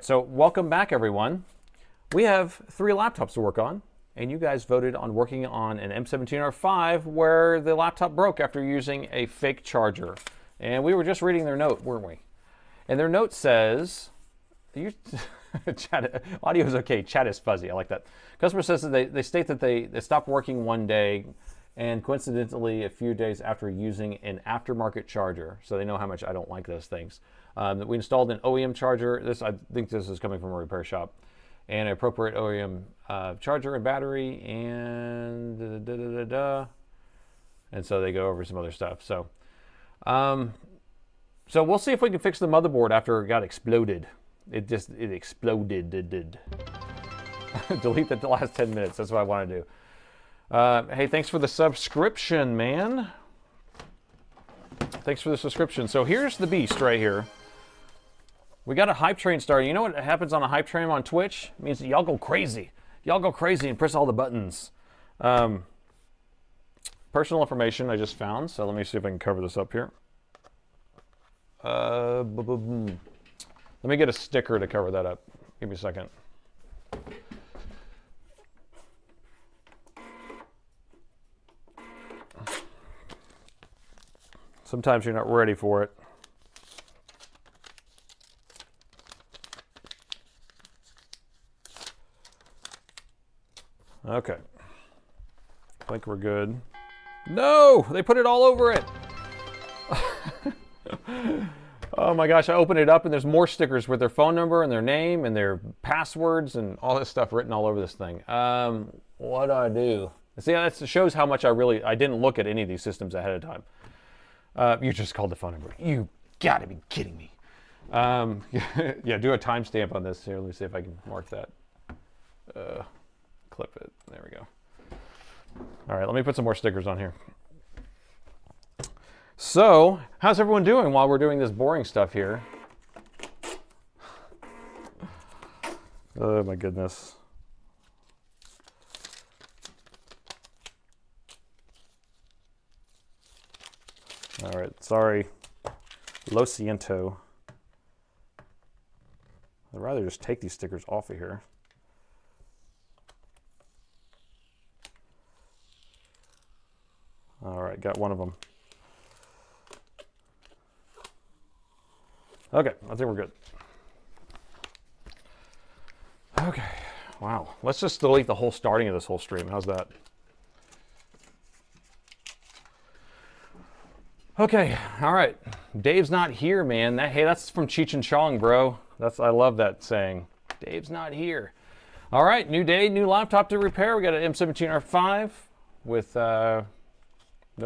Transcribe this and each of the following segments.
So welcome back, everyone. We have 3 laptops to work on, and you guys voted on working on an M17R5 where the laptop broke after using a fake charger. And we were just reading their note, weren't we? And their note says, chat, audio is okay, chat is fuzzy, I like that. Customer says that they state that they stopped working one day and coincidentally a few days after using an aftermarket charger. So they know how much I don't like those things. We installed an OEM charger. I think this is coming from a repair shop. And an appropriate OEM charger and battery and and so they go over some other stuff. So so we'll see if we can fix the motherboard after it got exploded. It exploded. Delete the last 10 minutes. That's what I want to do. Hey, thanks for the subscription, man. Thanks for the subscription. So here's the beast right here. We got a hype train started. You know what happens on a hype train on Twitch? It means that y'all go crazy. Y'all go crazy and press all the buttons. Personal information I just found. So let me see if I can cover this up here. Let me get a sticker to cover that up. Give me a second. Sometimes you're not ready for it. Okay. I think we're good. No! They put it all over it! Oh my gosh, I opened it up and there's more stickers with their phone number and their name and their passwords and all this stuff written all over this thing. What do I do? See, that shows how much I didn't look at any of these systems ahead of time. You just called the phone number. You gotta be kidding me. Yeah, do a timestamp on this here. Let me see if I can mark that. Clip it. There we go. All right, let me put some more stickers on here. So, how's everyone doing while we're doing this boring stuff here? Oh my goodness. All right, sorry. Lo siento. I'd rather just take these stickers off of here. All right, got one of them. Okay, I think we're good. Okay, wow. Let's just delete the whole starting of this whole stream. How's that? Okay, all right. Dave's not here, man. Hey, that's from Cheech and Chong, bro. I love that saying. Dave's not here. All right, new day, new laptop to repair. We got an M17R5 with no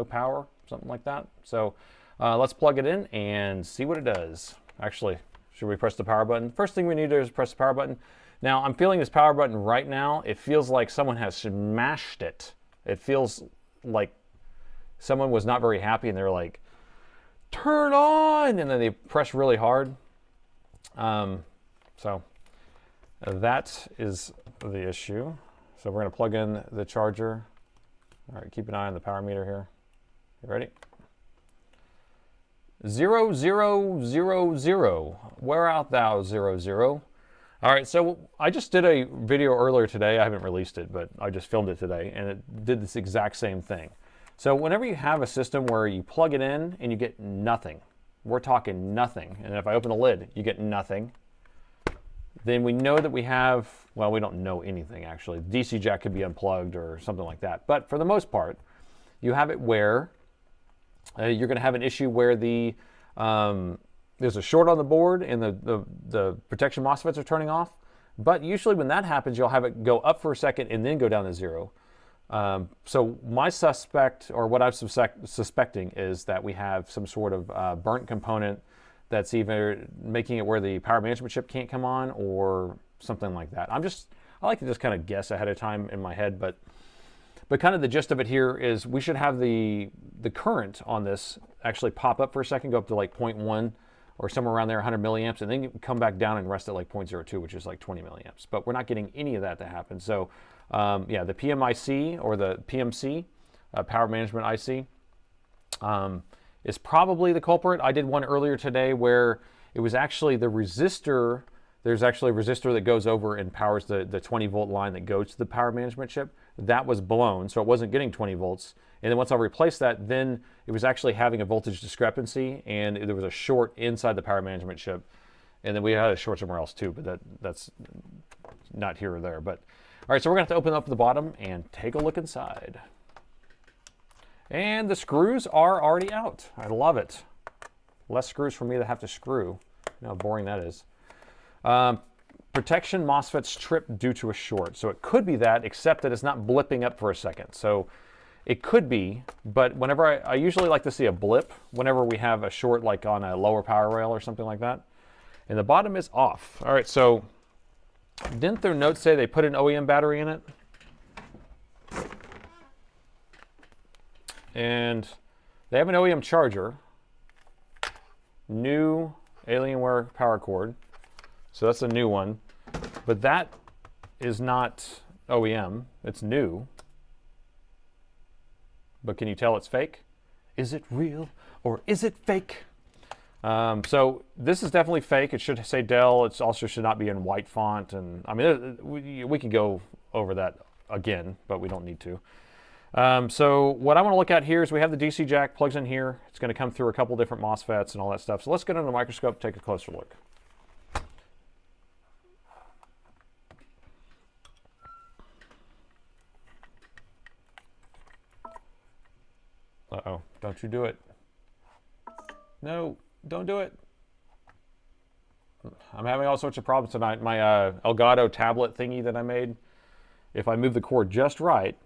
power, something like that. So let's plug it in and see what it does. Actually, should we press the power button? First thing we need to do is press the power button. Now, I'm feeling this power button right now. It feels like someone has smashed it. It feels like someone was not very happy and they're like, turn on, and then they press really hard. So that is the issue. So we're going to plug in the charger. All right, keep an eye on the power meter here. You ready? 0, 0, 0, 0. Where art thou, 0, 0? All right, so I just did a video earlier today. I haven't released it, but I just filmed it today, and it did this exact same thing. So whenever you have a system where you plug it in and you get nothing, we're talking nothing, and if I open the lid, you get nothing, then we know that we have, well, we don't know anything actually. DC jack could be unplugged or something like that. But for the most part, you have it where you're going to have an issue where there's a short on the board and the protection MOSFETs are turning off. But usually when that happens, you'll have it go up for a second and then go down to 0. So my suspect, or what I'm suspecting, is that we have some sort of burnt component that's either making it where the power management chip can't come on or something like that. I like to just kind of guess ahead of time in my head, but kind of the gist of it here is we should have the current on this actually pop up for a second, go up to like 0.1 or somewhere around there, 100 milliamps, and then come back down and rest at like 0.02, which is like 20 milliamps. But we're not getting any of that to happen. So yeah, the PMIC or the PMC, power management IC, is probably the culprit. I did one earlier today where it was actually the resistor there's actually a resistor that goes over and powers the 20 volt line that goes to the power management chip. That was blown, so it wasn't getting 20 volts. And then once I replaced that, then it was actually having a voltage discrepancy, and there was a short inside the power management chip. And then we had a short somewhere else too, but that's not here or there. But all right, so we're gonna have to open up the bottom and take a look inside. And the screws are already out. I love it. Less screws for me to have to screw. You know how boring that is. Protection MOSFETs trip due to a short. So it could be that, except that it's not blipping up for a second. So it could be, but whenever I usually like to see a blip whenever we have a short, like on a lower power rail or something like that. And the bottom is off. All right, so didn't their notes say they put an OEM battery in it? And they have an OEM charger, new Alienware power cord. So that's a new one, but that is not OEM, it's new. But can you tell it's fake? Is it real or is it fake? So this is definitely fake. It should say Dell. It also should not be in white font. And I mean, we can go over that again, but we don't need to. So what I want to look at here is we have the DC jack plugs in here. It's going to come through a couple different MOSFETs and all that stuff. So let's get under the microscope, take a closer look. Uh-oh, don't you do it. No, don't do it. I'm having all sorts of problems tonight. My Elgato tablet thingy that I made, if I move the cord just right,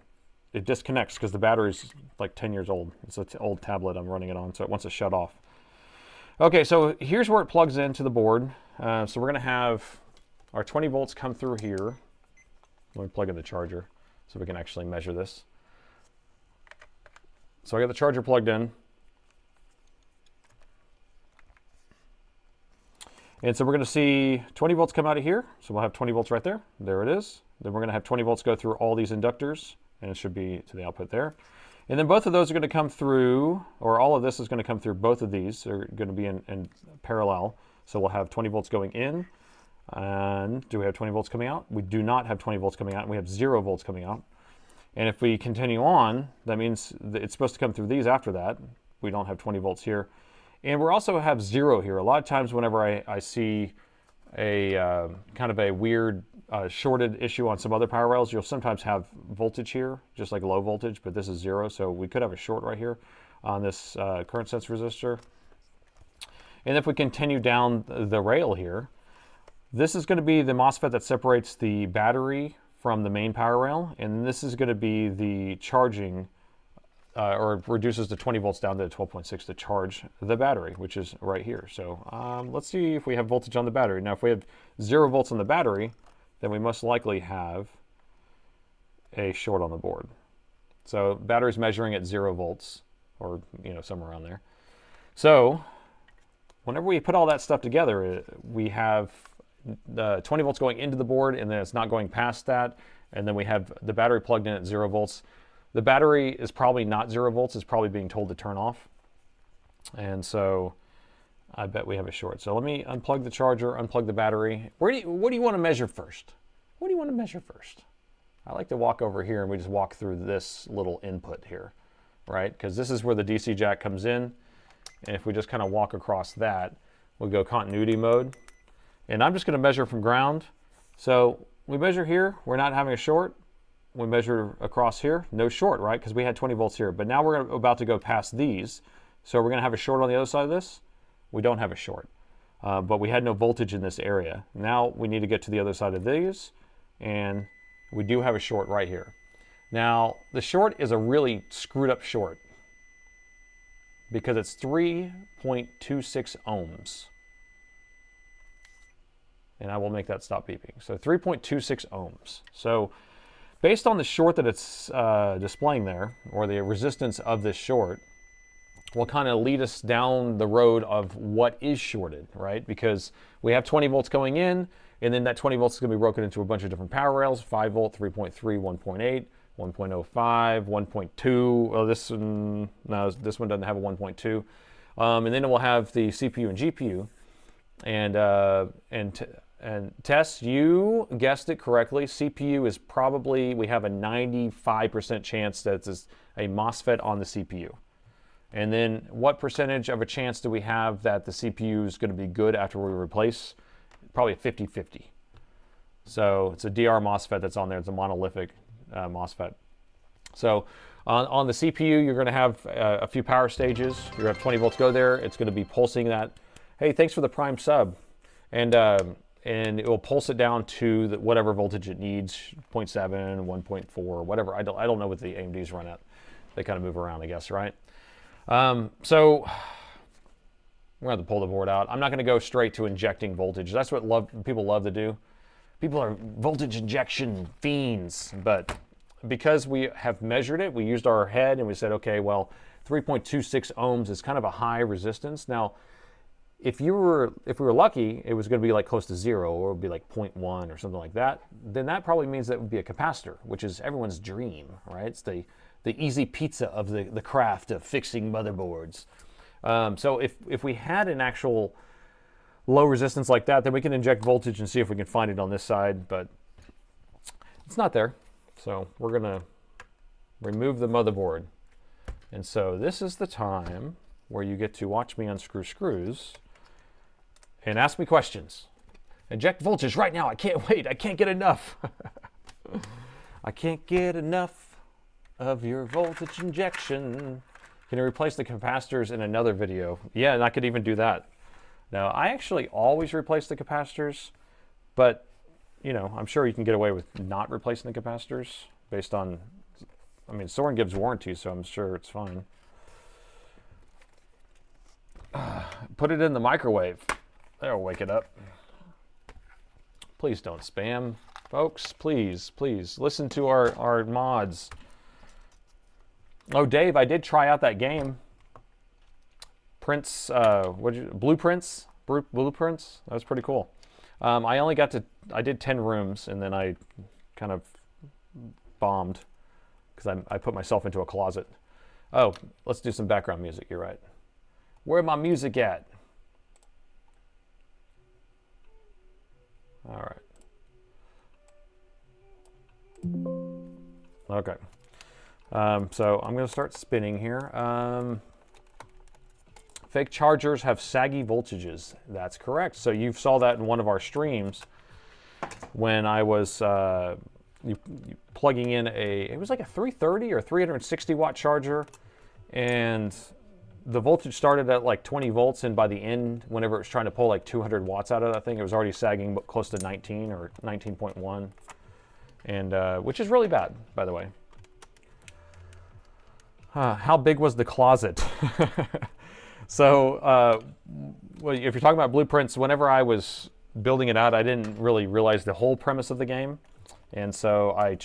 it disconnects because the battery's like 10 years old. It's an old tablet I'm running it on, so it wants to shut off. Okay, so here's where it plugs into the board. So we're gonna have our 20 volts come through here. Let me plug in the charger so we can actually measure this. So I got the charger plugged in. And so we're going to see 20 volts come out of here. So we'll have 20 volts right there. There it is. Then we're going to have 20 volts go through all these inductors, and it should be to the output there. And then both of those are going to come through, or all of this is going to come through both of these. They're going to be in parallel. So we'll have 20 volts going in. And do we have 20 volts coming out? We do not have 20 volts coming out. We have 0 volts coming out. And if we continue on, that means that it's supposed to come through these after that. We don't have 20 volts here. And we also have 0 here. A lot of times whenever I see a kind of a weird shorted issue on some other power rails, you'll sometimes have voltage here, just like low voltage, but this is 0. So we could have a short right here on this current sense resistor. And if we continue down the rail here, this is going to be the MOSFET that separates the battery from the main power rail, and this is going to be the charging, or reduces the 20 volts down to 12.6 to charge the battery, which is right here. So let's see if we have voltage on the battery. Now, if we have 0 volts on the battery, then we most likely have a short on the board. So battery's measuring at 0 volts, or somewhere around there. So whenever we put all that stuff together, we have the 20 volts going into the board, and then it's not going past that. And then we have the battery plugged in at 0 volts. The battery is probably not 0 volts. It's probably being told to turn off. And so I bet we have a short. So let me unplug the charger, unplug the battery. What do you want to measure first? What do you want to measure first? I like to walk over here and we just walk through this little input here, right? Because this is where the DC jack comes in. And if we just kind of walk across that, we'll go continuity mode. And I'm just going to measure from ground. So we measure here, we're not having a short. We measure across here, no short, right? Because we had 20 volts here. But now we're about to go past these. So we're going to have a short on the other side of this. We don't have a short. But we had no voltage in this area. Now we need to get to the other side of these. And we do have a short right here. Now, the short is a really screwed up short because it's 3.26 ohms. And I will make that stop beeping. So 3.26 ohms. So based on the short that it's displaying there, or the resistance of this short, will kind of lead us down the road of what is shorted, right? Because we have 20 volts going in, and then that 20 volts is going to be broken into a bunch of different power rails: 5 volt, 3.3, 1.8, 1.05, 1.2. Well, this one doesn't have a 1.2. And then it will have the CPU and GPU, and And Tess, you guessed it correctly. CPU is probably, we have a 95% chance that it's a MOSFET on the CPU. And then what percentage of a chance do we have that the CPU is going to be good after we replace? Probably a 50-50. So it's a DR MOSFET that's on there. It's a monolithic MOSFET. So on the CPU, you're going to have a few power stages. You're going to have 20 volts go there. It's going to be pulsing that. Hey, thanks for the Prime sub. And it will pulse it down to whatever voltage it needs, 0.7, 1.4, whatever. I don't know what the AMDs run at. They kind of move around, I guess, right? So we're going to have to pull the board out. I'm not going to go straight to injecting voltage. That's what people love to do. People are voltage injection fiends, but because we have measured it, we used our head and we said, okay, well, 3.26 ohms is kind of a high resistance. Now, if we were lucky, it was going to be like close to 0, or it would be like 0.1 or something like that. Then that probably means that would be a capacitor, which is everyone's dream, right? It's the easy pizza of the craft of fixing motherboards. So if we had an actual low resistance like that, then we can inject voltage and see if we can find it on this side, but it's not there. So we're gonna remove the motherboard. And so this is the time where you get to watch me unscrew screws and ask me questions. Inject voltage right now. I can't wait. I can't get enough. I can't get enough of your voltage injection. Can you replace the capacitors in another video? Yeah, and I could even do that. Now, I actually always replace the capacitors, but, you know, I'm sure you can get away with not replacing the capacitors based on, I mean, Soldering gives warranty, so I'm sure it's fine. Put it in the microwave. That'll wake it up. Please don't spam, folks. Please, please, listen to our mods. Oh, Dave, I did try out that game. Blueprints? Blueprints? That was pretty cool. I did 10 rooms, and then I kind of bombed because I put myself into a closet. Oh, let's do some background music, you're right. Where my music at? All right. Okay. So I'm going to start spinning here. Fake chargers have saggy voltages. That's correct. So you saw that in one of our streams when I was plugging in it was like a 330 or 360 watt charger, and the voltage started at like 20 volts, and by the end, whenever it was trying to pull like 200 watts out of that thing, it was already sagging close to 19 or 19.1, and which is really bad, by the way. How big was the closet? So, well, if you're talking about blueprints, whenever I was building it out, I didn't really realize the whole premise of the game. And so I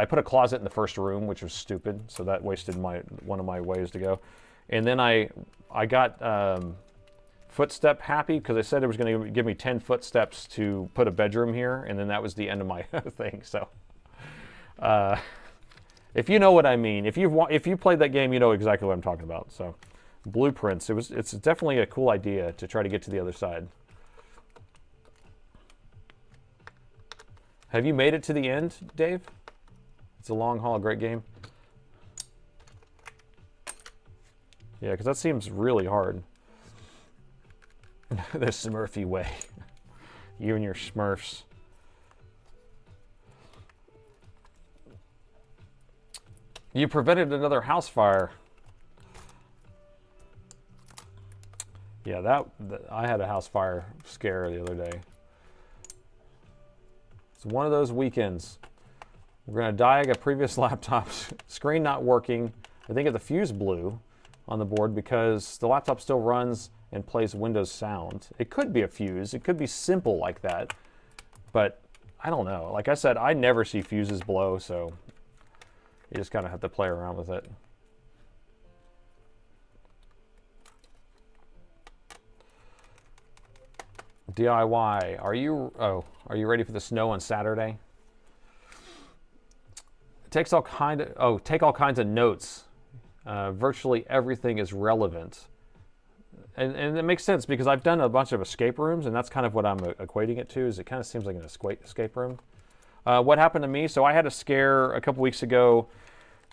put a closet in the first room, which was stupid. So that wasted one of my ways to go. And then I got footstep happy because I said it was going to give me 10 footsteps to put a bedroom here. And then that was the end of my thing. So, if you know what I mean, if you played that game, you know exactly what I'm talking about. So, blueprints. It's definitely a cool idea to try to get to the other side. Have you made it to the end, Dave? It's a long haul, great game. Yeah, because that seems really hard. The Smurfy way. You and your Smurfs. You prevented another house fire. Yeah, I had a house fire scare the other day. It's one of those weekends. We're going to diag a previous laptop's screen not working. I think the fuse blew on the board because the laptop still runs and plays Windows sound. It could be a fuse. It could be simple like that. But I don't know. Like I said, I never see fuses blow, so you just kind of have to play around with it. DIY. Are you ready for the snow on Saturday? Take all kinds of notes. Virtually everything is relevant. and it makes sense because I've done a bunch of escape rooms, and that's kind of what I'm equating it to. Is it kind of seems like an escape room. What happened to me? So I had a scare a couple weeks ago.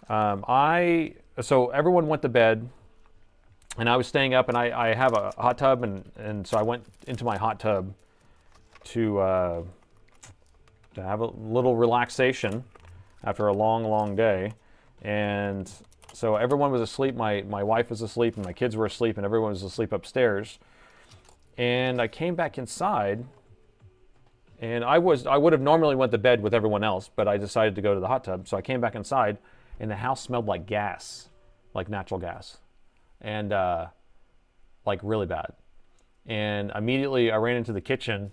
So everyone went to bed, and I was staying up, and I have a hot tub, and so I went into my hot tub to have a little relaxation after a long day. And so everyone was asleep. My wife was asleep, and my kids were asleep, and everyone was asleep upstairs. And I came back inside, and I would have normally went to bed with everyone else, but I decided to go to the hot tub. So I came back inside, and the house smelled like gas, like natural gas, and like really bad. And immediately I ran into the kitchen,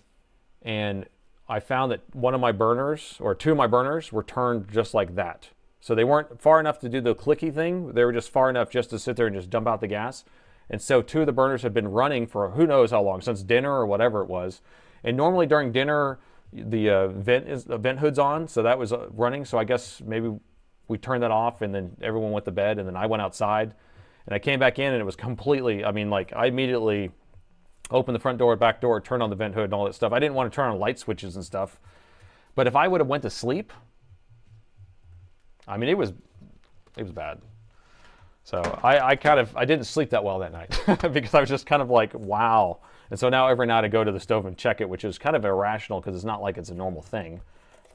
and I found that one of my burners, or two of my burners, were turned just like that. So they weren't far enough to do the clicky thing. They were just far enough just to sit there and just dump out the gas. And so two of the burners had been running for who knows how long, since dinner or whatever it was. And normally during dinner, the vent hood's on, so that was running. So I guess maybe we turned that off, and then everyone went to bed, and then I went outside, and I came back in, and it was completely, I mean, like, I immediately opened the front door, back door, turned on the vent hood and all that stuff. I didn't want to turn on light switches and stuff. But if I would have went to sleep, I mean, it was bad. So I didn't sleep that well that night because I was just kind of like, wow. And so now every night I go to the stove and check it, which is kind of irrational because it's not like it's a normal thing.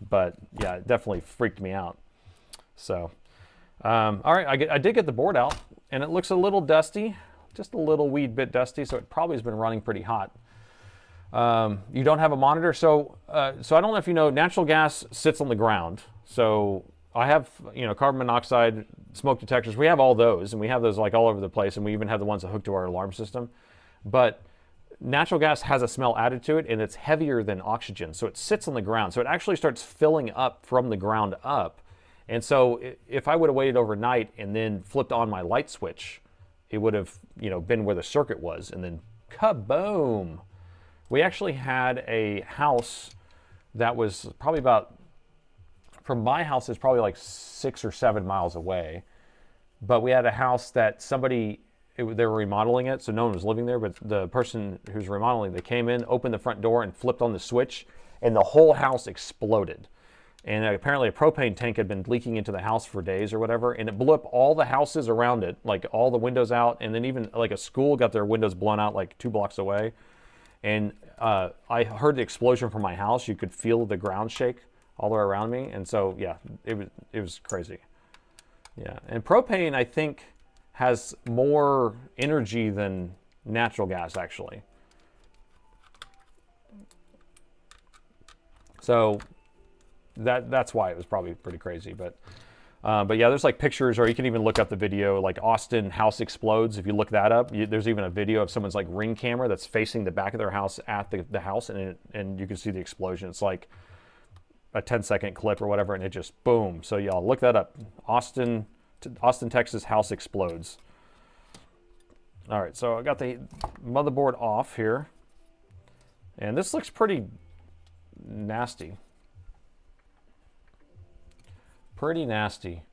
But yeah, it definitely freaked me out. So, all right, I did get the board out, and it looks a little dusty, just a little wee bit dusty, so it probably has been running pretty hot. You don't have a monitor, so I don't know if you know, natural gas sits on the ground. So I have, carbon monoxide smoke detectors. We have all those, and we have those like all over the place, and we even have the ones that hook to our alarm system. But natural gas has a smell added to it, and it's heavier than oxygen, so it sits on the ground. So it actually starts filling up from the ground up. And so if I would have waited overnight and then flipped on my light switch, it would have, been where the circuit was, and then kaboom. We actually had a house that was probably from my house is probably like 6 or 7 miles away. But we had a house that they were remodeling it, so no one was living there, but the person who's remodeling, they came in, opened the front door, and flipped on the switch, and the whole house exploded. And apparently a propane tank had been leaking into the house for days or whatever, and it blew up all the houses around it, like all the windows out, and then even like a school got their windows blown out like 2 blocks away. And I heard the explosion from my house. You could feel the ground shake all the way around me, and so yeah, it was crazy. Yeah, and propane, I think, has more energy than natural gas actually. So that's why it was probably pretty crazy. But yeah, there's like pictures, or you can even look up the video, like Austin house explodes. If you look that up, there's even a video of someone's like Ring camera that's facing the back of their house at the house, and you can see the explosion. It's like a 10-second clip or whatever, and it just boom. So y'all look that up. Austin, Texas house explodes. All right, so I got the motherboard off here, and this looks pretty nasty. Pretty nasty.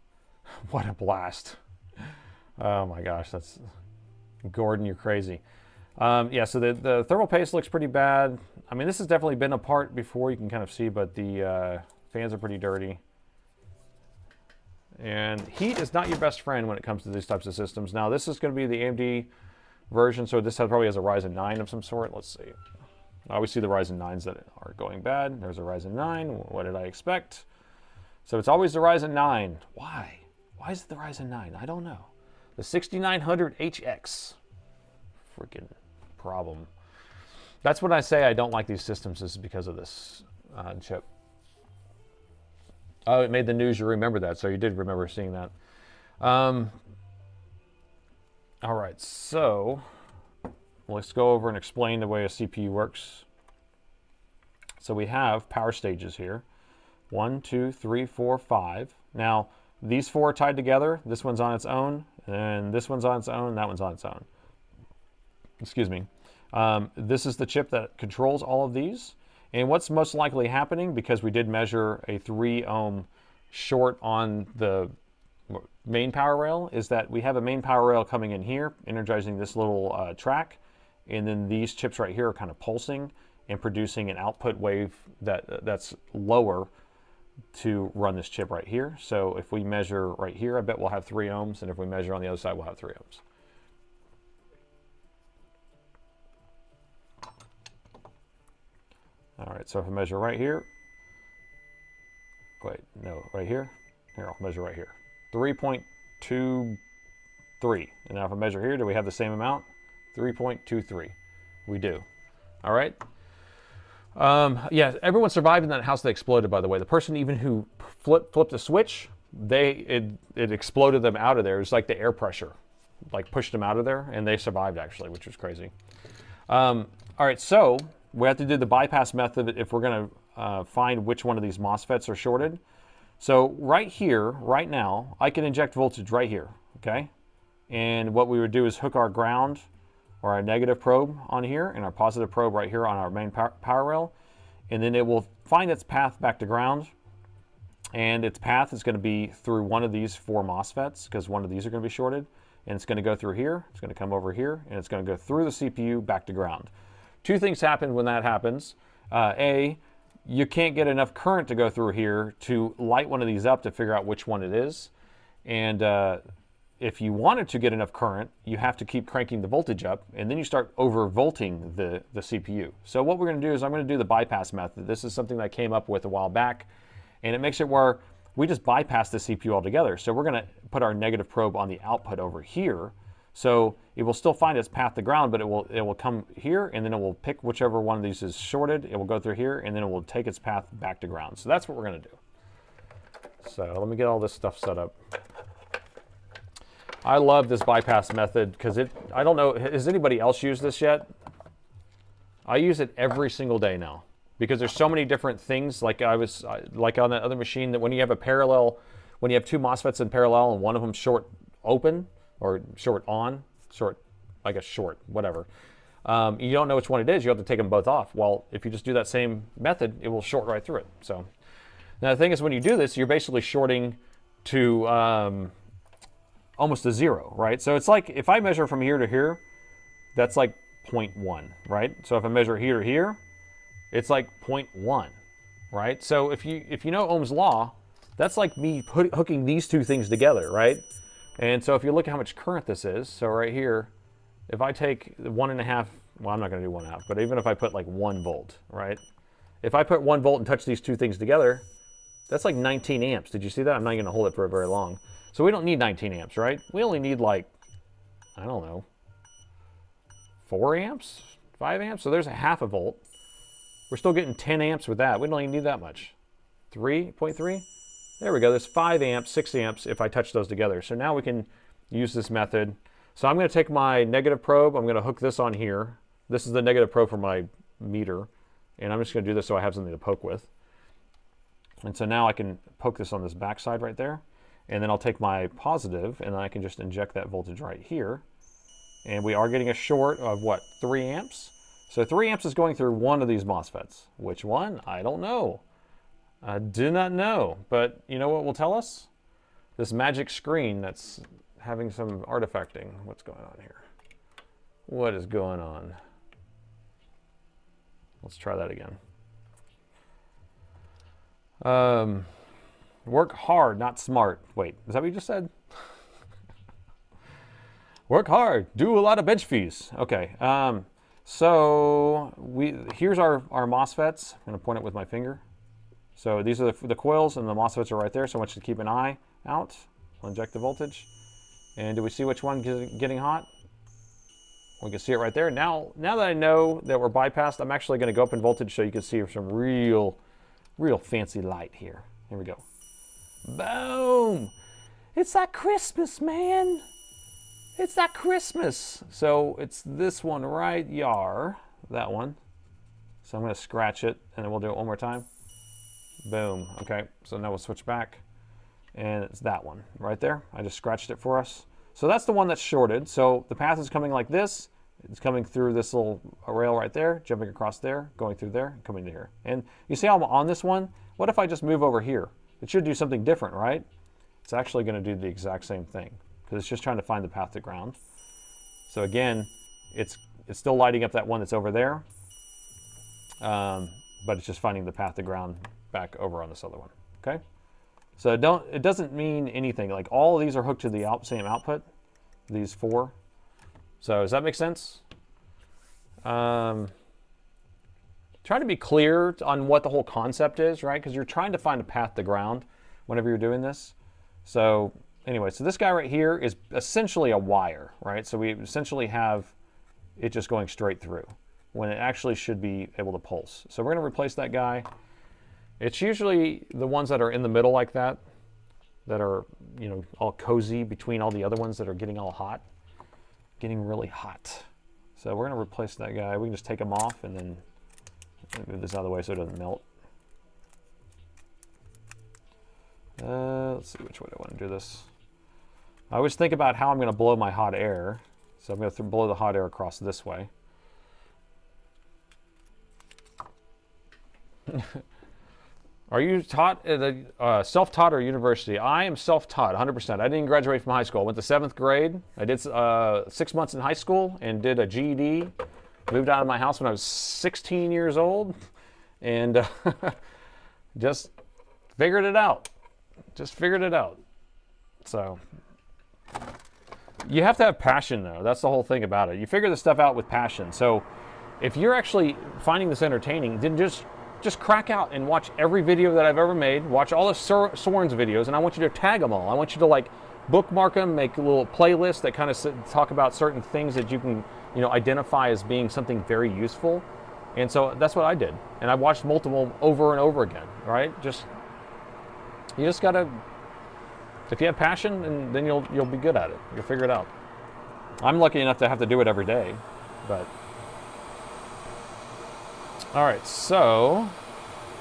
What a blast. Oh my gosh, that's Gordon, you're crazy. Yeah, so the thermal paste looks pretty bad. I mean, this has definitely been apart before, you can kind of see, but the fans are pretty dirty. And heat is not your best friend when it comes to these types of systems. Now, this is going to be the AMD version, so this probably has a Ryzen 9 of some sort. Let's see. I always see the Ryzen 9s that are going bad. There's a Ryzen 9. What did I expect? So it's always the Ryzen 9. Why? Why is it the Ryzen 9? I don't know. The 6900HX. Freaking problem. That's when I say I don't like these systems, is because of this chip. Oh, it made the news. You remember that, so you did remember seeing that. All right, so let's go over and explain the way a CPU works. So we have power stages here. 1, 2, 3, 4, 5. Now, these 4 are tied together. This one's on its own, and this one's on its own, and that one's on its own. Excuse me. This is the chip that controls all of these. And what's most likely happening, because we did measure a 3 ohm short on the main power rail, is that we have a main power rail coming in here, energizing this little track, and then these chips right here are kind of pulsing and producing an output wave that's lower to run this chip right here. So if we measure right here, I bet we'll have 3 ohms, and if we measure on the other side, we'll have 3 ohms. All right, so if I measure right here, wait, no, right here, here, I'll measure right here, 3.23. And now if I measure here, do we have the same amount? 3.23. We do. All right. Yeah, everyone survived in that house that exploded, by the way. The person even who flipped the switch, it exploded them out of there. It was like the air pressure, like pushed them out of there, and they survived actually, which was crazy. All right, so we have to do the bypass method if we're going to find which one of these MOSFETs are shorted. So right here, right now, I can inject voltage right here, okay? And what we would do is hook our ground or our negative probe on here and our positive probe right here on our main power rail, and then it will find its path back to ground, and its path is going to be through one of these 4 MOSFETs, because one of these are going to be shorted, and it's going to go through here, it's going to come over here, and it's going to go through the CPU back to ground. 2 things happen when that happens. A, you can't get enough current to go through here to light one of these up to figure out which one it is, and if you wanted to get enough current, you have to keep cranking the voltage up, and then you start overvolting the CPU. So what we're going to do is I'm going to do the bypass method. This is something that I came up with a while back, and it makes it where we just bypass the CPU altogether. So we're going to put our negative probe on the output over here. So it will still find its path to ground, but it will come here, and then it will pick whichever one of these is shorted. It will go through here, and then it will take its path back to ground. So that's what we're going to do. So let me get all this stuff set up. I love this bypass method because I don't know, has anybody else used this yet? I use it every single day now because there's so many different things. Like like on that other machine, that when you have a parallel, when you have 2 MOSFETs in parallel and one of them short open or short on, like a short, whatever. You don't know which one it is. You have to take them both off. Well, if you just do that same method, it will short right through it. So now the thing is, when you do this, you're basically shorting to almost a 0, right? So it's like if I measure from here to here, that's like 0.1, right? So if I measure here to here, it's like 0.1, right? So if you know Ohm's law, that's like me hooking these 2 things together, right? And so if you look at how much current this is, so right here, if I take 1.5, well, I'm not going to do 1.5, but even if I put like 1 volt, right? If I put 1 volt and touch these 2 things together, that's like 19 amps. Did you see that? I'm not going to hold it for very long. So we don't need 19 amps, right? We only need like, I don't know, 4 amps, 5 amps. So there's a half a volt. We're still getting 10 amps with that. We don't even need that much. 3.3. There we go. There's 5 amps, 6 amps if I touch those together. So now we can use this method. So I'm going to take my negative probe. I'm going to hook this on here. This is the negative probe for my meter. And I'm just going to do this so I have something to poke with. And so now I can poke this on this back side right there. And then I'll take my positive, and then I can just inject that voltage right here. And we are getting a short of what, 3 amps? So 3 amps is going through one of these MOSFETs. Which one? I don't know. I do not know. But you know what will tell us? This magic screen that's having some artifacting. What's going on here? What is going on? Let's try that again. Work hard, not smart. Wait, is that what you just said? Work hard, do a lot of bench fees. Okay, so here's our MOSFETs. I'm going to point it with my finger. So these are the coils, and the MOSFETs are right there, so I want you to keep an eye out. I'll inject the voltage. And do we see which one is getting hot? We can see it right there. Now that I know that we're bypassed, I'm actually going to go up in voltage so you can see some real fancy light here. Here we go. Boom! It's that Christmas, man. It's that Christmas. So it's this one right yar, that one. So I'm going to scratch it, and then we'll do it one more time. Boom. Okay, so now we'll switch back, and it's that one right there. I just scratched it for us. So that's the one that's shorted. So the path is coming like this. It's coming through this little rail right there, jumping across there, going through there, coming to here. And you see how I'm on this one? What if I just move over here? It should do something different, right? It's actually going to do the exact same thing because it's just trying to find the path to ground. So again, it's it's still lighting up that one that's over there, but it's just finding the path to ground back over on this other one. Okay, so it doesn't mean anything. Like all of these are hooked to the same output, these 4. So does that make sense? Try to be clear on what the whole concept is, right? Because you're trying to find a path to ground whenever you're doing this. So anyway, so this guy right here is essentially a wire, right? So we essentially have it just going straight through when it actually should be able to pulse. So we're going to replace that guy. It's usually the ones that are in the middle like that are, you know, all cozy between all the other ones that are getting all hot, getting really hot. So we're going to replace that guy. We can just take him off and then move this out of the way so it doesn't melt. Let's see which way I want to do this. I always think about how I'm going to blow my hot air. So I'm going to blow the hot air across this way. Are you taught at a self-taught or university? I am self-taught, 100%. I didn't graduate from high school. I went to 7th grade. I did 6 months in high school and did a GED. Moved out of my house when I was 16 years old, and just figured it out. Just figured it out. So you have to have passion, though. That's the whole thing about it. You figure this stuff out with passion. So if you're actually finding this entertaining, then just crack out and watch every video that I've ever made. Watch all of Soren's videos, and I want you to tag them all. I want you to like bookmark them, make a little playlist that kind of talk about certain things that you can, you know, identify as being something very useful. And so that's what I did. And I watched multiple over and over again, right? You just gotta, if you have passion, and then you'll be good at it. You'll figure it out. I'm lucky enough to have to do it every day, but. All right, so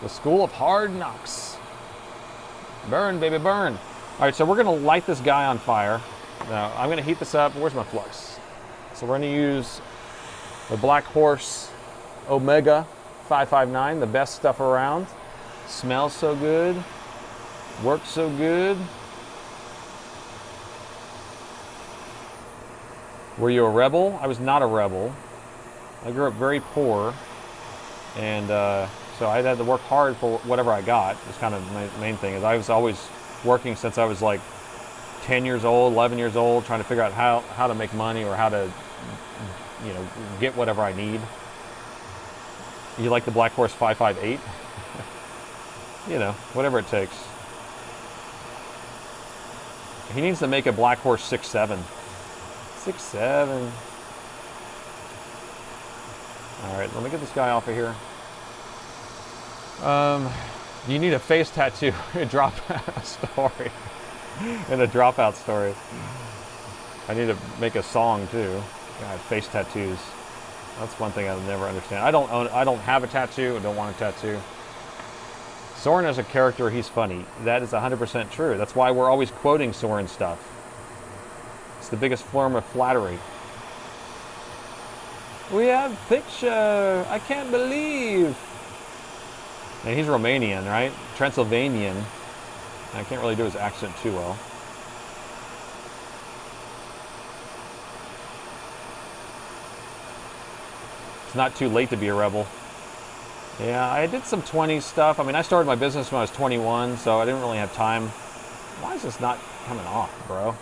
the School of Hard Knocks. Burn, baby, burn. All right, so we're gonna light this guy on fire. Now, I'm gonna heat this up. Where's my flux? So we're gonna use the Black Horse Omega 559, the best stuff around. Smells so good, works so good. Were you a rebel? I was not a rebel. I grew up very poor, and so I had to work hard for whatever I got. It's kind of my main thing. Is I was always working since I was like 10 years old, 11 years old, trying to figure out how to make money or how to, you know, get whatever I need. You like the Black Horse 558? You know, whatever it takes. He needs to make a Black Horse 6.7. 6.7. All right, let me get this guy off of here. You need a face tattoo, a dropout story, and a dropout story. I need to make a song too. God, face tattoos. That's one thing I'll never understand. I don't have a tattoo. I don't want a tattoo. Soren as a character, he's funny. That is 100% true. That's why we're always quoting Soren stuff. It's the biggest form of flattery. We have picture. I can't believe. And he's Romanian, right? Transylvanian. I can't really do his accent too well. It's not too late to be a rebel. Yeah, I did some 20s stuff. I mean, I started my business when I was 21, so I didn't really have time. Why is this not coming off, bro?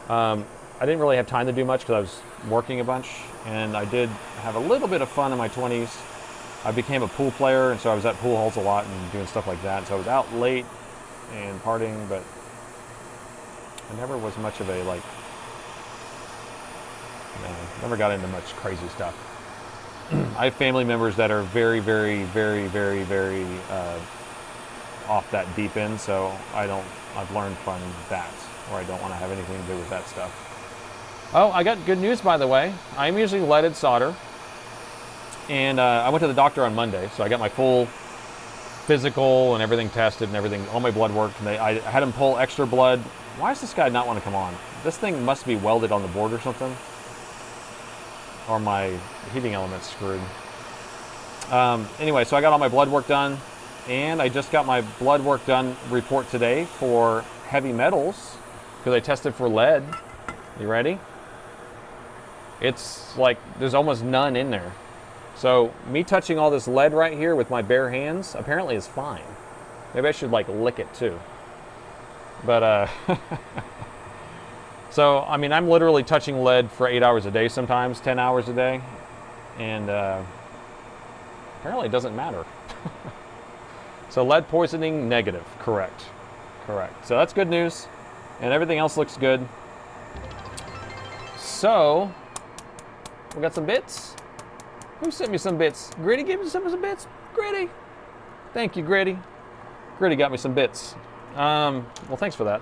I didn't really have time to do much because I was working a bunch, and I did have a little bit of fun in my 20s. I became a pool player, and so I was at pool halls a lot and doing stuff like that. So I was out late and partying, but I never was much of a, like, never got into much crazy stuff. I have family members that are very, very, very, very, very off that deep end, so I've learned from that, or I don't want to have anything to do with that stuff. Oh, I got good news, by the way. I'm using leaded solder, and I went to the doctor on Monday, so I got my full physical and everything tested and everything, all my blood worked, and I had him pull extra blood. Why does this guy not want to come on? This thing must be welded on the board or something. Or my heating element's screwed. Anyway, so I got all my blood work done, and I just got my blood work done report today for heavy metals, because I tested for lead. You ready? It's like there's almost none in there. So me touching all this lead right here with my bare hands apparently is fine. Maybe I should like lick it too. But so I mean, I'm literally touching lead for 8 hours a day sometimes, 10 hours a day, and apparently it doesn't matter. So lead poisoning, negative, correct. So that's good news, and everything else looks good. So we got some bits. Who sent me some bits? Gritty gave me some bits. Gritty, thank you, Gritty. Gritty got me some bits. Well, thanks for that.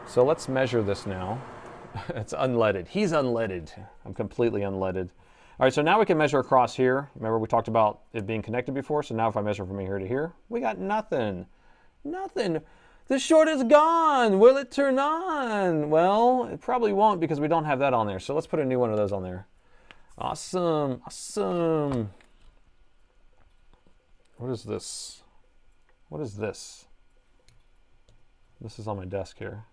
So let's measure this now. It's unleaded. He's unleaded. I'm completely unleaded. All right, so now we can measure across here. Remember we talked about it being connected before, so now if I measure from here to here, we got nothing. Nothing. The short is gone. Will it turn on? Well, it probably won't because we don't have that on there. So let's put a new one of those on there. Awesome. What is this? What is this? This is on my desk here.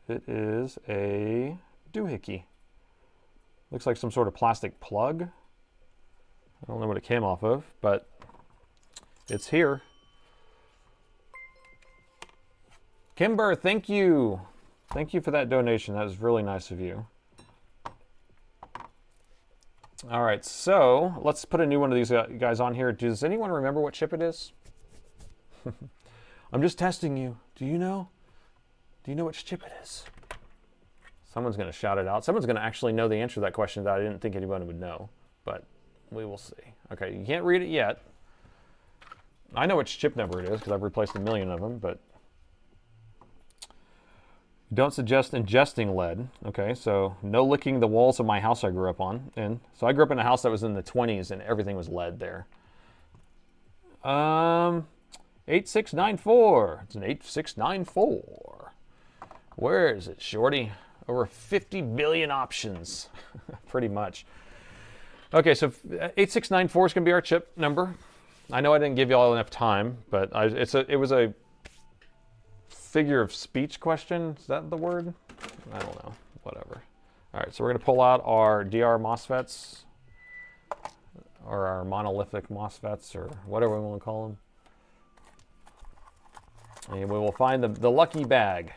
It is a doohickey. Looks like some sort of plastic plug. I don't know what it came off of, but it's here. Kimber, thank you. Thank you for that donation. That was really nice of you. All right, so let's put a new one of these guys on here. Does anyone remember what chip it is? I'm just testing you. Do you know? Do you know which chip it is? Someone's going to shout it out. Someone's going to actually know the answer to that question that I didn't think anyone would know, but we will see. Okay, you can't read it yet. I know which chip number it is because I've replaced a million of them, but don't suggest ingesting lead. Okay, so no licking the walls of my house I grew up on. And so I grew up in a house that was in the 20s and everything was lead there. 8694. It's an 8694. Where is it, Shorty? Over 50 billion options, pretty much. Okay, so 8694 is going to be our chip number. I know I didn't give you all enough time, but it was a figure of speech question. Is that the word? I don't know. Whatever. All right, so we're going to pull out our DR MOSFETs, or our monolithic MOSFETs, or whatever we want to call them. And we will find the lucky bag.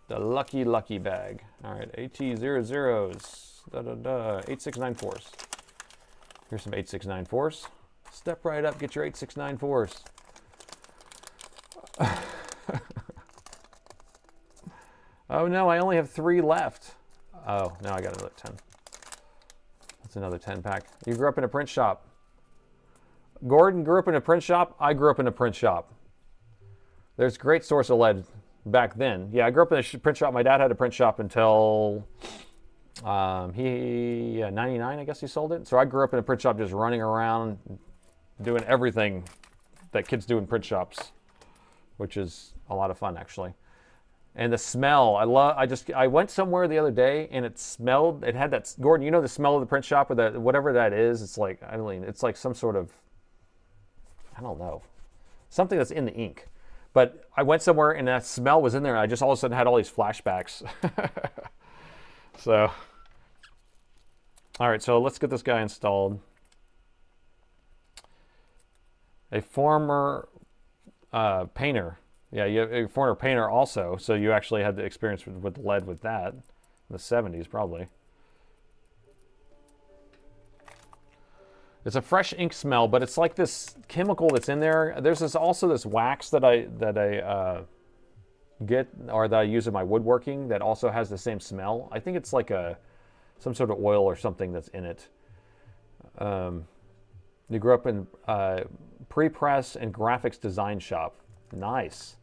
The lucky bag. All right, AT00s, 8694s. Here's some 8694s. Step right up, get your 8694s. Oh no, I only have 3 left. Oh, now I got another 10. That's another 10 pack. You grew up in a print shop. Gordon grew up in a print shop. I grew up in a print shop. There's a great source of lead back then. Yeah, I grew up in a print shop. My dad had a print shop until 99, I guess he sold it. So I grew up in a print shop just running around doing everything that kids do in print shops, which is a lot of fun actually. And the smell, I went somewhere the other day and it smelled, it had that, Gordon, you know the smell of the print shop, or that, whatever that is, it's like, I don't know, it's like some sort of, I don't know, something that's in the ink. But I went somewhere and that smell was in there and I just all of a sudden had all these flashbacks. So, all right, so let's get this guy installed. A former painter. Yeah, you have a former painter also, so you actually had the experience with lead with that in the 70s probably. It's a fresh ink smell, but it's like this chemical that's in there. There's also this wax that I get, or that I use in my woodworking, that also has the same smell. I think it's like some sort of oil or something that's in it. You grew up in pre-press and graphics design shop. Nice.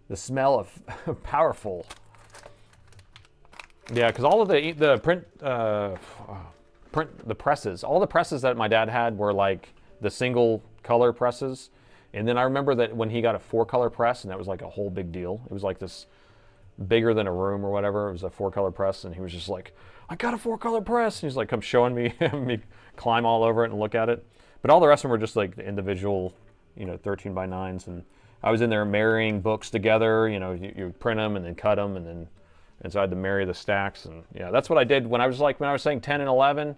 The smell of powerful. Yeah, because all of the presses, all the presses that my dad had were like the single color presses. And then I remember that when he got a 4-color press, and that was like a whole big deal. It was like this bigger than a room or whatever. It was a 4-color press, and he was just like, I got a 4-color press. And he's like, come showing me, me climb all over it and look at it. But all the rest of them were just like the individual, 13 by 9s. And I was in there marrying books together. You print them and then cut them, and then And so I had to marry the stacks, and yeah, that's what I did when I was saying 10 and 11,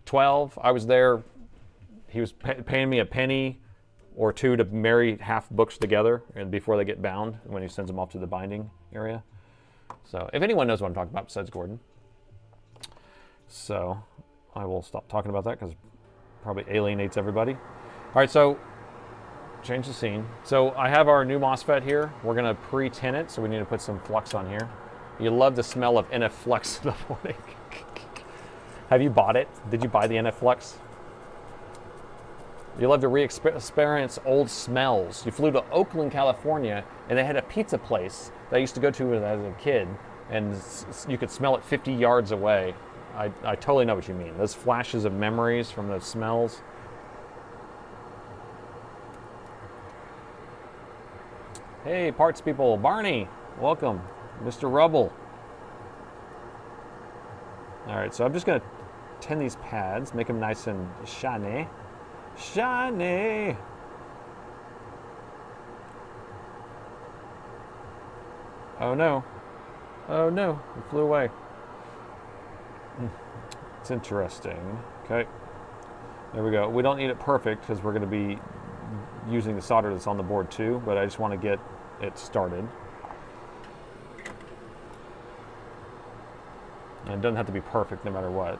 12. I was there. He was paying me a penny or two to marry half books together, and before they get bound, when he sends them off to the binding area. So if anyone knows what I'm talking about besides Gordon. So I will stop talking about that because it probably alienates everybody. All right, so change the scene. So I have our new MOSFET here. We're gonna pre-tin it, so we need to put some flux on here. You love the smell of NF Flux in the morning. Have you bought it? Did you buy the NF Flux? You love to re-experience old smells. You flew to Oakland, California, and they had a pizza place that I used to go to as a kid, and you could smell it 50 yards away. I totally know what you mean. Those flashes of memories from those smells. Hey, parts people. Barney, welcome. Mr. Rubble. All right, so I'm just gonna tin these pads, make them nice and shiny. Shiny. Oh no. Oh no, it flew away. It's interesting. Okay. There we go. We don't need it perfect because we're going to be using the solder that's on the board too, but I just want to get it started. And it doesn't have to be perfect no matter what.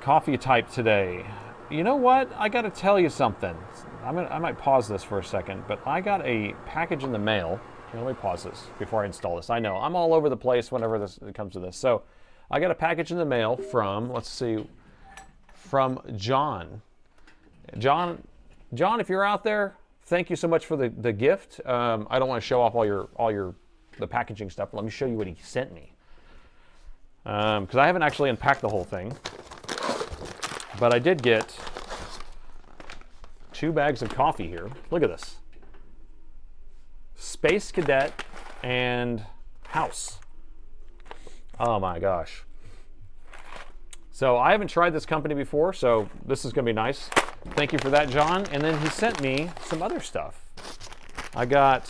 Coffee type today. You know what? I got to tell you something. I might pause this for a second, but I got a package in the mail. Here, let me pause this before I install this. I know I'm all over the place whenever it comes to this. So I got a package in the mail from, let's see, from John. John, if you're out there, thank you so much for the gift. I don't want to show off the packaging stuff. But let me show you what he sent me. Because I haven't actually unpacked the whole thing. But I did get 2 bags of coffee here. Look at this. Space Cadet and House. Oh my gosh. So I haven't tried this company before, so this is going to be nice. Thank you for that, John. And then he sent me some other stuff. I got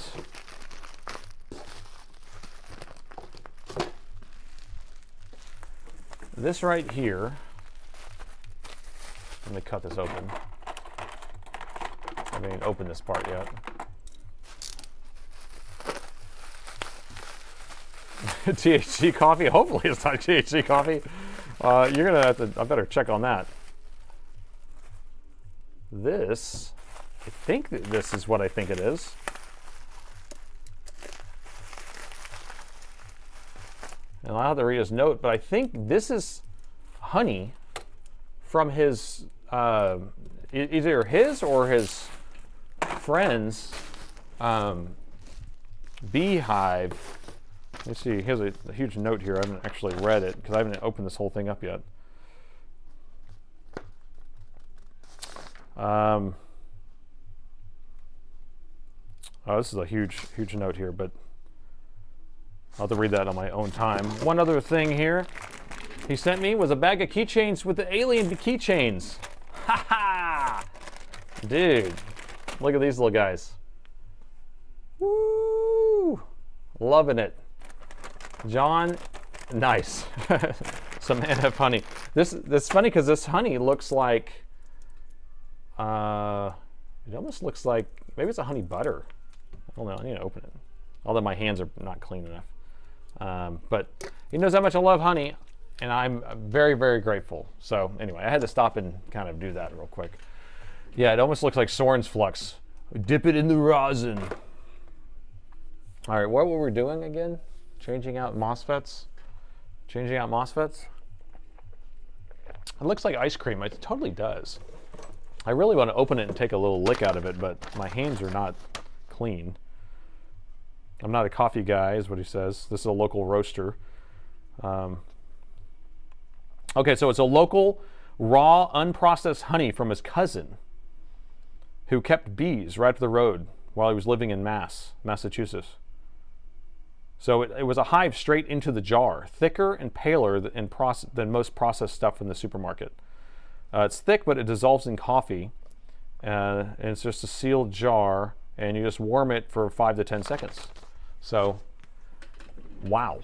this right here. Let me cut this open. I haven't even opened this part yet. THC coffee? Hopefully it's not THC coffee. You're gonna have to, I better check on that. This, I think that this is what I think it is. And I'll have to read his note, but I think this is honey from his, either his or his friend's beehive. Let me see, here's a huge note here. I haven't actually read it because I haven't opened this whole thing up yet. Oh, this is a huge note here, but I'll have to read that on my own time. One other thing here he sent me was a bag of keychains with the alien keychains. Ha ha! Dude, look at these little guys. Woo! Loving it. John, nice. Some NF honey. This funny because this honey looks like, it almost looks like, maybe it's a honey butter. I don't know, I need to open it. Although my hands are not clean enough. But he knows how much I love honey, and I'm very, very grateful. So anyway, I had to stop and kind of do that real quick. Yeah, it almost looks like Soren's Flux. Dip it in the rosin. All right, what were we doing again? Changing out MOSFETs? Changing out MOSFETs? It looks like ice cream. It totally does. I really want to open it and take a little lick out of it, but my hands are not clean. I'm not a coffee guy, is what he says. This is a local roaster. Okay, so it's a local, raw, unprocessed honey from his cousin who kept bees right up the road while he was living in Massachusetts. So it was a hive straight into the jar, thicker and paler than most processed stuff from the supermarket. It's thick, but it dissolves in coffee. And it's just a sealed jar and you just warm it for 5 to 10 seconds. So, wow,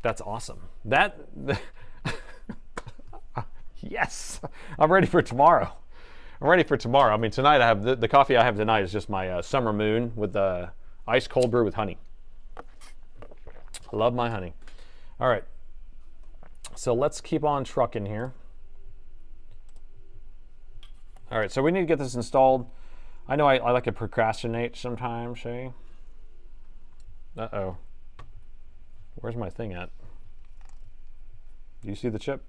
that's awesome. That, yes, I'm ready for tomorrow. I'm ready for tomorrow. I mean, tonight I have, the coffee I have tonight is just my Summer Moon with the ice cold brew with honey. I love my honey. All right, so let's keep on trucking here. All right, so we need to get this installed. I know I like to procrastinate sometimes, hey? Uh-oh. Where's my thing at? Do you see the chip?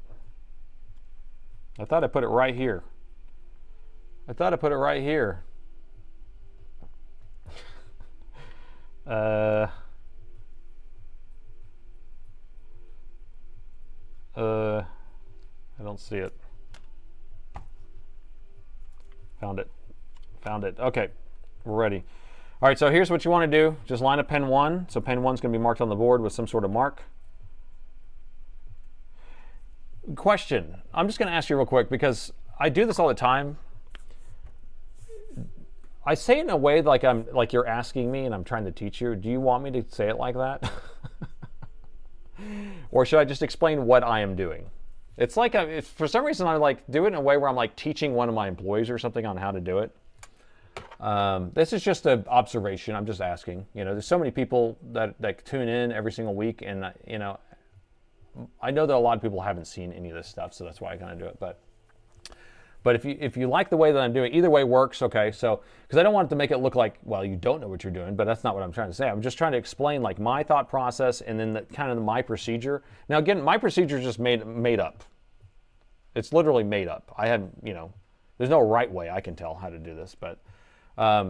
I thought I put it right here. I thought I put it right here. I don't see it. Found it. Found it. Okay, we're ready. All right, so here's what you want to do. Just line up pin 1. So pin 1 is going to be marked on the board with some sort of mark. Question. I'm just going to ask you real quick because I do this all the time. I say it in a way like you're asking me and I'm trying to teach you. Do you want me to say it like that? Or should I just explain what I am doing? It's like, for some reason I like do it in a way where I'm like teaching one of my employees or something on how to do it. This is just an observation. I'm just asking. You know, there's so many people that tune in every single week, and you know, I know that a lot of people haven't seen any of this stuff, so that's why I kind of do it. But if you like the way that I'm doing it, either way works, okay? So, because I don't want it to make it look like, well, you don't know what you're doing, but that's not what I'm trying to say. I'm just trying to explain like my thought process and then kind of my procedure. Now again, my procedure is just made up. It's literally made up. I haven't, you know, there's no right way I can tell how to do this, but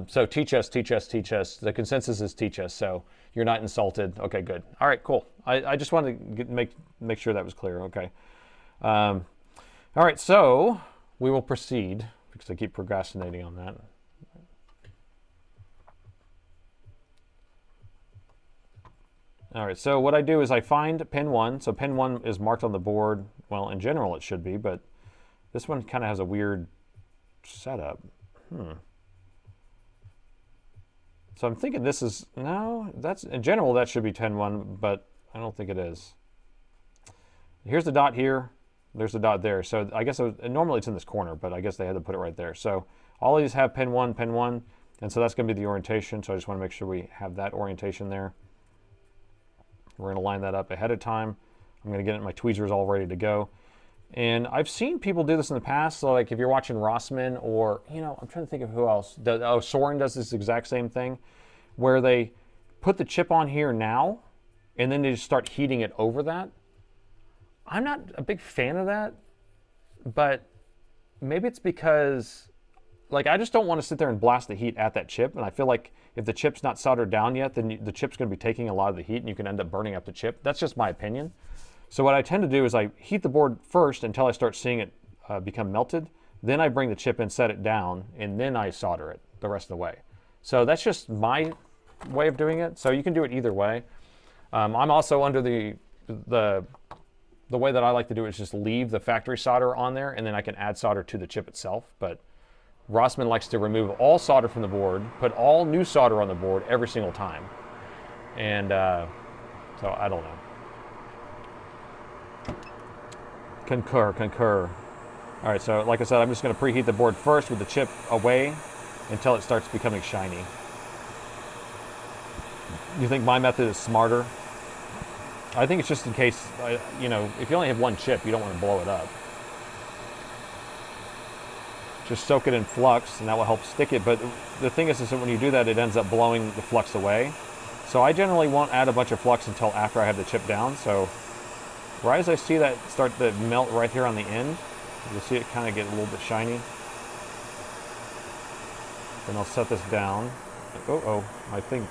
so teach us, teach us, teach us. The consensus is teach us, so you're not insulted. Okay, good. All right, cool. I just wanted to make sure that was clear, okay? All right, so we will proceed, because I keep procrastinating on that. All right, so what I do is I find pin 1. So pin 1 is marked on the board. Well, in general it should be, but this one kind of has a weird setup. So I'm thinking this is, no, that's, in general that should be pin 1, but I don't think it is. Here's the dot here. There's a dot there. So I guess normally it's in this corner, but I guess they had to put it right there. So all of these have pin 1, and so that's going to be the orientation. So I just want to make sure we have that orientation there. We're going to line that up ahead of time. I'm going to get my tweezers all ready to go. And I've seen people do this in the past. So like if you're watching Rossmann, or, you know, I'm trying to think of who else. Soren does this exact same thing, where they put the chip on here now, and then they just start heating it over that. I'm not a big fan of that, but maybe it's because, like, I just don't want to sit there and blast the heat at that chip, and I feel like if the chip's not soldered down yet, then the chip's going to be taking a lot of the heat, and you can end up burning up the chip. That's just my opinion. So what I tend to do is I heat the board first until I start seeing it become melted. Then I bring the chip in, set it down, and then I solder it the rest of the way. So that's just my way of doing it. So you can do it either way. I'm also under the way that I like to do it is just leave the factory solder on there, and then I can add solder to the chip itself. But Rossmann likes to remove all solder from the board, put all new solder on the board every single time. And so I don't know. Concur. All right, so like I said, I'm just going to preheat the board first with the chip away until it starts becoming shiny. You think my method is smarter? I think it's just in case, you know, if you only have one chip, you don't want to blow it up. Just soak it in flux, and that will help stick it. But the thing is that when you do that, it ends up blowing the flux away. So I generally won't add a bunch of flux until after I have the chip down. So right as I see that start to melt right here on the end, you'll see it kind of get a little bit shiny. Then I'll set this down. Oh, that thing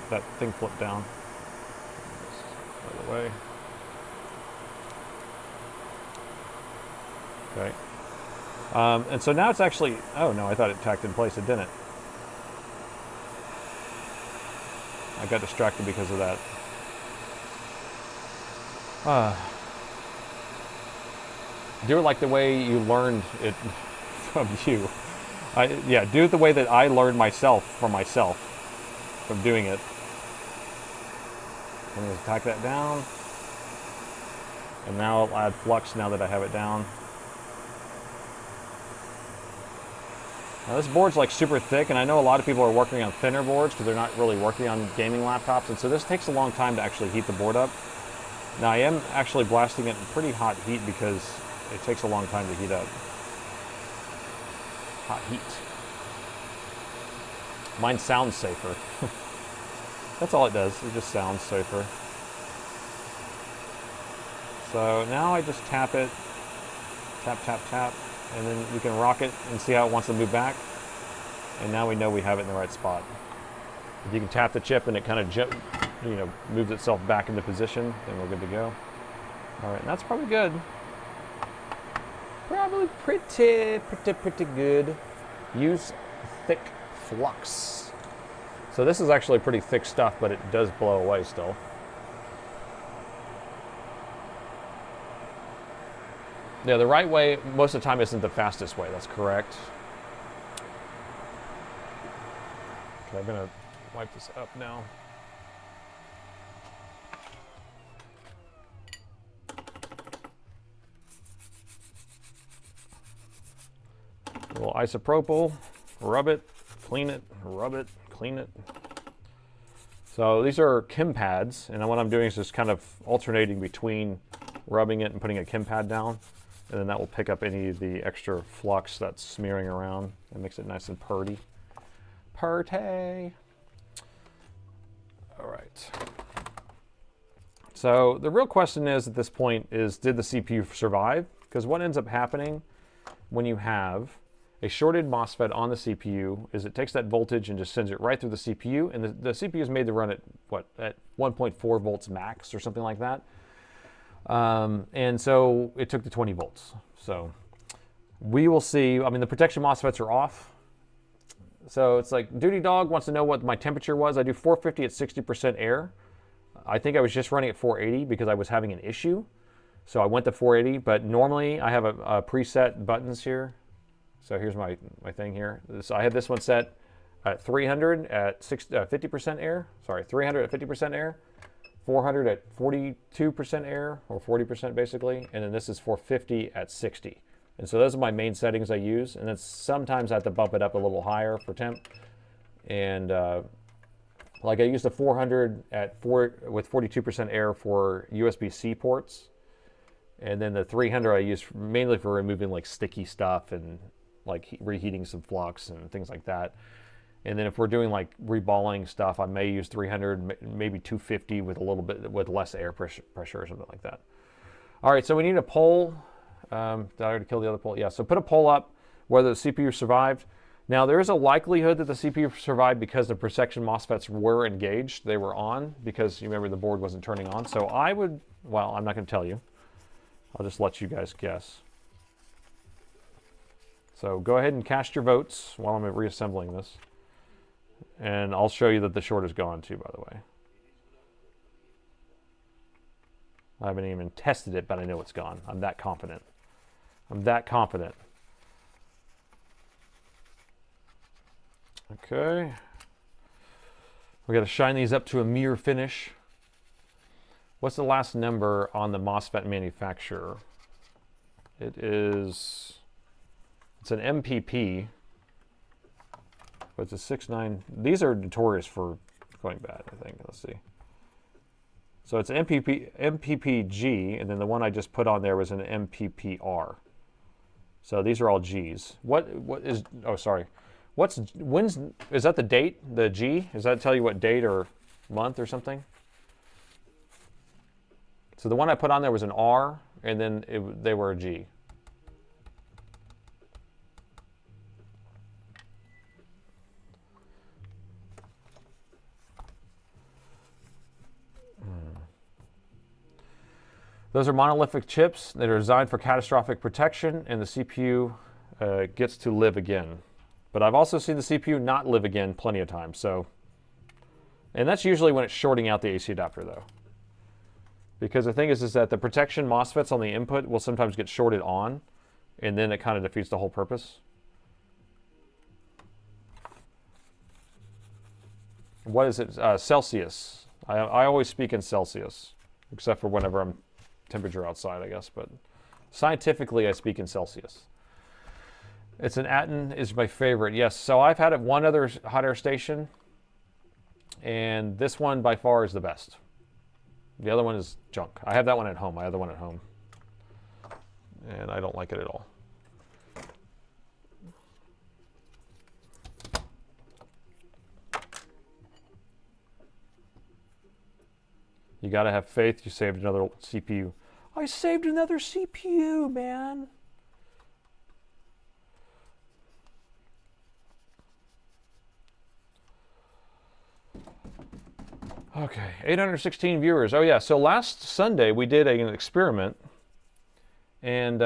flipped down. Out of the way. Okay. And so now it's actually, oh no, I thought it tacked in place. It didn't. I got distracted because of that. Do it like the way you learned it from you. Yeah, do it the way that I learned myself from myself. from doing it. I'm going to tack that down. And now I'll add flux now that I have it down. Now this board's like super thick, and I know a lot of people are working on thinner boards because they're not really working on gaming laptops, and so this takes a long time to actually heat the board up. Now I am actually blasting it in pretty hot heat because it takes a long time to heat up. Hot heat. Mine sounds safer. That's all it does, it just sounds safer. So now I just tap it, tap, tap, tap, and then we can rock it and see how it wants to move back. And now we know we have it in the right spot. If you can tap the chip and it kind of moves itself back into position, then we're good to go. All right, and that's probably good. Probably pretty good. Use thick flux. So this is actually pretty thick stuff, but it does blow away still. Yeah, the right way most of the time isn't the fastest way, that's correct. Okay, I'm gonna wipe this up now. A little isopropyl, rub it, clean it, rub it, clean it. So these are Kim pads, and what I'm doing is just kind of alternating between rubbing it and putting a Kim pad down, and then that will pick up any of the extra flux that's smearing around and makes it nice and purty. Purty. All right. So the real question is at this point is, did the CPU survive? Because what ends up happening when you have a shorted MOSFET on the CPU is it takes that voltage and just sends it right through the CPU, and the CPU is made to run at what, at 1.4 volts max or something like that. And so it took the 20 volts. So we will see. I mean, the protection MOSFETs are off. So it's like Duty Dog wants to know what my temperature was. I do 450 at 60% air. I think I was just running at 480 because I was having an issue. So I went to 480, but normally I have a preset buttons here. So here's my thing here. So I have this one set at 300 at 50% air. Sorry, 300 at 50% air. 400 at 42% air, or 40% basically, and then this is 450 at 60. And so those are my main settings I use, and then sometimes I have to bump it up a little higher for temp. And like I use the 400 with 42% air for USB-C ports, and then the 300 I use mainly for removing like sticky stuff and like reheating some flux and things like that. And then if we're doing like reballing stuff, I may use 300, maybe 250 with a little bit with less air pressure or something like that. All right, so we need a poll. Did I already kill the other poll? Yeah, so put a poll up whether the CPU survived. Now there is a likelihood that the CPU survived because the protection MOSFETs were engaged. They were on because you remember the board wasn't turning on. So I would, well, I'm not going to tell you. I'll just let you guys guess. So go ahead and cast your votes while I'm reassembling this. And I'll show you that the short is gone too, by the way. I haven't even tested it, but I know it's gone. I'm that confident. I'm that confident. Okay. We got to shine these up to a mirror finish. What's the last number on the MOSFET manufacturer? It's an MPP. But it's a 6.9. These are notorious for going bad, I think. Let's see. So it's MPPG, and then the one I just put on there was an MPPR. So these are all Gs. What is, oh, sorry. Is that the date, the G? Does that tell you what date or month or something? So the one I put on there was an R, and then they were a G. Those are monolithic chips that are designed for catastrophic protection, and the CPU gets to live again. But I've also seen the CPU not live again plenty of times. So, and that's usually when it's shorting out the AC adapter, though. Because the thing is that the protection MOSFETs on the input will sometimes get shorted on, and then it kind of defeats the whole purpose. What is it? Celsius. I always speak in Celsius, except for whenever I'm temperature outside, I guess. But scientifically, I speak in Celsius. It's an Atten is my favorite. Yes. So I've had one other hot air station, and this one by far is the best. The other one is junk. I have that one at home. I have the one at home, and I don't like it at all. You got to have faith. You saved another CPU. I saved another CPU, man. Okay, 816 viewers. Oh yeah, so last Sunday we did an experiment, and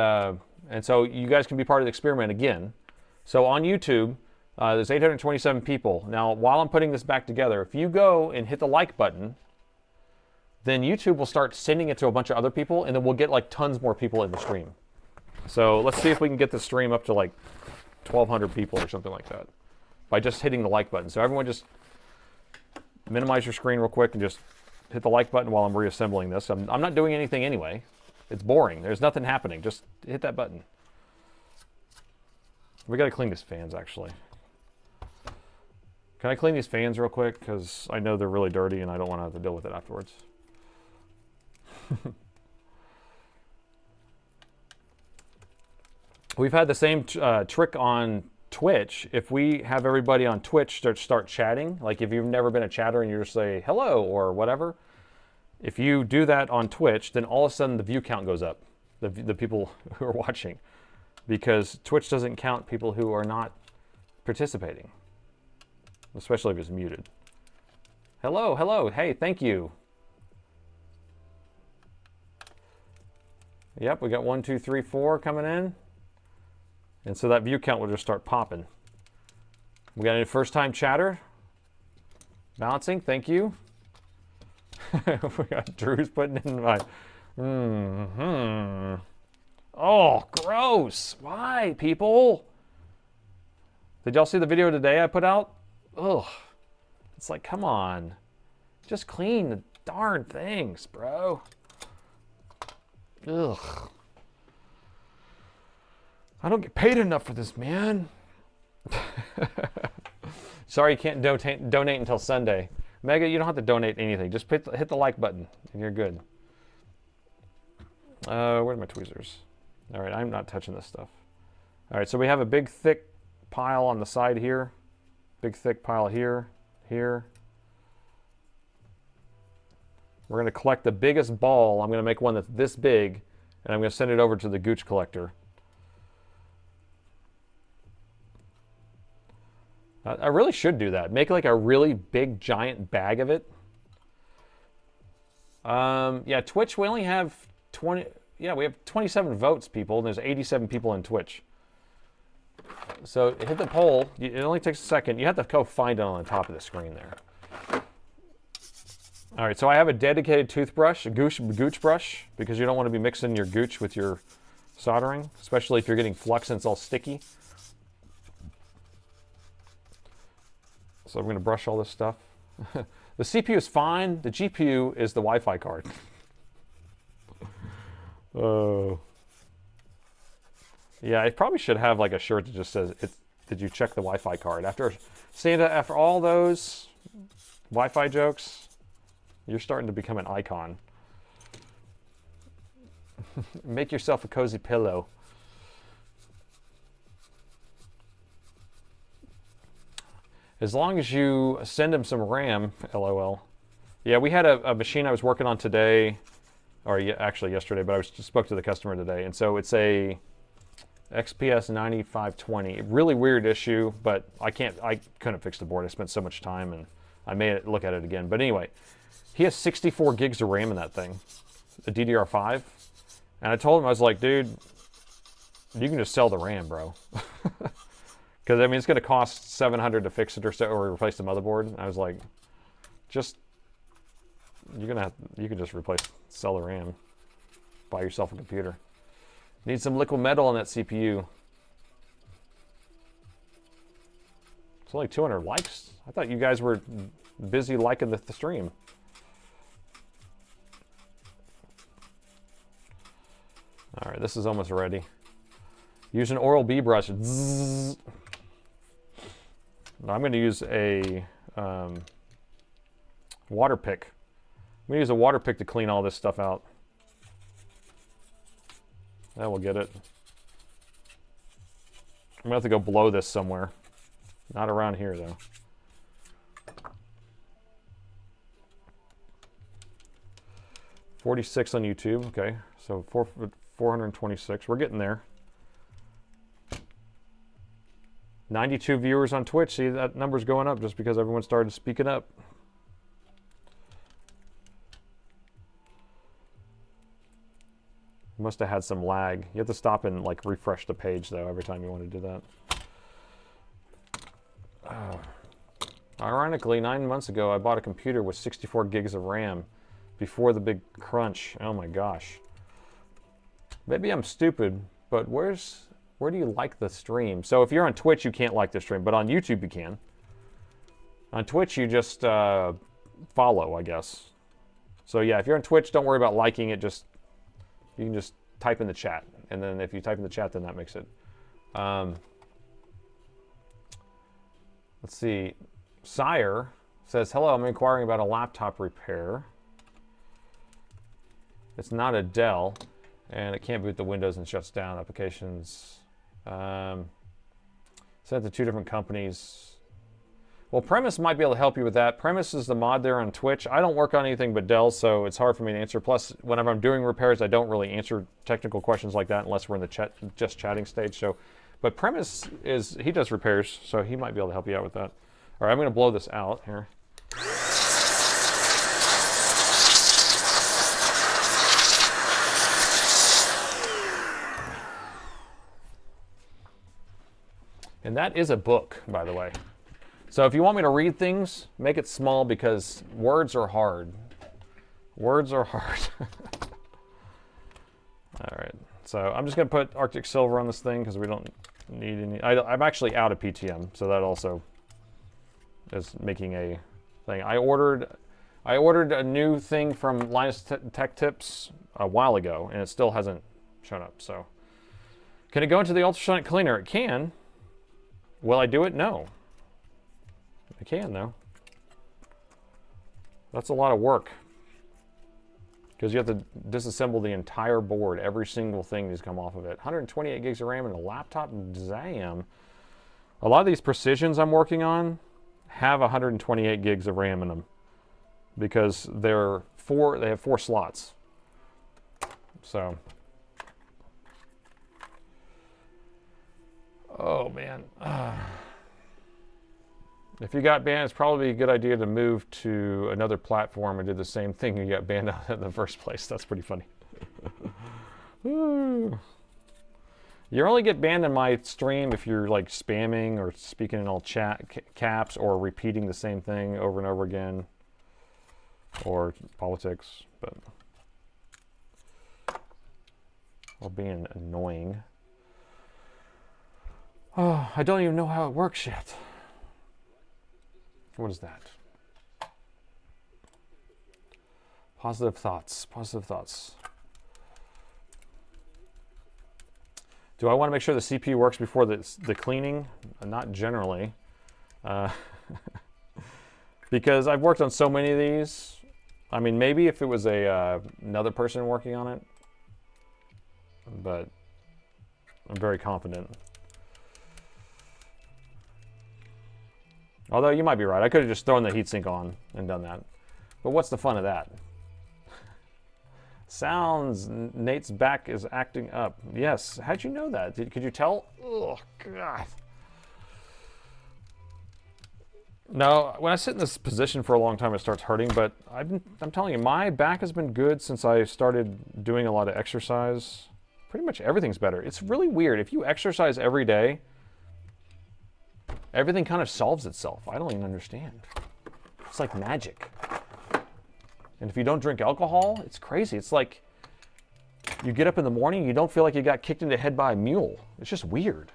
so you guys can be part of the experiment again. So on YouTube, there's 827 people. Now, while I'm putting this back together, if you go and hit the like button, then YouTube will start sending it to a bunch of other people, and then we'll get like tons more people in the stream. So let's see if we can get the stream up to like 1,200 people or something like that by just hitting the like button. So everyone just minimize your screen real quick and just hit the like button while I'm reassembling this. I'm not doing anything anyway. It's boring. There's nothing happening. Just hit that button. We got to clean these fans, actually. Can I clean these fans real quick? Because I know they're really dirty and I don't want to have to deal with it afterwards. We've had the same trick on Twitch. If we have everybody on Twitch start chatting, like if you've never been a chatter and you just say hello or whatever, if you do that on Twitch, then all of a sudden the view count goes up, the people who are watching, because Twitch doesn't count people who are not participating, especially if it's muted. Hello, hello, hey, thank you. Yep, we got 1, 2, 3, 4 coming in. And so that view count will just start popping. We got any first time chatter? Balancing, thank you. We got Drew's putting in my, Oh, gross. Why, people? Did y'all see the video today I put out? Ugh. It's like, come on. Just clean the darn things, bro. Ugh. I don't get paid enough for this, man. Sorry you can't donate until Sunday. Mega, you don't have to donate anything. Just hit the like button and you're good. Where's my tweezers? All right, I'm not touching this stuff. All right, so we have a big thick pile on the side here. Big thick pile here, here. We're gonna collect the biggest ball. I'm gonna make one that's this big, and I'm gonna send it over to the gooch collector. I really should do that. Make like a really big, giant bag of it. Yeah, Twitch, we only have 20. Yeah, we have 27 votes, people, and there's 87 people in Twitch. So hit the poll. It only takes a second. You have to go find it on the top of the screen there. All right, so I have a dedicated toothbrush, a gooch brush, because you don't want to be mixing your gooch with your soldering, especially if you're getting flux and it's all sticky. So I'm going to brush all this stuff. The CPU is fine. The GPU is the Wi-Fi card. Oh. Yeah, I probably should have like a shirt that just says, "Did you check the Wi-Fi card?" After Santa, after all those Wi-Fi jokes, you're starting to become an icon. Make yourself a cozy pillow. As long as you send him some RAM, LOL. Yeah, we had a machine I was working on today, or actually yesterday, but I just spoke to the customer today. And so it's a XPS 9520. Really weird issue, but I couldn't fix the board. I spent so much time and I made it look at it again. But anyway, he has 64 gigs of RAM in that thing, the DDR5. And I told him, I was like, dude, you can just sell the RAM, bro. Because, I mean, it's going to cost $700 to fix it or replace the motherboard. And I was like, you can just sell the RAM. Buy yourself a computer. Need some liquid metal on that CPU. It's only 200 likes. I thought you guys were busy liking the stream. All right, this is almost ready. Use an Oral-B brush. Zzz. I'm going to use a water pick. I'm going to use a water pick to clean all this stuff out. That will get it. I'm going to have to go blow this somewhere. Not around here, though. $46 on YouTube. Okay, so 426. We're getting there. 92 viewers on Twitch. See, that number's going up just because everyone started speaking up. Must have had some lag. You have to stop and like refresh the page though every time you want to do that. Ironically, 9 months ago, I bought a computer with 64 gigs of RAM before the big crunch. Oh my gosh. Maybe I'm stupid, but where do you like the stream? So if you're on Twitch, you can't like the stream, but on YouTube you can. On Twitch, you just follow, I guess. So yeah, if you're on Twitch, don't worry about liking it. You can just type in the chat, and then if you type in the chat, then that makes it. Let's see. Sire says, hello, I'm inquiring about a laptop repair. It's not a Dell, and it can't boot the Windows and shuts down applications. Sent to 2 different companies. Well, Premise might be able to help you with that. Premise is the mod there on Twitch. I don't work on anything but Dell, so it's hard for me to answer. Plus, whenever I'm doing repairs, I don't really answer technical questions like that unless we're in the just chatting stage. So, but Premise he does repairs, so he might be able to help you out with that. All right, I'm going to blow this out here. And that is a book, by the way. So if you want me to read things, make it small because words are hard. Words are hard. All right, so I'm just going to put Arctic Silver on this thing because we don't need any. I'm actually out of PTM, so that also is making a thing. I ordered a new thing from Linus Tech Tips a while ago, and it still hasn't shown up. So can it go into the ultrasonic cleaner? It can. Will I do it? No. I can, though. That's a lot of work. Because you have to disassemble the entire board. Every single thing needs to come off of it. 128 gigs of RAM in a laptop? Damn. A lot of these Precisions I'm working on have 128 gigs of RAM in them. Because they have 4 slots. So. Oh, man. If you got banned, it's probably a good idea to move to another platform and do the same thing you got banned out in the first place. That's pretty funny. You only get banned in my stream if you're like spamming or speaking in all chat caps or repeating the same thing over and over again, or politics, or being annoying. Oh, I don't even know how it works yet. What is that? Positive thoughts. Positive thoughts. Do I want to make sure the CPU works before the cleaning? Not generally. Because I've worked on so many of these. I mean, maybe if it was another person working on it. But I'm very confident. Although you might be right. I could have just thrown the heatsink on and done that. But what's the fun of that? Sounds, Nate's back is acting up. Yes, how'd you know that? Could you tell? Oh, God. No, when I sit in this position for a long time, it starts hurting, but I'm telling you, my back has been good since I started doing a lot of exercise. Pretty much everything's better. It's really weird. If you exercise every day, everything kind of solves itself. I don't even understand. It's like magic. And if you don't drink alcohol, it's crazy. It's like you get up in the morning, you don't feel like you got kicked in the head by a mule. It's just weird.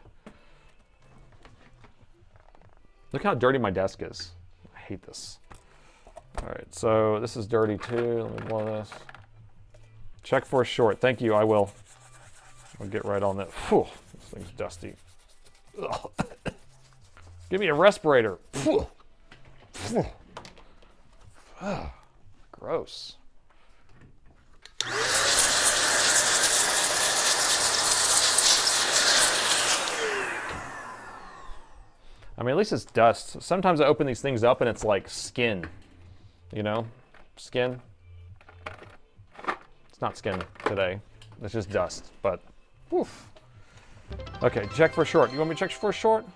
Look how dirty my desk is. I hate this. All right, so this is dirty too. Let me blow this. Check for a short. Thank you, I will. I'll get right on that. Whew, this thing's dusty. Ugh. Give me a respirator. Phew. Phew. Ugh. Gross. I mean, at least it's dust. Sometimes I open these things up and it's like skin. You know? Skin. It's not skin today. It's just dust, but woof. Okay, check for a short. You want me to check for a short?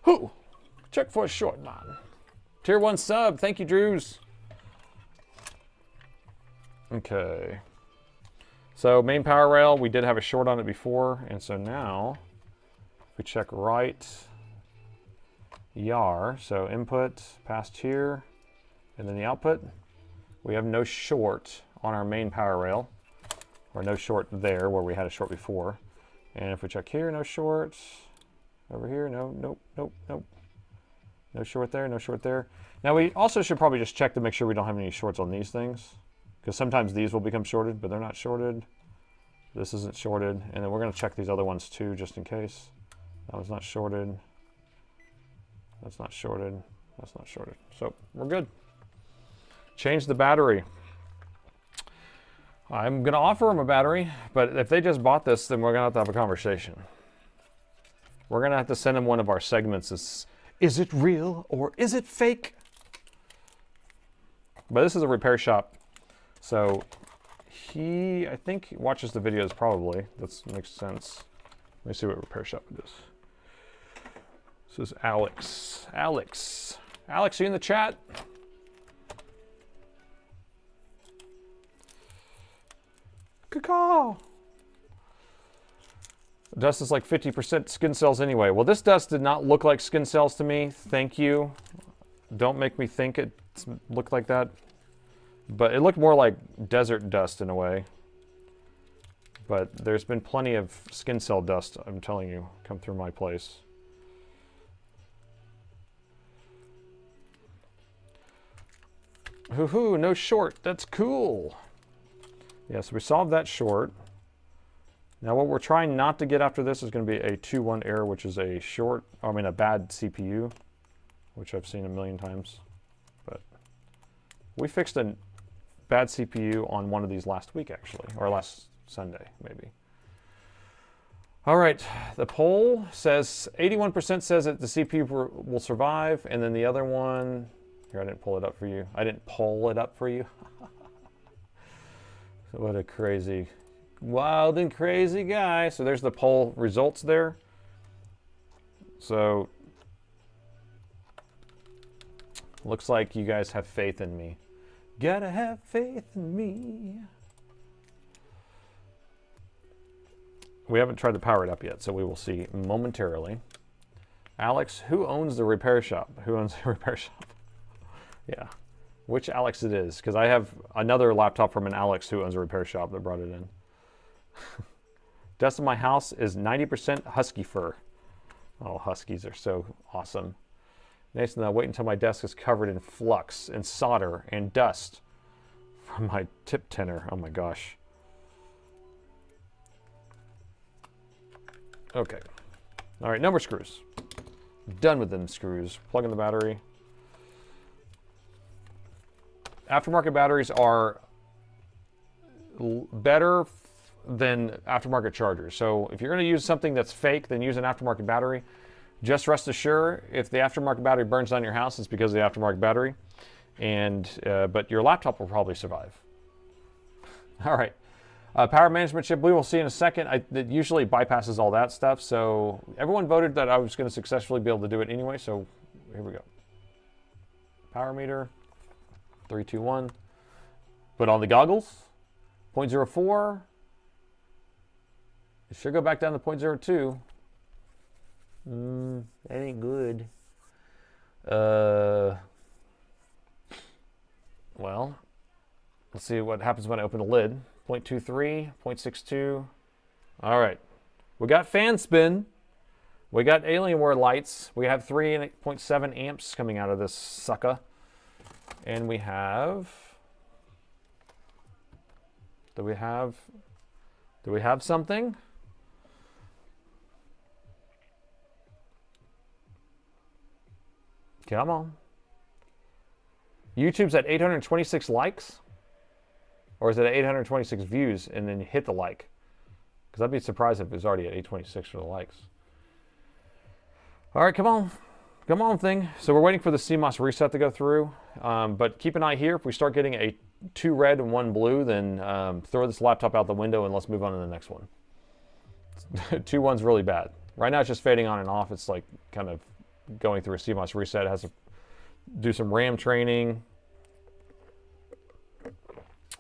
Who? Check for a short, man. Tier 1 sub. Thank you, Drews. Okay. So main power rail, we did have a short on it before, and so now if we check right YAR, so input past here, and then the output, we have no short on our main power rail, or no short there where we had a short before. And if we check here, no short. Over here, no, nope, nope, nope. No short there, no short there. Now we also should probably just check to make sure we don't have any shorts on these things, because sometimes these will become shorted, but they're not shorted. This isn't shorted, and then we're going to check these other ones too, just in case. That one's not shorted. That's not shorted. That's not shorted. So we're good. Change the battery. I'm going to offer them a battery, but if they just bought this, then we're going to have a conversation. We're going to have to send them one of our segments. Is it real or is it fake? But this is a repair shop. So I think he watches the videos probably. That makes sense. Let me see what repair shop it is. This is Alex. Alex, are you in the chat? Caw. Dust is like 50% skin cells anyway. Well, this dust did not look like skin cells to me. Thank you. Don't make me think it looked like that. But it looked more like desert dust in a way. But there's been plenty of skin cell dust, I'm telling you, come through my place. Hoo-hoo, no short. That's cool. Yeah, so we solved that short. Now what we're trying not to get after this is going to be a 2-1 error, which is a a bad CPU, which I've seen a million times. But we fixed a bad CPU on one of these last week, actually, or last Sunday, maybe. All right, the poll says 81% says that the CPU will survive, and then the other one, here, I didn't pull it up for you. I didn't pull it up for you. What a crazy, wild and crazy guy. So there's the poll results there. So looks like you guys have faith in me. Gotta have faith in me. We haven't tried to power it up yet, so we will see momentarily. Alex, who owns the repair shop? Who owns the repair shop? Yeah. Which Alex it is, because I have another laptop from an Alex who owns a repair shop that brought it in. Dust in my house is 90% husky fur. Oh, huskies are so awesome. Nathan, I'll wait until my desk is covered in flux and solder and dust from my tip tenor. Oh my gosh. Okay. All right, no more screws. Done with them screws. Plug in the battery. Aftermarket batteries are better than aftermarket chargers. So if you're going to use something that's fake, then use an aftermarket battery. Just rest assured, if the aftermarket battery burns down your house, it's because of the aftermarket battery. But your laptop will probably survive. All right. Power management chip, we will see in a second. It usually bypasses all that stuff. So everyone voted that I was going to successfully be able to do it anyway. So here we go. Power meter. 3, 2, 1. Put on the goggles. 0.04. It should go back down to 0.02. That ain't good. Well, let's see what happens when I open the lid. 0.23, 0.62. All right. We got fan spin. We got Alienware lights. We have 3.7 amps coming out of this sucker. And we have, do we have something? Come on. YouTube's at 826 likes? Or is it at 826 views and then you hit the like? Because I'd be surprised if it was already at 826 for the likes. All right, come on. Come on, thing. So we're waiting for the CMOS reset to go through. But keep an eye here. If we start getting 2 red and 1 blue, then throw this laptop out the window and let's move on to the next one. 2 1's really bad. Right now it's just fading on and off. It's like kind of going through a CMOS reset. It has to do some RAM training.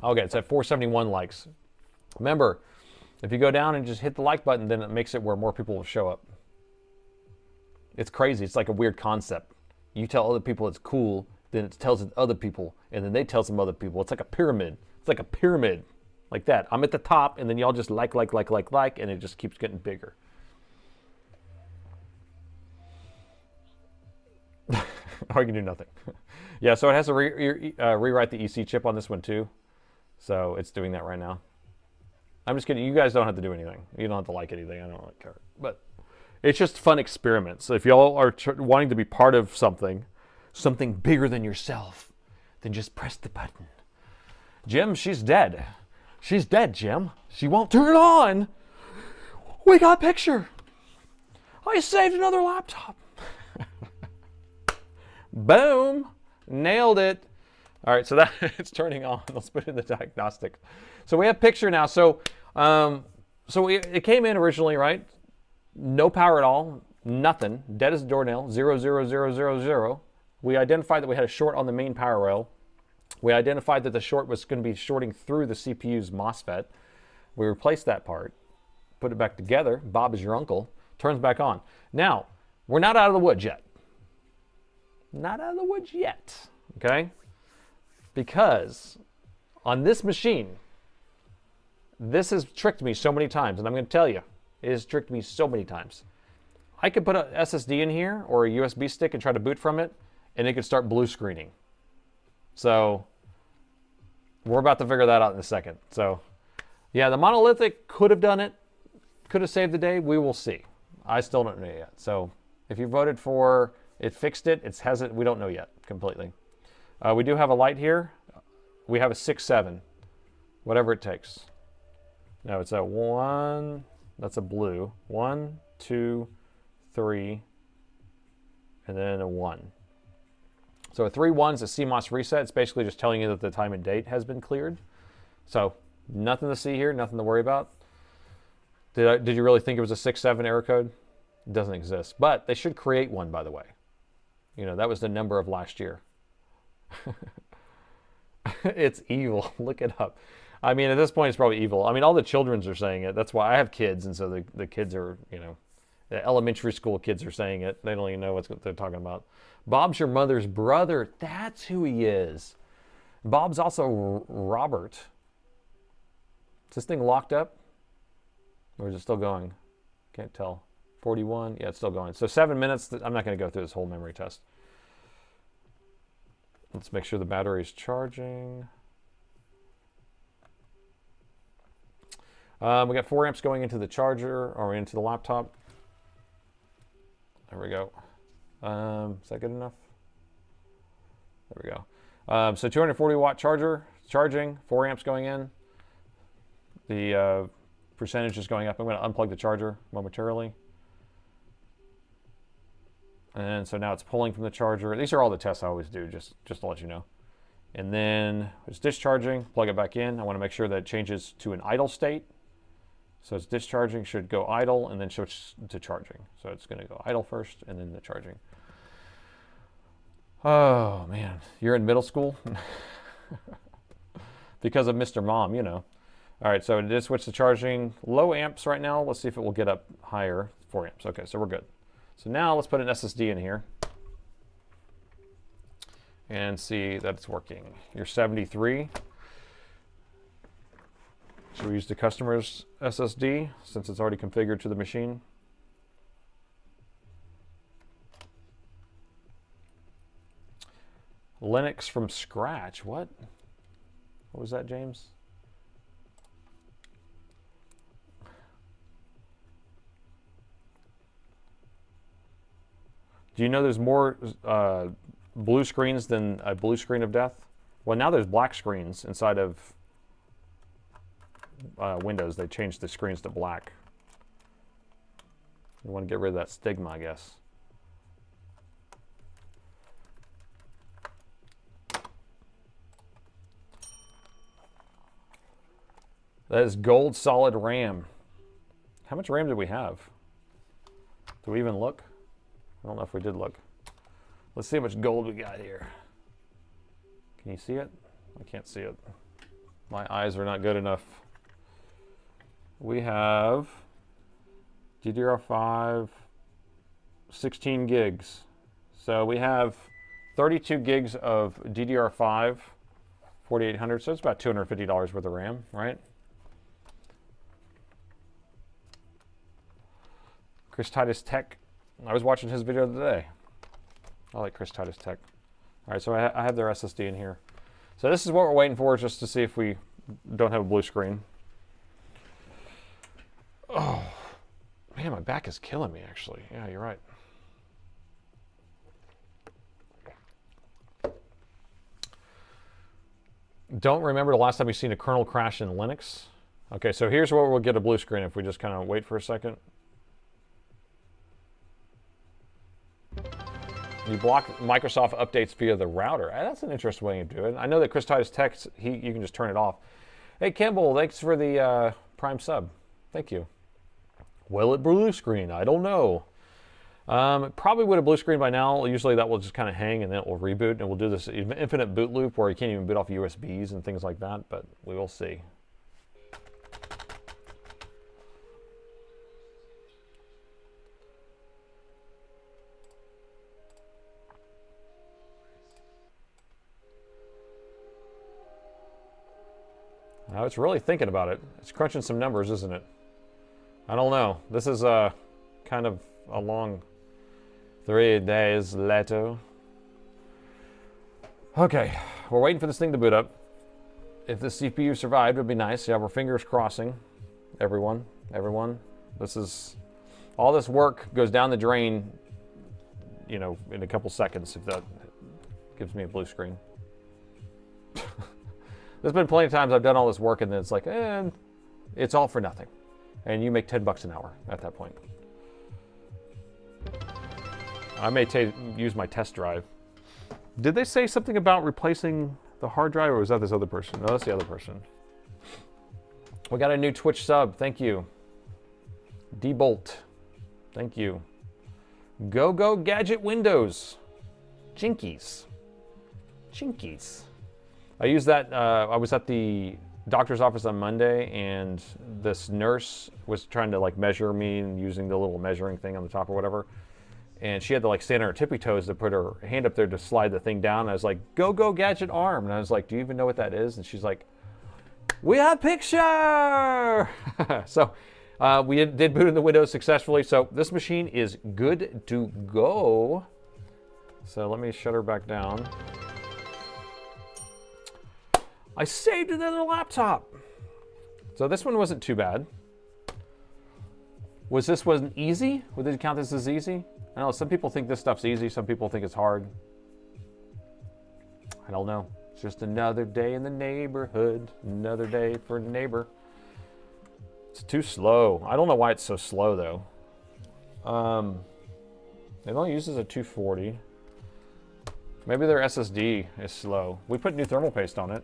Okay, it's at 471 likes. Remember, if you go down and just hit the like button, then it makes it where more people will show up. It's crazy. It's like a weird concept. You tell other people it's cool, then it tells it other people, and then they tell some other people. It's like a pyramid. It's like a pyramid, like that. I'm at the top, and then y'all just like, and it just keeps getting bigger. Or you can do nothing. Yeah, so it has to rewrite the EC chip on this one too. So it's doing that right now. I'm just kidding. You guys don't have to do anything. You don't have to like anything. I don't really care. But it's just fun experiments. So if y'all are wanting to be part of something bigger than yourself, then just press the button. Jim, she's dead. She's dead, Jim. She won't turn on. We got a picture. I saved another laptop. Boom. Nailed it. All right, so that it's turning on. Let's put it in the diagnostic. So we have picture now. So it came in originally, right? No power at all, nothing, dead as a doornail, 0, 0, 0, 0, 0. We identified that we had a short on the main power rail. We identified that the short was going to be shorting through the CPU's MOSFET. We replaced that part, put it back together. Bob is your uncle. Turns back on. Now, we're not out of the woods yet. Not out of the woods yet, okay? Because on this machine, this has tricked me so many times, and I'm going to tell you, it has tricked me so many times. I could put an SSD in here or a USB stick and try to boot from it, and it could start blue screening. So we're about to figure that out in a second. So yeah, the monolithic could have done it, could have saved the day. We will see. I still don't know yet. So if you voted for it, fixed it, it hasn't, we don't know yet completely. We do have a light here. We have a 6-7, whatever it takes. No, it's a 1. That's a blue. 1, 2, 3, and then a 1. So a 3-1 is a CMOS reset. It's basically just telling you that the time and date has been cleared. So nothing to see here, nothing to worry about. Did you really think it was a 6-7 error code? It doesn't exist. But they should create one, by the way. You know, that was the number of last year. It's evil. Look it up. I mean, at this point, it's probably evil. I mean, all the children's are saying it. That's why I have kids, and so the kids are, you know, the elementary school kids are saying it. They don't even know what they're talking about. Bob's your mother's brother. That's who he is. Bob's also Robert. Is this thing locked up? Or is it still going? Can't tell. 41. Yeah, it's still going. So 7 minutes. I'm not going to go through this whole memory test. Let's make sure the battery is charging. We got 4 amps going into the charger or into the laptop. There we go. Is that good enough? There we go. So 240 watt charger charging, 4 amps going in. The percentage is going up. I'm going to unplug the charger momentarily. And so now it's pulling from the charger. These are all the tests I always do, just to let you know. And then it's discharging, plug it back in. I want to make sure that it changes to an idle state. So it's discharging, should go idle, and then switch to charging. So it's going to go idle first, and then the charging. Oh, man. You're in middle school? Because of Mr. Mom, you know. All right, so it did switch to charging. Low amps right now. Let's see if it will get up higher. 4 amps. Okay, so we're good. So now let's put an SSD in here and see that it's working. You're 73. Should we use the customer's SSD since it's already configured to the machine? Linux from scratch. What? What was that, James? Do you know there's more blue screens than a blue screen of death? Well, now there's black screens inside of Windows. They changed the screens to black. You want to get rid of that stigma, I guess. That is gold solid RAM. How much RAM did we have? Did we even look? I don't know if we did look. Let's see how much gold we got here. Can you see it? I can't see it. My eyes are not good enough. We have DDR5, 16 gigs. So we have 32 gigs of DDR5, 4800, so it's about $250 worth of RAM, right? Chris Titus Tech. I was watching his video today. I like Chris Titus Tech. All right, so I have their SSD in here. So this is what we're waiting for, just to see if we don't have a blue screen. Oh, man, my back is killing me, actually. Yeah, you're right. Don't remember the last time you've seen a kernel crash in Linux. Okay, so here's where we'll get a blue screen if we just kind of wait for a second. You block Microsoft updates via the router. That's an interesting way to do it. I know that Chris Titus Tech, you can just turn it off. Hey, Kimball, thanks for the Prime sub. Thank you. Will it blue screen? I don't know. Probably would have blue screen by now. Usually that will just kind of hang and then it will reboot, and we'll do this infinite boot loop where you can't even boot off USBs and things like that, but we will see. Now it's really thinking about it. It's crunching some numbers, isn't it? I don't know. This is kind of a long 3 days later. Okay, we're waiting for this thing to boot up. If the CPU survived, it would be nice. Yeah, we're fingers crossing. Everyone. This is, all this work goes down the drain, you know, in a couple seconds if that gives me a blue screen. There's been plenty of times I've done all this work and then it's like, it's all for nothing. And you make $10 an hour at that point. I may use my test drive. Did they say something about replacing the hard drive, or was that this other person? No, that's the other person. We got a new Twitch sub. Thank you. D-Bolt. Thank you. Go Gadget Windows. Jinkies. I used that, I was at the doctor's office on Monday, and this nurse was trying to like measure me and using the little measuring thing on the top or whatever. And she had to like stand on her tippy toes to put her hand up there to slide the thing down. And I was like, go Gadget arm. And I was like, do you even know what that is? And she's like, we have picture. So we did boot in the Windows successfully. So this machine is good to go. So let me shut her back down. I saved another laptop. So this one wasn't too bad. Wasn't easy? Would they count this as easy? I know some people think this stuff's easy, some people think it's hard. I don't know. It's just another day in the neighborhood. Another day for neighbor. It's too slow. I don't know why it's so slow though. It only uses a 240. Maybe their SSD is slow. We put new thermal paste on it.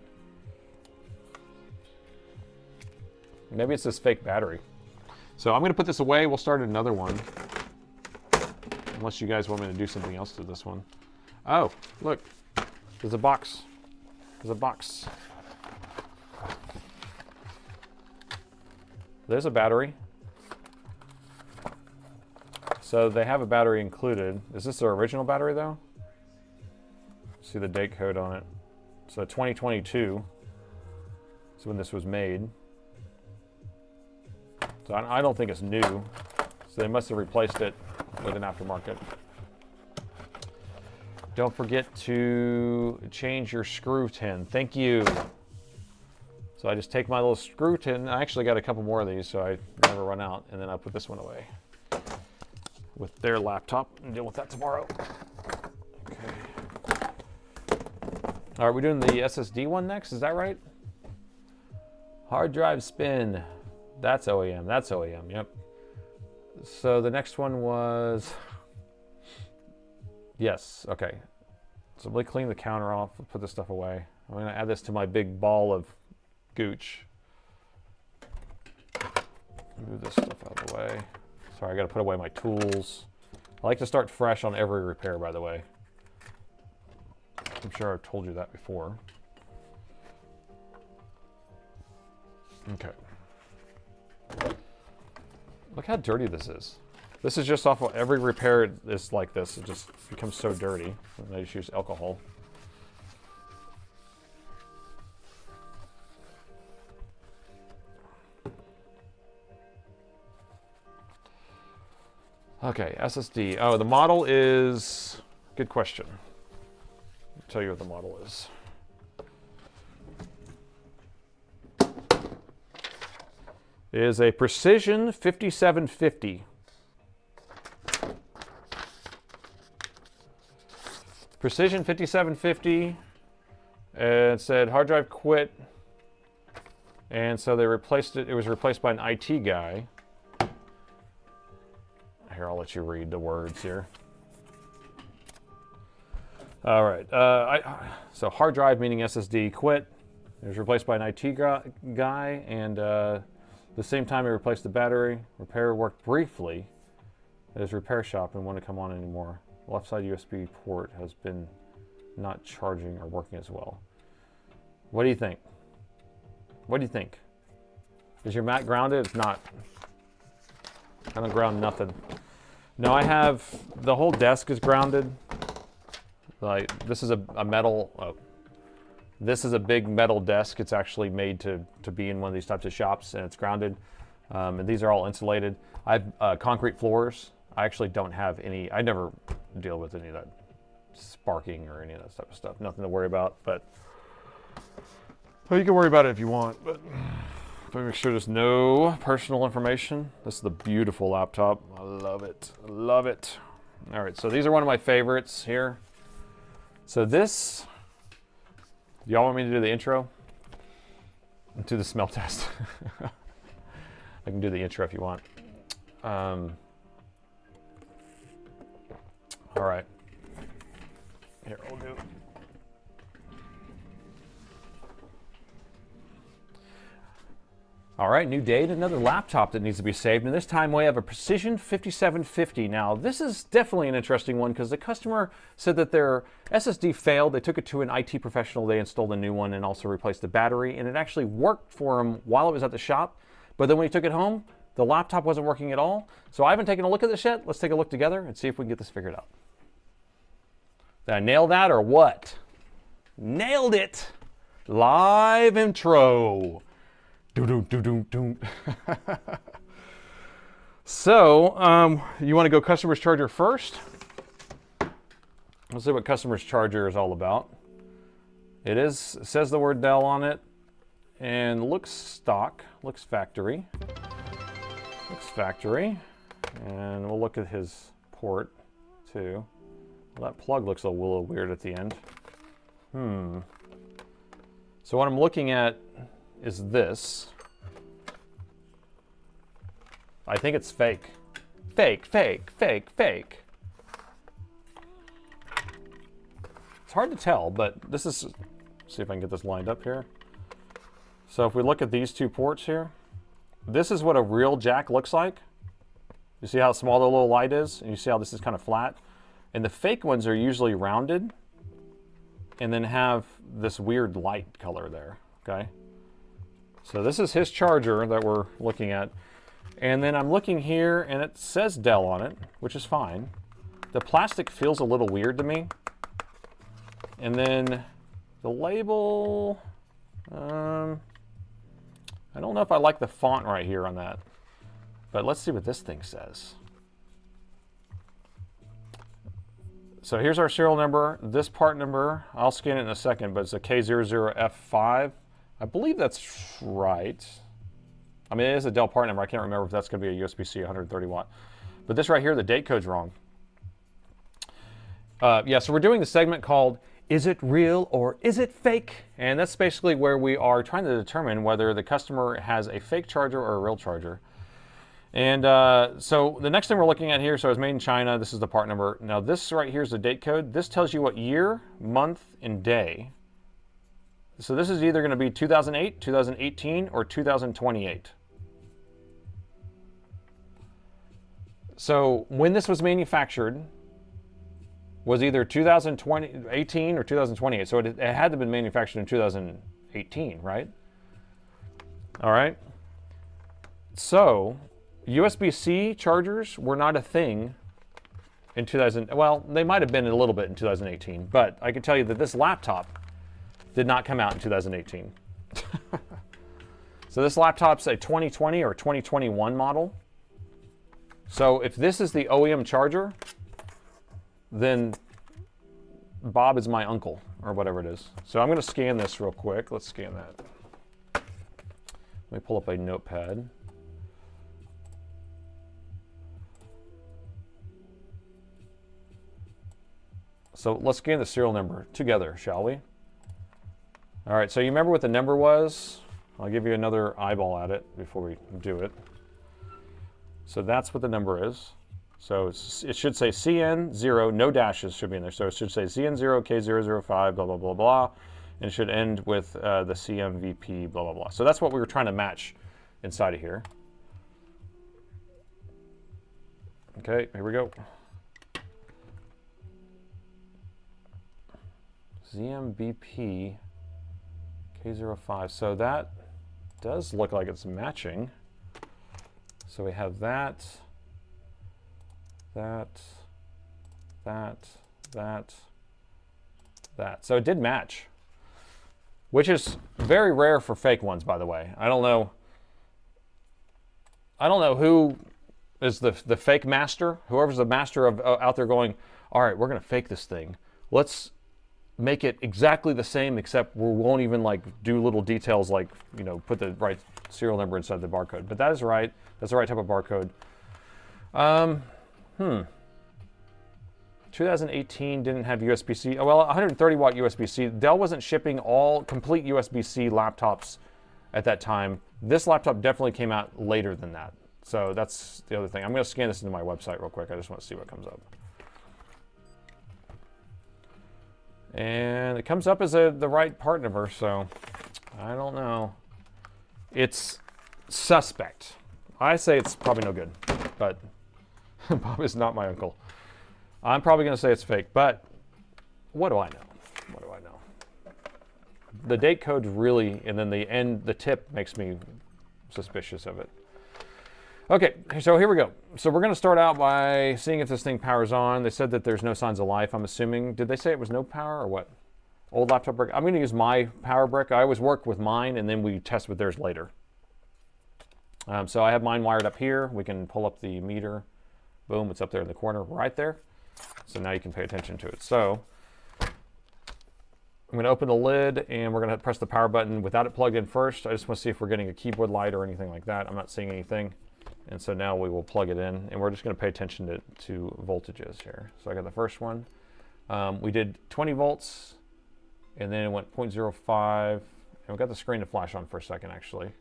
Maybe it's this fake battery. So I'm going to put this away. We'll start another one. Unless you guys want me to do something else to this one. Oh, look. There's a box. There's a box. There's a battery. So they have a battery included. Is this their original battery though? See the date code on it. So 2022 is when this was made. So I don't think it's new. So they must have replaced it with an aftermarket. Don't forget to change your screw tin. Thank you. So I just take my little screw tin. I actually got a couple more of these, so I never run out. And then I put this one away with their laptop and deal with that tomorrow. Okay. All right, we're doing the SSD one next. Is that right? Hard drive spin. That's OEM. That's OEM. Yep. So the next one was. Yes. Okay. So let me clean the counter off and put this stuff away. I'm going to add this to my big ball of gooch. Move this stuff out of the way. Sorry, I got to put away my tools. I like to start fresh on every repair, by the way. I'm sure I've told you that before. Okay. Look how dirty this is. This is just off of every repair is like this. It just becomes so dirty. I just use alcohol. Okay, SSD. Oh, the model is... Good question. I'll tell you what the model is. It is a Precision 5750. Precision 5750. It said hard drive quit. And so they replaced it. It was replaced by an IT guy. Here, I'll let you read the words here. All right. So hard drive, meaning SSD, quit. It was replaced by an IT guy, and the same time he replaced the battery. Repair worked briefly at his repair shop and wouldn't come on anymore. Left side USB port has been not charging or working as well. What do you think? What do you think? Is your Mac grounded? It's not. I don't ground nothing. No, I have, the whole desk is grounded. Like, this is a metal, oh, this is a big metal desk. It's actually made to be in one of these types of shops, and it's grounded. And these are all insulated. I have concrete floors. I actually don't have any, I never deal with any of that sparking or any of that type of stuff. Nothing to worry about, but, well, you can worry about it if you want, but make sure there's no personal information. This is a beautiful laptop. I love it. I love it. All right, so these are one of my favorites here. So this, y'all want me to do the intro? Do the smell test. I can do the intro if you want. All right. Here, we'll do. All right, new date, another laptop that needs to be saved, and this time we have a Precision 5750. Now, this is definitely an interesting one because the customer said that their SSD failed. They took it to an IT professional, they installed a new one and also replaced the battery, and it actually worked for him while it was at the shop, but then when he took it home, the laptop wasn't working at all. So I haven't taken a look at this yet. Let's take a look together and see if we can get this figured out. Did I nail that or what? Nailed it! Live intro. So, you want to go customer's charger first? Let's see what customer's charger is all about. It says the word Dell on it, and looks stock, looks factory. Looks factory. And we'll look at his port, too. Well, that plug looks a little weird at the end. So what I'm looking at is this. I think it's fake. Fake, fake, fake, fake. It's hard to tell, but this is, see if I can get this lined up here. So if we look at these two ports here, this is what a real jack looks like. You see how small the little light is? And you see how this is kind of flat? And the fake ones are usually rounded and then have this weird light color there, okay? So this is his charger that we're looking at. And then I'm looking here and it says Dell on it, which is fine. The plastic feels a little weird to me. And then the label, I don't know if I like the font right here on that, but let's see what this thing says. So here's our serial number. This part number, I'll scan it in a second, but it's a K00F5. I believe that's right. I mean, it is a Dell part number. I can't remember if that's going to be a USB-C 130 watt. But this right here, the date code's wrong. Yeah, so we're doing the segment called Is It Real or Is It Fake? And that's basically where we are trying to determine whether the customer has a fake charger or a real charger. And so the next thing we're looking at here, so it's made in China. This is the part number. Now this right here is the date code. This tells you what year, month, and day. So this is either going to be 2008, 2018, or 2028. So when this was manufactured was either 2018 or 2028. So it had to have been manufactured in 2018, right? All right. So USB-C chargers were not a thing in 2000. Well, they might have been a little bit in 2018, but I can tell you that this laptop did not come out in 2018. So this laptop's a 2020 or 2021 model. So if this is the OEM charger, then Bob is my uncle, or whatever it is. So I'm going to scan this real quick. Let's scan that. Let me pull up a notepad. So let's scan the serial number together, shall we? All right, so you remember what the number was? I'll give you another eyeball at it before we do it. So that's what the number is. So it should say CN0, no dashes should be in there. So it should say CN0, K005, blah, blah, blah, blah. And it should end with the CMVP, blah, blah, blah. So that's what we were trying to match inside of here. Okay, here we go. ZMBP K05. So that does look like it's matching. So we have that, that. So it did match, which is very rare for fake ones, by the way. I don't know who is the fake master. Whoever's the master of out there going, all right, we're going to fake this thing. Let's make it exactly the same, except we won't even like do little details like, you know, put the right serial number inside the barcode. But that is right. That's the right type of barcode. 2018 didn't have USB-C. Oh, well, 130 watt USB-C. Dell wasn't shipping all complete USB-C laptops at that time. This laptop definitely came out later than that. So that's the other thing. I'm going to scan this into my website real quick. I just want to see what comes up. And it comes up as the right part number, so I don't know. It's suspect. I say it's probably no good, but Bob is not my uncle. I'm probably going to say it's fake, but what do I know? What do I know? The date code really, and then the tip makes me suspicious of it. Okay, so here we go. So we're going to start out by seeing if this thing powers on. They said that there's no signs of life, I'm assuming. Did they say it was no power or what? Old laptop brick. I'm going to use my power brick. I always work with mine, and then we test with theirs later. So I have mine wired up here. We can pull up the meter. Boom, it's up there in the corner right there. So now you can pay attention to it. So I'm going to open the lid, and we're going to press the power button without it plugged in first. I just want to see if we're getting a keyboard light or anything like that. I'm not seeing anything. And so now we will plug it in, and we're just going to pay attention to voltages here. So I got the first one. We did 20 volts, and then it went 0.05, and we got the screen to flash on for a second, actually.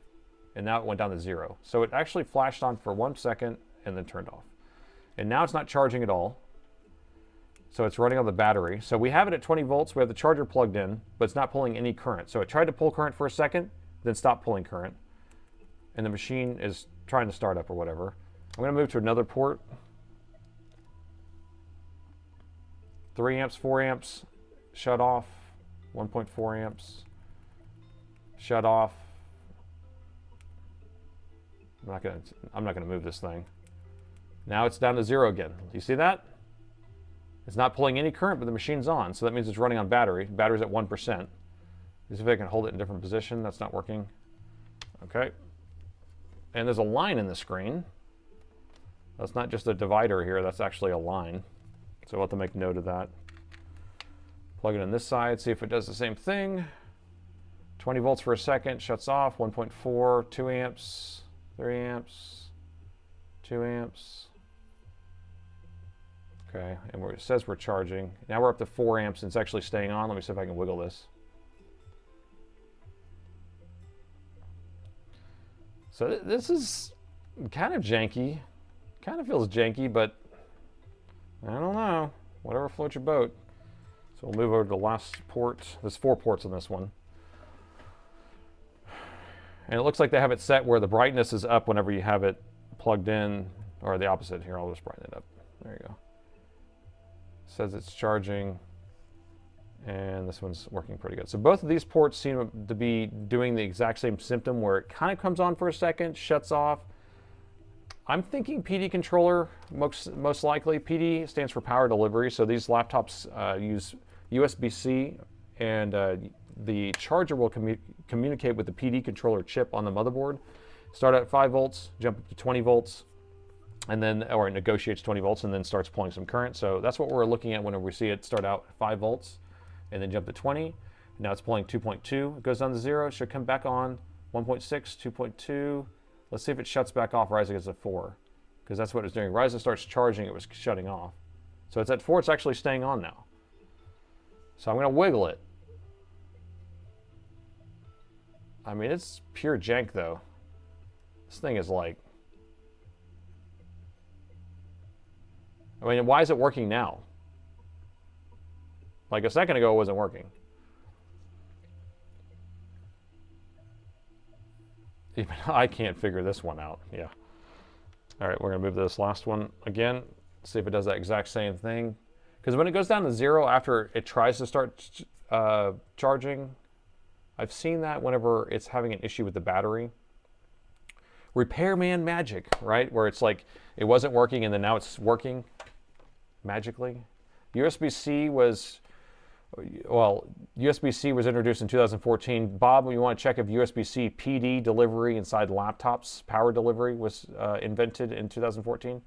And now it went down to 0. So it actually flashed on for 1 second and then turned off. And now it's not charging at all. So it's running on the battery. So we have it at 20 volts. We have the charger plugged in, but it's not pulling any current. So it tried to pull current for a second, then stopped pulling current. And the machine is trying to start up or whatever. I'm going to move to another port. 3 amps, 4 amps, shut off. 1.4 amps, shut off. I'm not going to move this thing. Now it's down to 0 again. Do you see that? It's not pulling any current, but the machine's on. So that means it's running on battery. Battery's at 1%. Let's see if I can hold it in a different position. That's not working. Okay. And there's a line in the screen. That's not just a divider here. That's actually a line. So we'll have to make note of that. Plug it in this side, see if it does the same thing. 20 volts for a second, shuts off, 1.4, 2 amps, 3 amps, 2 amps. Okay, and it says we're charging. Now we're up to 4 amps and it's actually staying on. Let me see if I can wiggle this. So this is kind of janky. Kind of feels janky, but I don't know. Whatever floats your boat. So we'll move over to the last port. There's 4 ports on this one. And it looks like they have it set where the brightness is up whenever you have it plugged in, or the opposite. Here, I'll just brighten it up. There you go. It says it's charging, and this one's working pretty good. So both of these ports seem to be doing the exact same symptom where it kind of comes on for a second, shuts off. I'm thinking PD controller, most likely. PD stands for power delivery, so these laptops use USB-C, and the charger will communicate with the PD controller chip on the motherboard. Start at 5 volts, jump up to 20 volts, and then, or it negotiates 20 volts and then starts pulling some current. So that's what we're looking at whenever we see it start out at 5 volts and then jump to 20. Now it's pulling 2.2. It goes down to 0. It should come back on 1.6, 2.2. Let's see if it shuts back off rising as a 4, because that's what it's doing. Ryzen starts charging, it was shutting off. So it's at 4, it's actually staying on now. So I'm going to wiggle it. I mean, it's pure jank though. This thing is like, I mean, why is it working now? Like a second ago it wasn't working. Even I can't figure this one out. Yeah. All right, we're gonna move to this last one again, see if it does that exact same thing. Because when it goes down to 0 after it tries to start charging, I've seen that whenever it's having an issue with the battery. Repairman magic, right? Where it's like it wasn't working and then now it's working magically. USB-C was, well, USB-C was introduced in 2014. Bob, you want to check if USB-C PD delivery inside laptops, power delivery, was invented in 2014?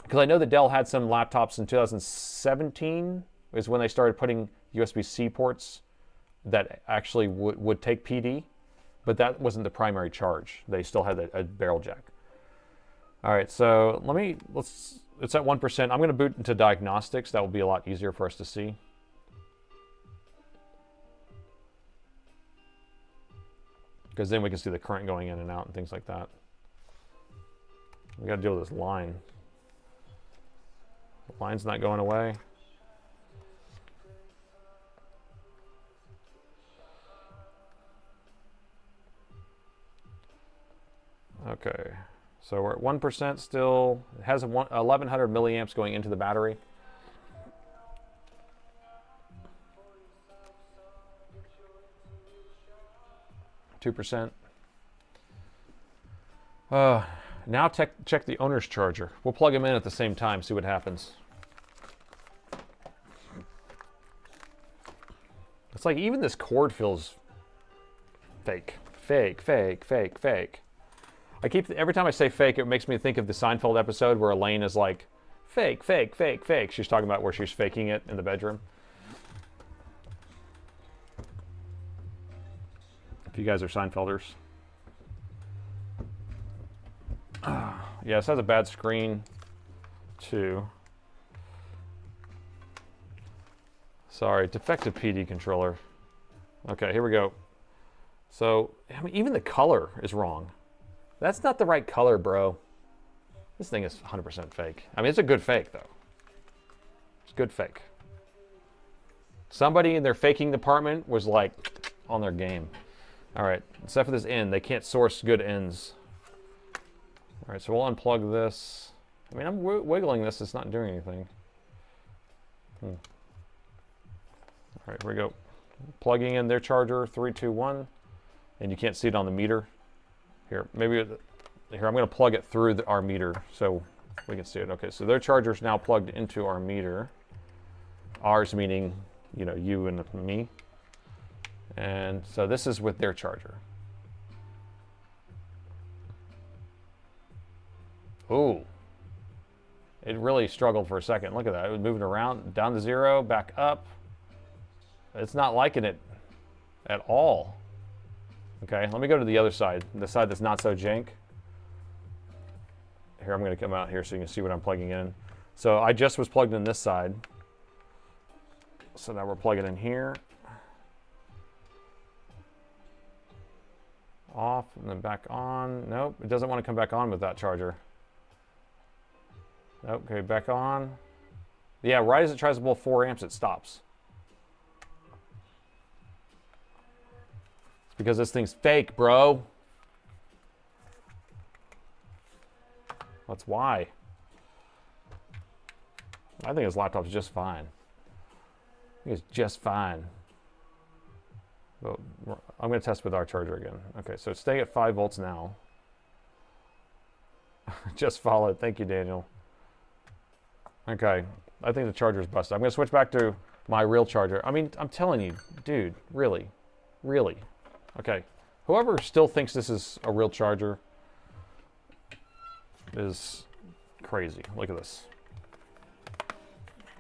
Because I know that Dell had some laptops in 2017 is when they started putting USB-C ports that actually would take PD, but that wasn't the primary charge. They still had a barrel jack. All right, so it's at 1%. I'm going to boot into diagnostics. That will be a lot easier for us to see. Because then we can see the current going in and out and things like that. We got to deal with this line. The line's not going away. Okay, so we're at 1% still. It has 1100 milliamps going into the battery. %. Now check the owner's charger. We'll plug them in at the same time, see what happens. It's like even this cord feels fake. Fake, fake, fake, fake. Every time I say fake, it makes me think of the Seinfeld episode where Elaine is like, fake, fake, fake, fake. She's talking about where she's faking it in the bedroom. If you guys are Seinfelders. Yeah, this has a bad screen too. Sorry, defective PD controller. Okay, here we go. So, I mean, even the color is wrong. That's not the right color, bro. This thing is 100% fake. I mean, it's a good fake, though. It's a good fake. Somebody in their faking department was like on their game. All right, except for this end, they can't source good ends. All right, so we'll unplug this. I mean, I'm wiggling this, it's not doing anything. All right, here we go. Plugging in their charger, 3, 2, 1, and you can't see it on the meter. Here, maybe, here, I'm gonna plug it through our meter so we can see it. Okay, so their charger's now plugged into our meter. Ours meaning, you know, you and me. And so this is with their charger. Ooh, It really struggled for a second. Look at that. It was moving around, down to 0, back up. It's not liking it at all. Okay, let me go to the other side, the side that's not so jank. Here, I'm going to come out here so you can see what I'm plugging in. So I just was plugged in this side. So now we're plugging in here. Off and then back on. Nope, it doesn't want to come back on with that charger. Nope, okay, back on. Yeah, right as it tries to pull 4 amps, it stops. It's because this thing's fake, bro. That's why. I think this laptop's just fine. I think it's just fine. But I'm going to test with our charger again. Okay, so it's staying at 5 volts now. Just followed. Thank you, Daniel. Okay, I think the charger's busted. I'm going to switch back to my real charger. I mean, I'm telling you, dude, really? Really? Okay, whoever still thinks this is a real charger is crazy. Look at this.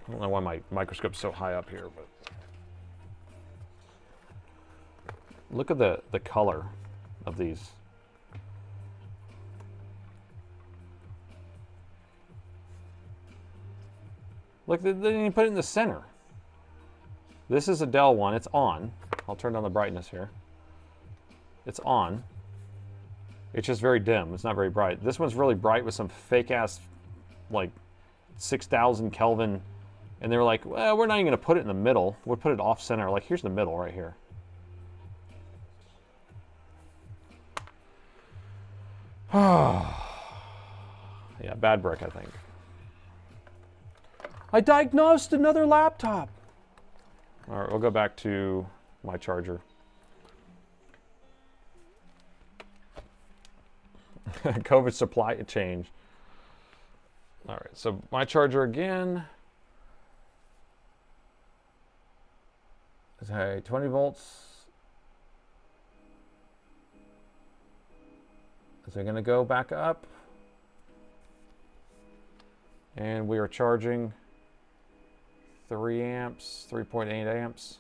I don't know why my microscope's so high up here, but look at the color of these. Look, they didn't put it in the center. This is a Dell one. It's on. I'll turn down the brightness here. It's on. It's just very dim. It's not very bright. This one's really bright with some fake ass, like 6,000 Kelvin. And they were like, well, we're not even going to put it in the middle. We'll put it off center. Like, here's the middle right here. Yeah, bad brick, I think. I diagnosed another laptop. All right, we'll go back to my charger. COVID supply change. All right, so my charger again. Okay, 20 volts. So we're going to go back up. And we are charging 3 amps, 3.8 amps.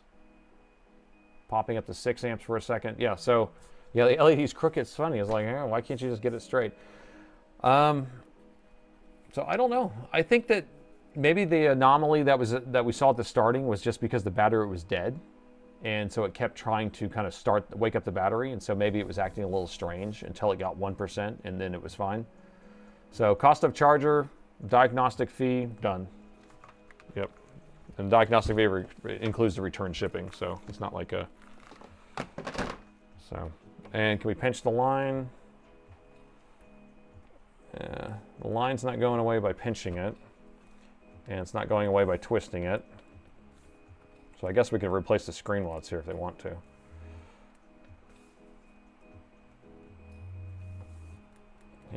Popping up to 6 amps for a second. Yeah, so yeah, the LED's crooked. It's funny. It's like, why can't you just get it straight? So I don't know. I think that maybe the anomaly that we saw at the starting was just because the battery was dead. And so it kept trying to kind of wake up the battery. And so maybe it was acting a little strange until it got 1% and then it was fine. So cost of charger, diagnostic fee, done. Yep. And diagnostic fee includes the return shipping. So it's not like a, so, and can we pinch the line? The line's not going away by pinching it. And it's not going away by twisting it. So I guess we can replace the screen while it's here if they want to.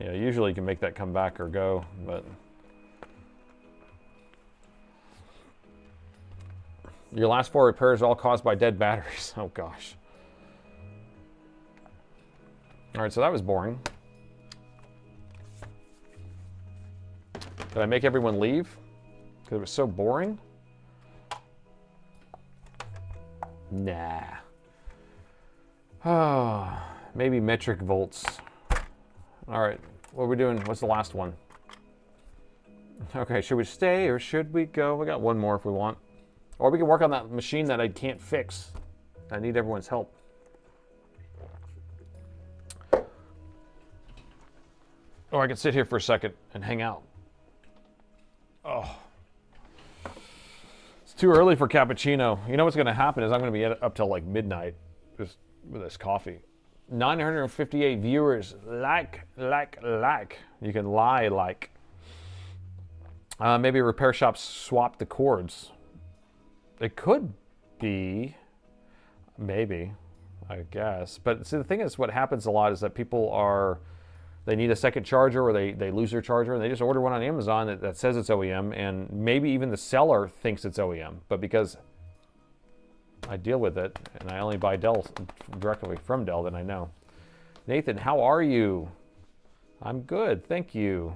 Yeah, usually you can make that come back or go, but your last 4 repairs are all caused by dead batteries. Oh gosh. All right, so that was boring. Did I make everyone leave? Because it was so boring? Nah. Oh, maybe metric volts. All right, what are we doing? What's the last one? Okay, should we stay or should we go? We got one more if we want. Or we can work on that machine that I can't fix. I need everyone's help. Or I can sit here for a second and hang out. Oh. It's too early for cappuccino. You know what's going to happen is I'm going to be up till like midnight just with this coffee. 958 viewers. Like. You can lie like. Maybe repair shops swap the cords. It could be. Maybe. I guess. But see, the thing is, what happens a lot is that people are... They need a second charger or they lose their charger and they just order one on Amazon that says it's OEM, and maybe even the seller thinks it's OEM. But because I deal with it and I only buy Dell directly from Dell, then I know. Nathan, how are you? I'm good, thank you.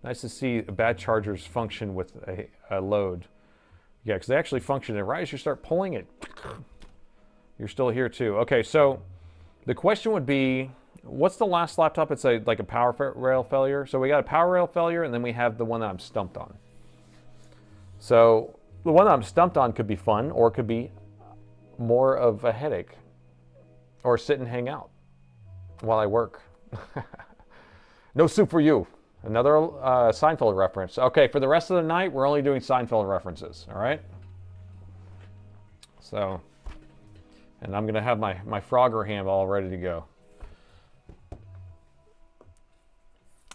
Nice to see bad chargers function with a load. Yeah, because they actually function, and right as you start pulling it, you're still here too. Okay, so the question would be, what's the last laptop? It's like a power rail failure. So we got a power rail failure, and then we have the one that I'm stumped on. So the one that I'm stumped on could be fun, or it could be more of a headache, or sit and hang out while I work. No soup for you. Another Seinfeld reference. Okay, for the rest of the night, we're only doing Seinfeld references, all right? So, and I'm going to have my Frogger ham all ready to go.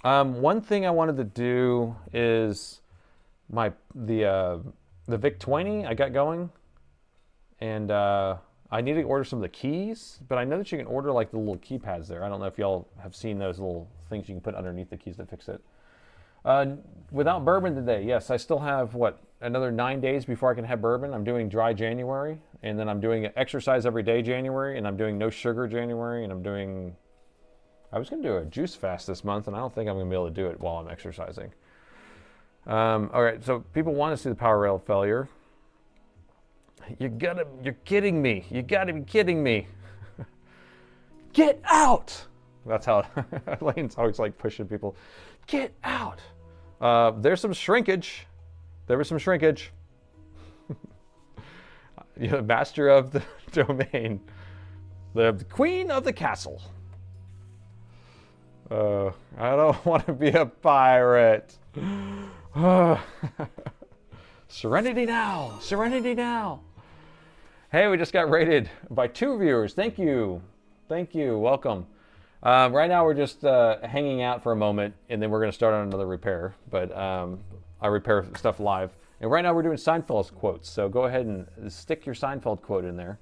One thing I wanted to do is the VIC-20 I got going, and I need to order some of the keys, but I know that you can order like the little keypads there. I don't know if y'all have seen those little things you can put underneath the keys to fix it. Without bourbon today, yes, I still have, what, another 9 days before I can have bourbon. I'm doing dry January, and then I'm doing exercise every day January, and I'm doing no sugar January, and I was going to do a juice fast this month, and I don't think I'm going to be able to do it while I'm exercising. All right, so people want to see the power rail failure. You're kidding me. You gotta be kidding me. Get out! That's how Lane's always like pushing people. Get out! There's some shrinkage. There was some shrinkage. You're the master of the domain. The queen of the castle. I don't want to be a pirate. Serenity now! Serenity now! Hey, we just got rated by 2 viewers. Thank you. Thank you. Welcome. Right now we're just hanging out for a moment, and then we're going to start on another repair. But I repair stuff live. And right now we're doing Seinfeld's quotes. So go ahead and stick your Seinfeld quote in there.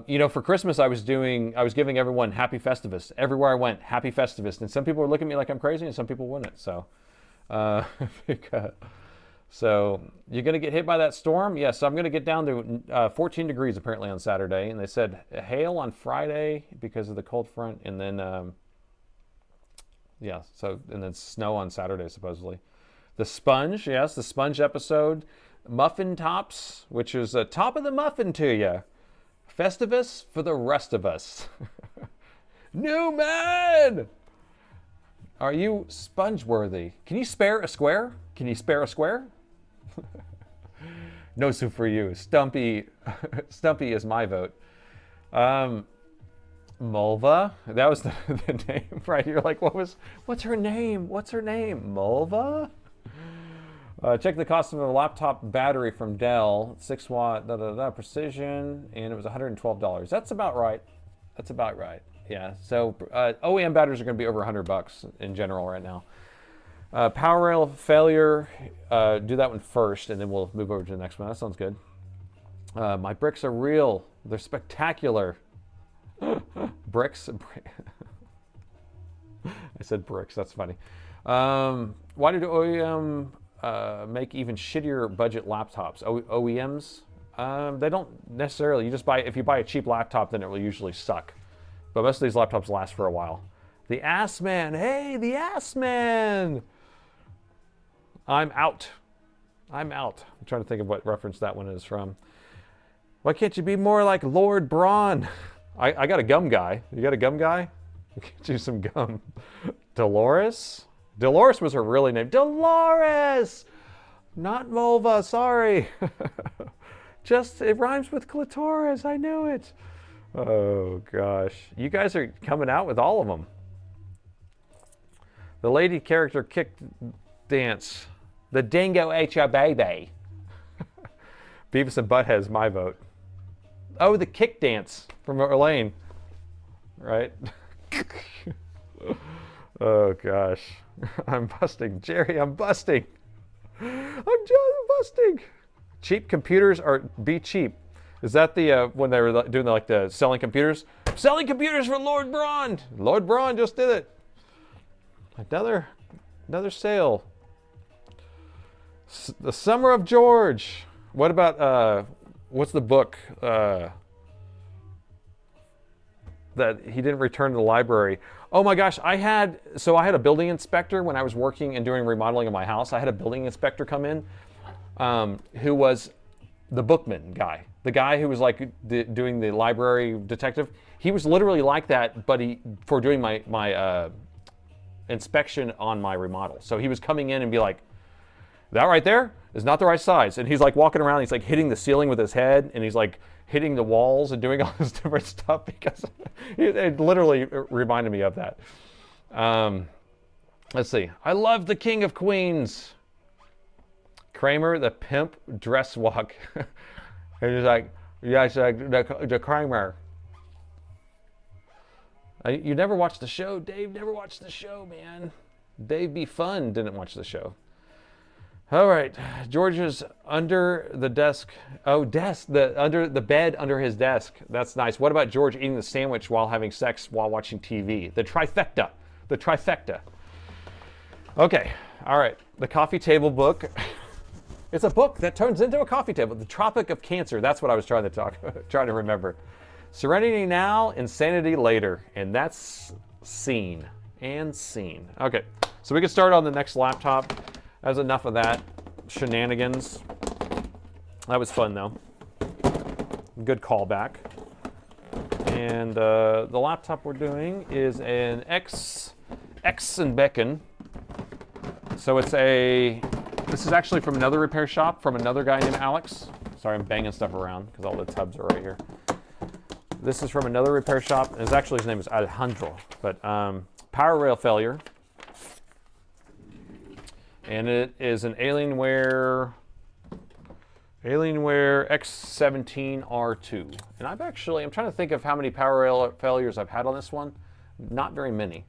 You know, for Christmas I was giving everyone Happy Festivus. Everywhere I went, Happy Festivus. And some people were looking at me like I'm crazy, and some people wouldn't. So, so you're going to get hit by that storm? Yes, I'm going to get down to 14 degrees apparently on Saturday. And they said hail on Friday because of the cold front. And then, yeah, so, and then snow on Saturday supposedly. The sponge, yes, the sponge episode. Muffin tops, which is a top of the muffin to you. Festivus for the rest of us. Newman! Are you sponge worthy? Can you spare a square? Can you spare a square? No soup for you. Stumpy is my vote. Mulva, that was the name, right? You're like, what's her name? What's her name? Mulva? Check the cost of a laptop battery from Dell, 6 watt, precision, and it was $112. That's about right. That's about right. Yeah. So OEM batteries are going to be over $100 in general right now. Power rail failure, do that one first, and then we'll move over to the next one. That sounds good. My bricks are real. They're spectacular. Bricks. I said bricks. That's funny. Why did OEM make even shittier budget laptops? OEMs? They don't necessarily. You just buy, if you buy a cheap laptop, then it will usually suck. But most of these laptops last for a while. The Ass Man. Hey, the Ass Man. I'm out. I'm out. I'm trying to think of what reference that one is from. Why can't you be more like Lord Braun? I got a gum guy. You got a gum guy? Get you some gum. Dolores? Dolores was her really name. Dolores! Not Mulva, sorry. Just, it rhymes with clitoris. I knew it. Oh, gosh. You guys are coming out with all of them. The lady character kick dance. The dingo ate your baby. Beavis and Butthead is my vote. Oh, the kick dance from Elaine. Right? Oh, gosh. I'm busting. Jerry, I'm busting. I'm just busting. Cheap computers are be cheap. Is that the when they were doing the selling computers? Selling computers for Lord Braun. Lord Braun just did it. Another sale. The Summer of George. What about what's the book? that he didn't return to the library. Oh my gosh, I had a building inspector when I was working and doing remodeling of my house. I had a building inspector come in who was the bookman guy, the guy who was like doing the library detective. He was literally like that, but for doing my inspection on my remodel. So he was coming in and be like, that right there is not the right size. And he's like walking around, he's like hitting the ceiling with his head, and he's like hitting the walls and doing all this different stuff because it literally reminded me of that. Let's see. I love the King of Queens. Kramer, the pimp dress walk. And he's like, yes, the Kramer. You never watched the show? Dave never watched the show, man. Dave Be Fun didn't watch the show. All right, George's under the desk. Oh, under the bed under his desk. That's nice. What about George eating the sandwich while having sex while watching TV? The trifecta. The trifecta. Okay, all right. The coffee table book. It's a book that turns into a coffee table. The Tropic of Cancer. That's what I was trying to remember. Serenity now, insanity later, and that's seen and seen. Okay, so we can start on the next laptop. That was enough of that shenanigans. That was fun though. Good callback. And the laptop we're doing is an X and Beacon. So this is actually from another repair shop from another guy named Alex. Sorry, I'm banging stuff around because all the tubs are right here. This is from another repair shop. His name is Alejandro, but power rail failure. And it is an Alienware X17R2. And I'm trying to think of how many power rail failures I've had on this one. Not very many.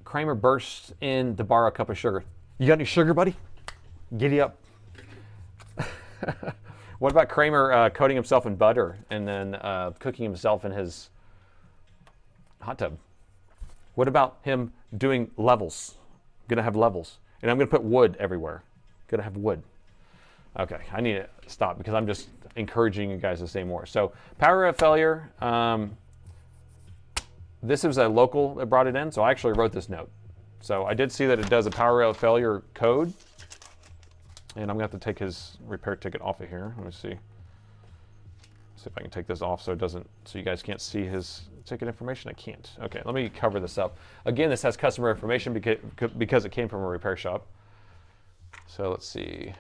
Kramer bursts in to borrow a cup of sugar. You got any sugar, buddy? Giddy up. What about Kramer coating himself in butter and then cooking himself in his hot tub? What about him doing levels? Gonna have levels. And I'm gonna put wood everywhere. Gonna have wood. Okay, I need to stop because I'm just encouraging you guys to say more. So power rail failure. This was a local that brought it in, so I actually wrote this note. So I did see that it does a power rail failure code. And I'm gonna have to take his repair ticket off of here. Let me see. See if I can take this off so you guys can't see his ticket information. I can't. Okay, let me cover this up. Again, this has customer information because it came from a repair shop. So let's see.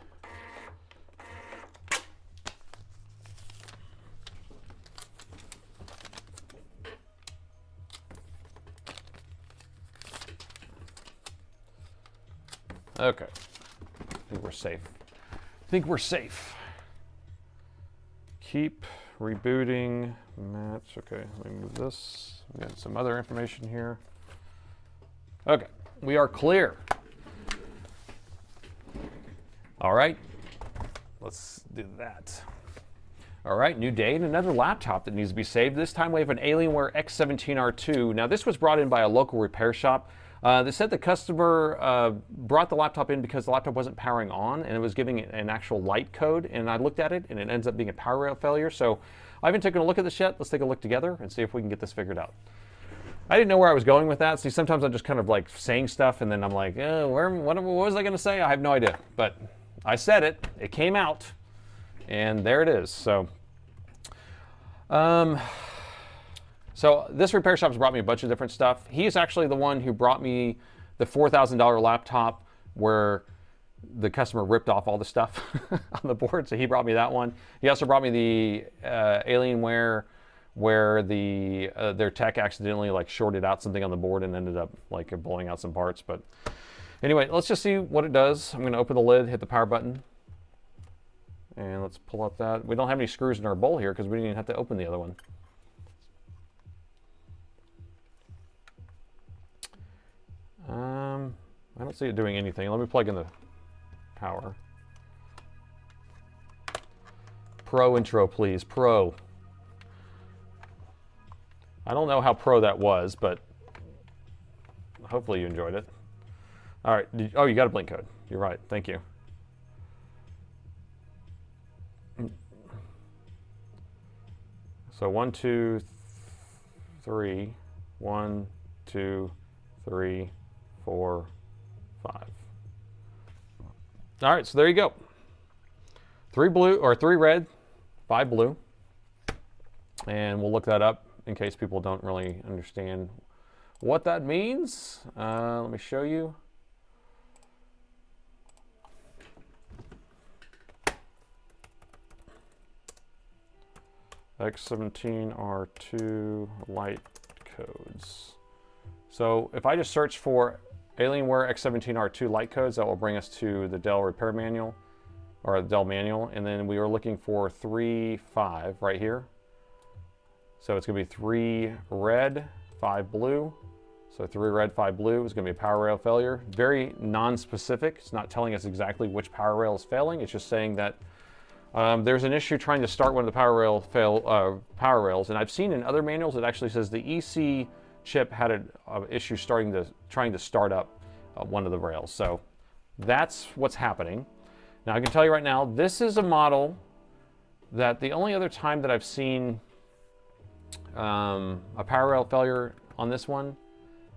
Okay, I think we're safe. Keep rebooting match. Okay, let me move this. We got some other information here. Okay, we are clear. All right, let's do that. All right, new day and another laptop that needs to be saved. This time we have an Alienware X17R2. Now this was brought in by a local repair shop. They said the customer brought the laptop in because the laptop wasn't powering on and it was giving it an actual light code, and I looked at it and it ends up being a power rail failure. So I haven't taken a look at this yet. Let's take a look together and see if we can get this figured out. I didn't know where I was going with that. See, sometimes I'm just kind of like saying stuff and then I'm like, what was I gonna say? I have no idea, but I said it, it came out, and there it is. So So this repair shop's brought me a bunch of different stuff. He's actually the one who brought me the $4,000 laptop where the customer ripped off all the stuff on the board. So he brought me that one. He also brought me the Alienware where their tech accidentally like shorted out something on the board and ended up like blowing out some parts. But anyway, let's just see what it does. I'm going to open the lid, hit the power button, and let's pull up that. We don't have any screws in our bowl here because we didn't even have to open the other one. I don't see it doing anything. Let me plug in the power. Pro intro, please. Pro. I don't know how pro that was, but hopefully you enjoyed it. All right. Oh, you got a blink code. You're right. Thank you. So 1, 2, 3, 1, 2, 3, 4, 5. All right, so there you go. 3 blue or 3 red, 5 blue. And we'll look that up in case people don't really understand what that means. Let me show you. X17R2 light codes. So if I just search for Alienware X17R2 light codes, that will bring us to the Dell repair manual, or the Dell manual, and then we are looking for 3, 5 right here. So it's going to be 3 red, 5 blue. So 3 red, 5 blue is going to be a power rail failure. Very non-specific. It's not telling us exactly which power rail is failing. It's just saying that there's an issue trying to start one of the power rails, and I've seen in other manuals it actually says the EC chip had an issue trying to start up one of the rails. So that's what's happening. Now I can tell you right now, this is a model that the only other time that I've seen a power rail failure on this one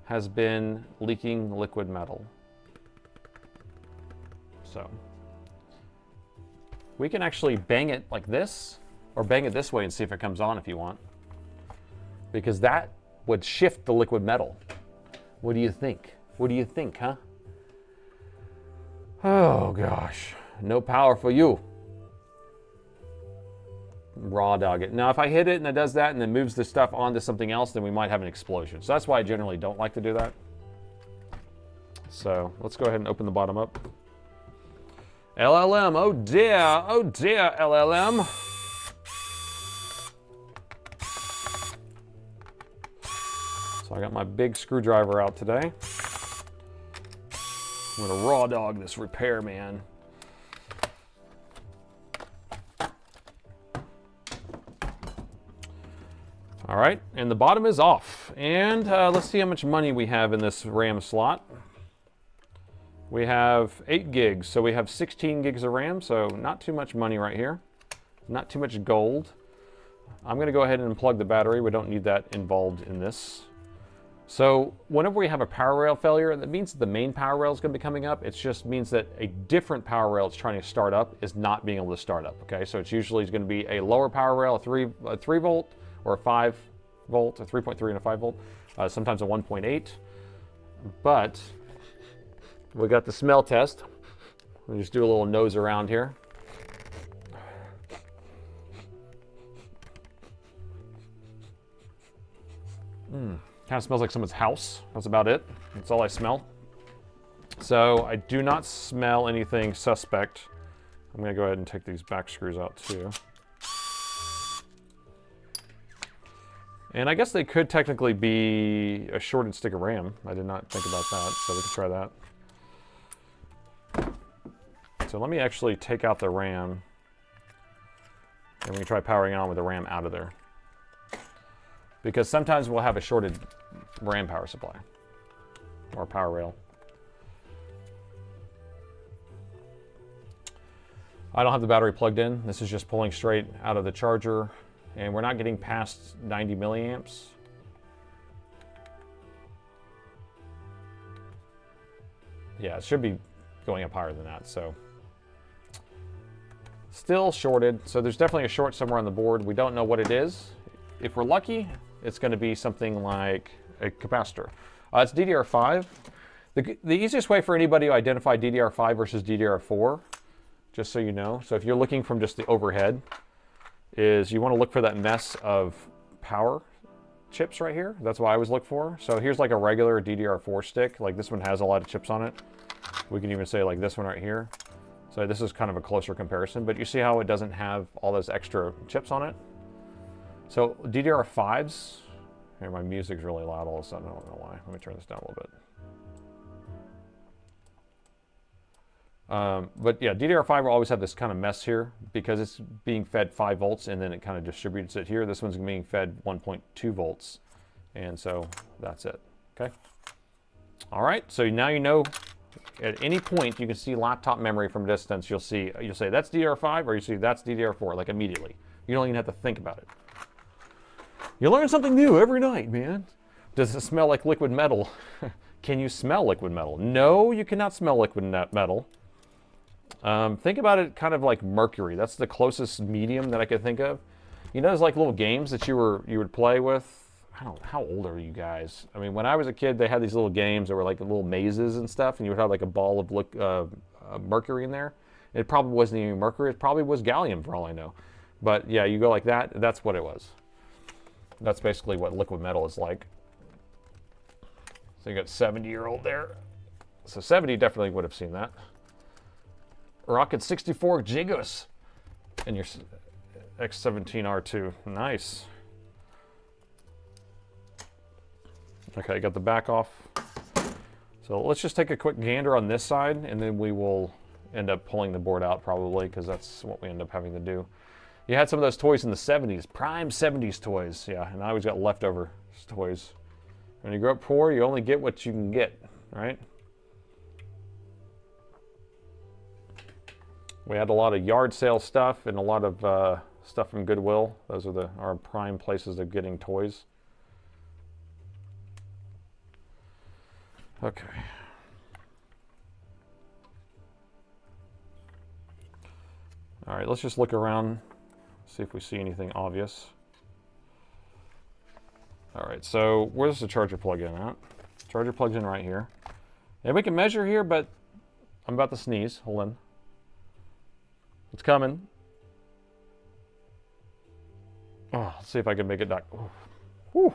has been leaking liquid metal. So we can actually bang it like this, or bang it this way and see if it comes on if you want. Because that would shift the liquid metal. What do you think? What do you think, huh? Oh gosh, no power for you. Raw dog it. Now if I hit it and it does that and then moves the stuff onto something else, then we might have an explosion. So that's why I generally don't like to do that. So let's go ahead and open the bottom up. LLM, oh dear, LLM. So I got my big screwdriver out today. I'm gonna raw dog this repair man. All right, and the bottom is off. And let's see how much money we have in this RAM slot. We have 8 gigs, so we have 16 gigs of RAM, so not too much money right here. Not too much gold. I'm gonna go ahead and unplug the battery. We don't need that involved in this. So whenever we have a power rail failure, that means that the main power rail is gonna be coming up. It just means that a different power rail that's trying to start up is not being able to start up, okay? So it's usually gonna be a lower power rail, a 3 volt, or a 5 volt, a 3.3 and a 5 volt, sometimes a 1.8. But we got the smell test. We'll just do a little nose around here. Kind of smells like someone's house. That's about it. That's all I smell. So I do not smell anything suspect. I'm gonna go ahead and take these back screws out too. And I guess they could technically be a shorted stick of RAM. I did not think about that, so we can try that. So let me actually take out the RAM, and we can try powering on with the RAM out of there. Because sometimes we'll have a shorted RAM power supply, or power rail. I don't have the battery plugged in. This is just pulling straight out of the charger, and we're not getting past 90 milliamps. Yeah, it should be going up higher than that, so. Still shorted, so there's definitely a short somewhere on the board. We don't know what it is. If we're lucky, it's gonna be something like a capacitor. It's DDR5. The easiest way for anybody to identify DDR5 versus DDR4, just so you know, so if you're looking from just the overhead, is you wanna look for that mess of power chips right here. That's what I always look for. So here's like a regular DDR4 stick. Like this one has a lot of chips on it. We can even say like this one right here. So this is kind of a closer comparison, but you see how it doesn't have all those extra chips on it? So DDR5s, here my music's really loud all of a sudden, I don't know why. Let me turn this down a little bit. But yeah, DDR5 will always have this kind of mess here because it's being fed 5 volts and then it kind of distributes it here. This one's being fed 1.2 volts. And so that's it, okay? All right, so now you know at any point you can see laptop memory from a distance. You'll say that's DDR5 or you see that's DDR4, like immediately. You don't even have to think about it. You learn something new every night, man. Does it smell like liquid metal? Can you smell liquid metal? No, you cannot smell liquid metal. Think about it kind of like mercury. That's the closest medium that I could think of. You know, there's like little games that you would play with. I don't know, how old are you guys? I mean, when I was a kid, they had these little games that were like little mazes and stuff, and you would have like a ball of mercury in there. It probably wasn't even mercury. It probably was gallium for all I know. But yeah, you go like that. That's what it was. That's basically what liquid metal is like. So you got 70-year-old there. So 70 definitely would have seen that. Rocket 64 gigas and your X17R2. Nice. Okay, got the back off. So let's just take a quick gander on this side, and then we will end up pulling the board out probably, because that's what we end up having to do. You had some of those toys in the 70s, prime 70s toys. Yeah, and I always got leftover toys. When you grow up poor, you only get what you can get, right? We had a lot of yard sale stuff and a lot of stuff from Goodwill. Those are our prime places of getting toys. Okay. All right, let's just look around, see if we see anything obvious. All right, so where's the charger plug in at? Charger plugs in right here. And we can measure here, but I'm about to sneeze. Hold on. It's coming. Oh, let's see if I can make it back. Whew.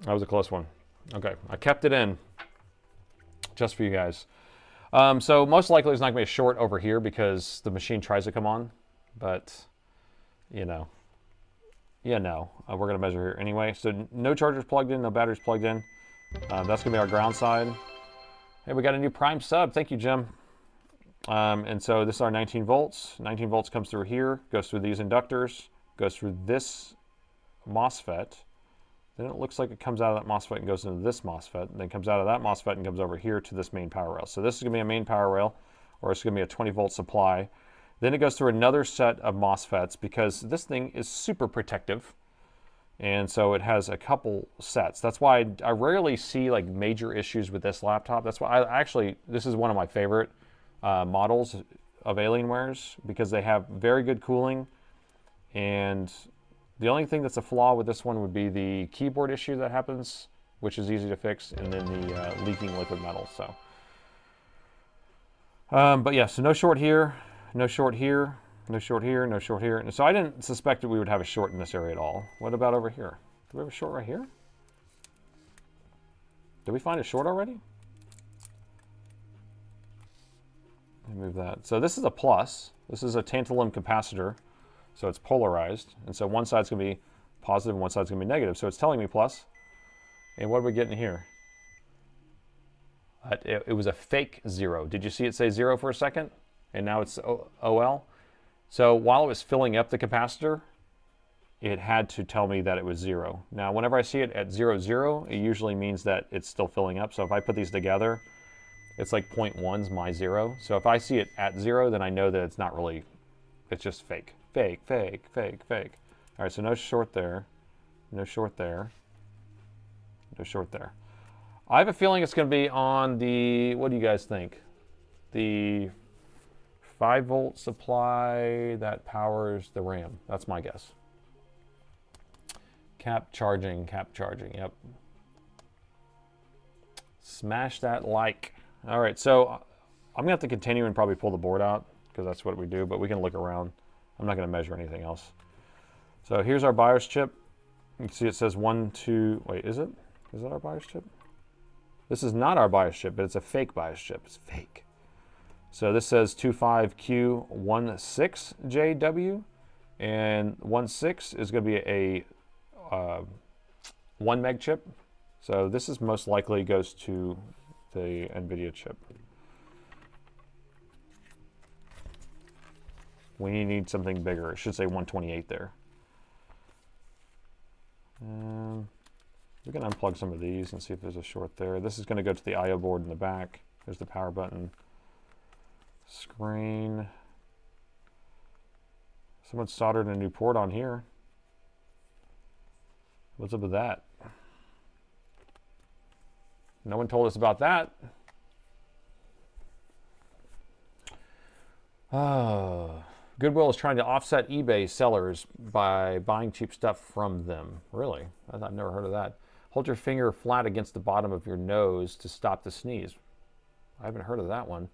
That was a close one. Okay, I kept it in just for you guys. So most likely there's not going to be a short over here because the machine tries to come on, but we're going to measure here anyway. So no chargers plugged in, no batteries plugged in. That's going to be our ground side. Hey, we got a new Prime sub. Thank you, Jim. And so this is our 19 volts. 19 volts comes through here, goes through these inductors, goes through this MOSFET. Then it looks like it comes out of that MOSFET and goes into this MOSFET, and then comes out of that MOSFET and comes over here to this main power rail. So this is going to be a main power rail, or it's going to be a 20 volt supply. Then it goes through another set of MOSFETs because this thing is super protective. And so it has a couple sets. That's why I rarely see like major issues with this laptop. That's why this is one of my favorite models of Alienwares, because they have very good cooling. And the only thing that's a flaw with this one would be the keyboard issue that happens, which is easy to fix, and then the leaking liquid metal. So, but yeah, so no short here, no short here, no short here, no short here. And so I didn't suspect that we would have a short in this area at all. What about over here? Do we have a short right here? Did we find a short already? Let me move that. So this is a plus. This is a tantalum capacitor. So it's polarized. And so one side's going to be positive and one side's going to be negative. So it's telling me plus. And what are we getting here? It was a fake 0. Did you see it say 0 for a second? And now it's OL. So while it was filling up the capacitor, it had to tell me that it was 0. Now, whenever I see it at 0, 0, it usually means that it's still filling up. So if I put these together, it's like 0.1's my 0. So if I see it at 0, then I know that it's not really, it's just fake. Fake, fake, fake, fake. All right, so no short there, no short there, no short there. I have a feeling it's going to be on the, what do you guys think? The 5 volt supply that powers the RAM. That's my guess. Cap charging, yep. Smash that like. All right, so I'm going to have to continue and probably pull the board out because that's what we do, but we can look around. I'm not going to measure anything else. So here's our BIOS chip. You can see it says 1, 2, wait, is it? Is that our BIOS chip? This is not our BIOS chip, but it's a fake BIOS chip. It's fake. So this says 25Q16JW, and 16 is going to be a 1 meg chip. So this is most likely goes to the NVIDIA chip. We need something bigger. It should say 128 there. We can unplug some of these and see if there's a short there. This is going to go to the I/O board in the back. There's the power button. Screen. Someone soldered a new port on here. What's up with that? No one told us about that. Goodwill is trying to offset eBay sellers by buying cheap stuff from them. Really? I've never heard of that. Hold your finger flat against the bottom of your nose to stop the sneeze. I haven't heard of that one.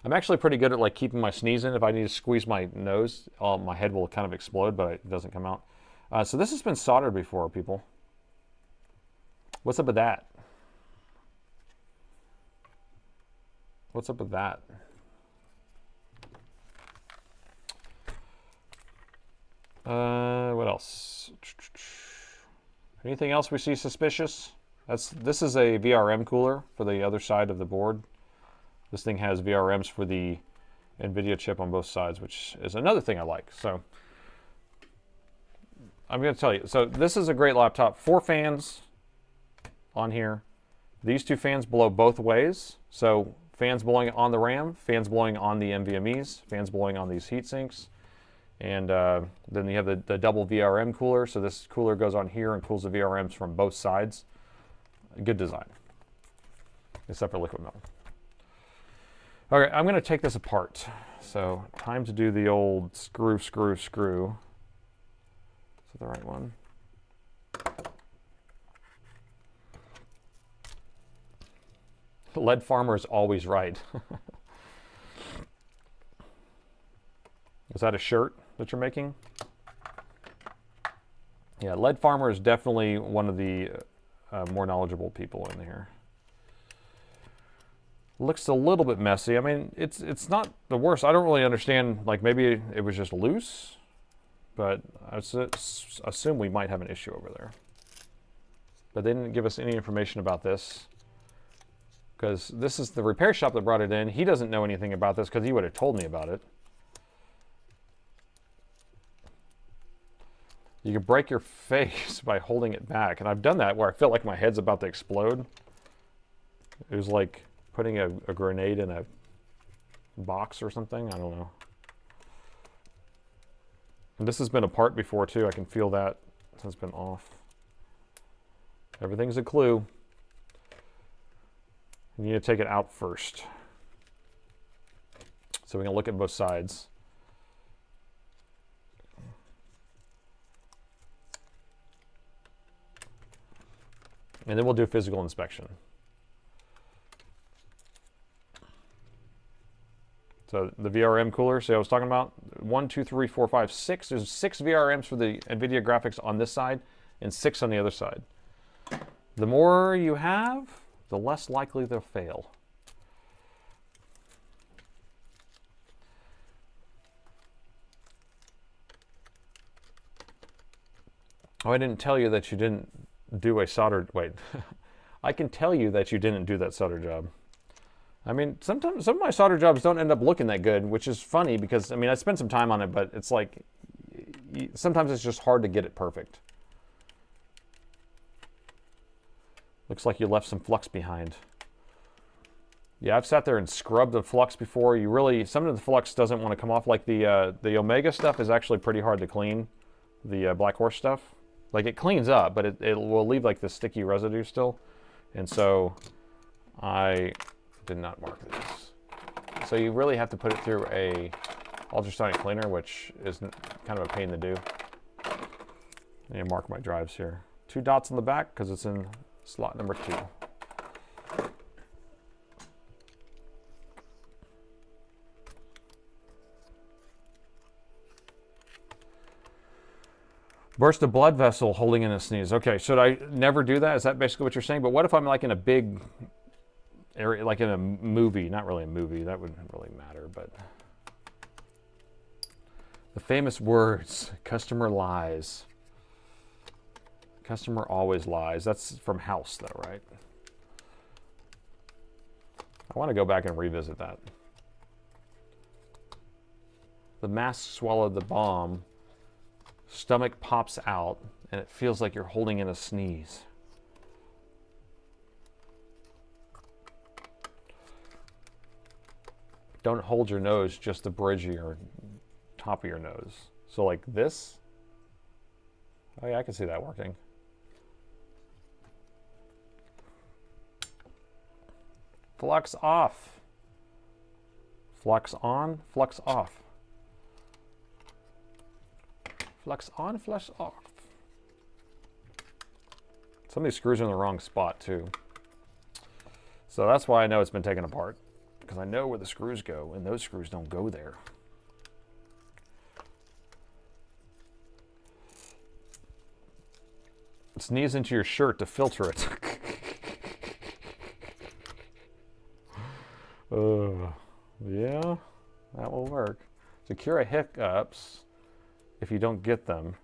I'm actually pretty good at like keeping my sneeze in. If I need to squeeze my nose, my head will kind of explode, but it doesn't come out. So this has been soldered before, people. What's up with that? What's up with that? What else? Anything else we see suspicious? This is a VRM cooler for the other side of the board. This thing has VRMs for the NVIDIA chip on both sides, which is another thing I like. So I'm going to tell you. So this is a great laptop. 4 fans on here. These 2 fans blow both ways. So fans blowing on the RAM, fans blowing on the NVMEs, fans blowing on these heat sinks. And then you have the double VRM cooler. So this cooler goes on here and cools the VRMs from both sides. Good design, except for liquid metal. Okay, I'm going to take this apart. So time to do the old screw, screw, screw. Is that the right one? Lead Farmer is always right. Is that a shirt that you're making? Yeah, Lead Farmer is definitely one of the more knowledgeable people in here. Looks a little bit messy. I mean, it's not the worst. I don't really understand, like maybe it was just loose, but I assume we might have an issue over there. But they didn't give us any information about this, because this is the repair shop that brought it in. He doesn't know anything about this because he would have told me about it. You can break your face by holding it back. And I've done that where I feel like my head's about to explode. It was like putting a grenade in a box or something. I don't know. And this has been apart before too. I can feel that it's been off. Everything's a clue. You need to take it out first. So we can look at both sides. And then we'll do a physical inspection. So the VRM cooler, see I was talking about? 1, 2, 3, 4, 5, 6. There's 6 VRMs for the NVIDIA graphics on this side and 6 on the other side. The more you have, the less likely they'll fail. Oh, I didn't tell you that you didn't do a solder, wait. I can tell you that you didn't do that solder job. I mean, sometimes some of my solder jobs don't end up looking that good, which is funny because, I mean, I spent some time on it, but it's like, sometimes it's just hard to get it perfect. Looks like you left some flux behind. Yeah, I've sat there and scrubbed the flux before. You really, some of the flux doesn't want to come off. Like the Omega stuff is actually pretty hard to clean. The Black Horse stuff. Like it cleans up, but it will leave like the sticky residue still. And so I did not mark these. So you really have to put it through a ultrasonic cleaner, which is kind of a pain to do. I need to mark my drives here. 2 dots on the back because it's in slot number 2. Burst a blood vessel holding in a sneeze. Okay, should I never do that? Is that basically what you're saying? But what if I'm like in a big area, like in a movie? Not really a movie, that wouldn't really matter, but the famous words, customer lies. Customer always lies. That's from House though, right? I want to go back and revisit that. The mask swallowed the bomb. Stomach pops out, and it feels like you're holding in a sneeze. Don't hold your nose, just the bridge of your top of your nose. So like this. Oh yeah, I can see that working. Flux off. Flux on, flux off. Flux on, flux off. Some of these screws are in the wrong spot too. So that's why I know it's been taken apart. Because I know where the screws go, and those screws don't go there. Sneeze into your shirt to filter it. Yeah, that will work. Secure hiccups if you don't get them.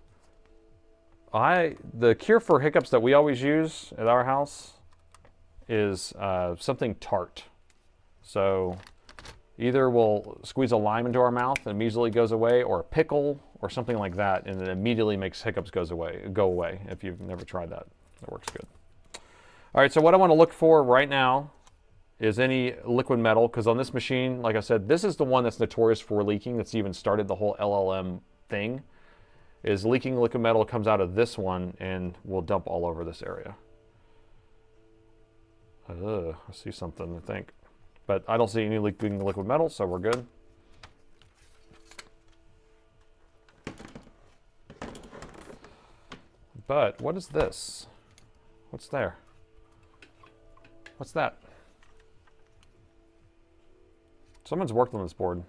The cure for hiccups that we always use at our house is something tart. So either we'll squeeze a lime into our mouth and immediately goes away, or a pickle or something like that, and it immediately makes hiccups go away. If you've never tried that, it works good. All right, so what I want to look for right now is any liquid metal, because on this machine, like I said, this is the one that's notorious for leaking. That's even started the whole LLM thing. Is leaking liquid metal comes out of this one and will dump all over this area. I see something, I think. But I don't see any leaking liquid metal, so we're good. But what is this? What's there? What's that? Someone's worked on this board.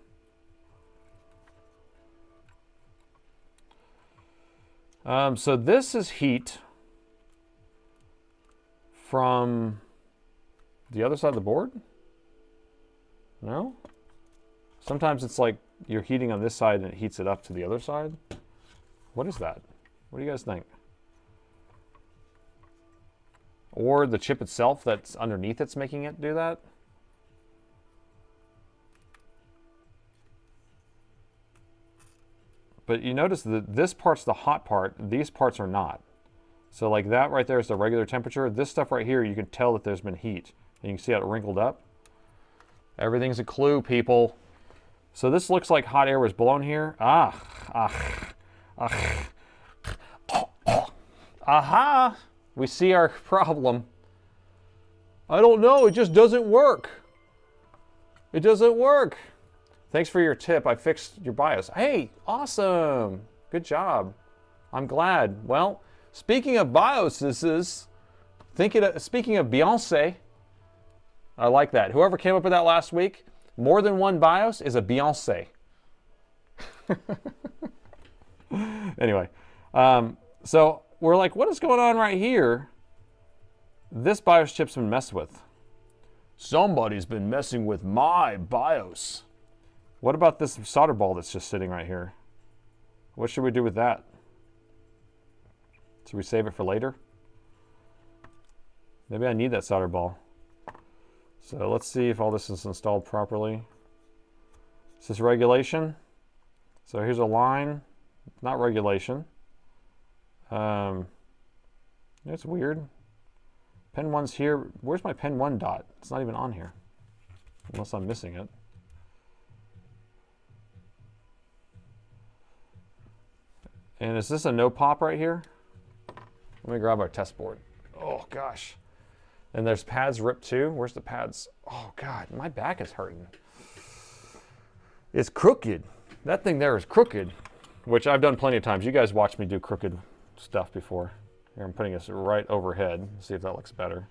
So this is heat from the other side of the board? No? Sometimes it's like you're heating on this side and it heats it up to the other side. What is that? What do you guys think? Or the chip itself that's underneath it's making it do that? But you notice that this part's the hot part, these parts are not. So like that right there is the regular temperature. This stuff right here, you can tell that there's been heat. And you can see how it wrinkled up. Everything's a clue, people. So this looks like hot air was blown here. Aha! We see our problem. I don't know, it just doesn't work. It doesn't work. Thanks for your tip. I fixed your BIOS. Hey, awesome. Good job. I'm glad. Well, speaking of BIOSes, speaking of Beyonce, I like that. Whoever came up with that last week, more than one BIOS is a Beyonce. Anyway, so we're like, what is going on right here? This BIOS chip's been messed with. Somebody's been messing with my BIOS. What about this solder ball that's just sitting right here? What should we do with that? Should we save it for later? Maybe I need that solder ball. So let's see if all this is installed properly. Is this regulation? So here's a line, not regulation. It's weird. Pin 1's here. Where's my pin 1 dot? It's not even on here. Unless I'm missing it. And is this a no pop right here? Let me grab our test board. Oh gosh. And there's pads ripped too. Where's the pads? Oh God, my back is hurting. It's crooked. That thing there is crooked, which I've done plenty of times. You guys watched me do crooked stuff before. Here, I'm putting this right overhead. See if that looks better.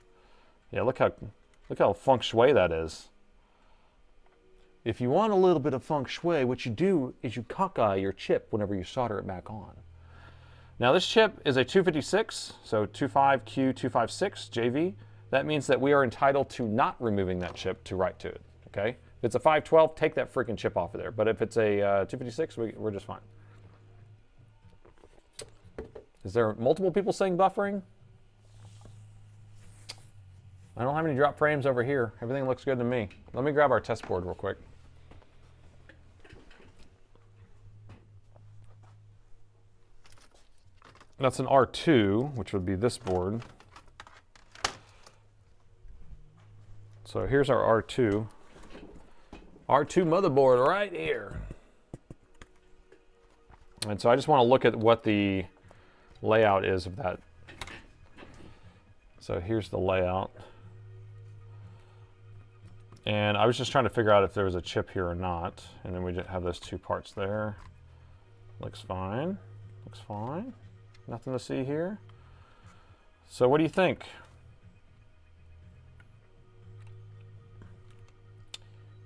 Yeah, look how feng shui that is. If you want a little bit of feng shui, what you do is you cockeye your chip whenever you solder it back on. Now this chip is a 256, so 25Q256 JV. That means that we are entitled to not removing that chip to write to it, okay? If it's a 512, take that freaking chip off of there. But if it's a 256, we're just fine. Is there multiple people saying buffering? I don't have any drop frames over here. Everything looks good to me. Let me grab our test board real quick. That's an R2, which would be this board. So here's our R2. R2 motherboard right here. And so I just want to look at what the layout is of that. So here's the layout. And I was just trying to figure out if there was a chip here or not. And then we just have those two parts there. Looks fine. Looks fine. Nothing to see here. So what do you think?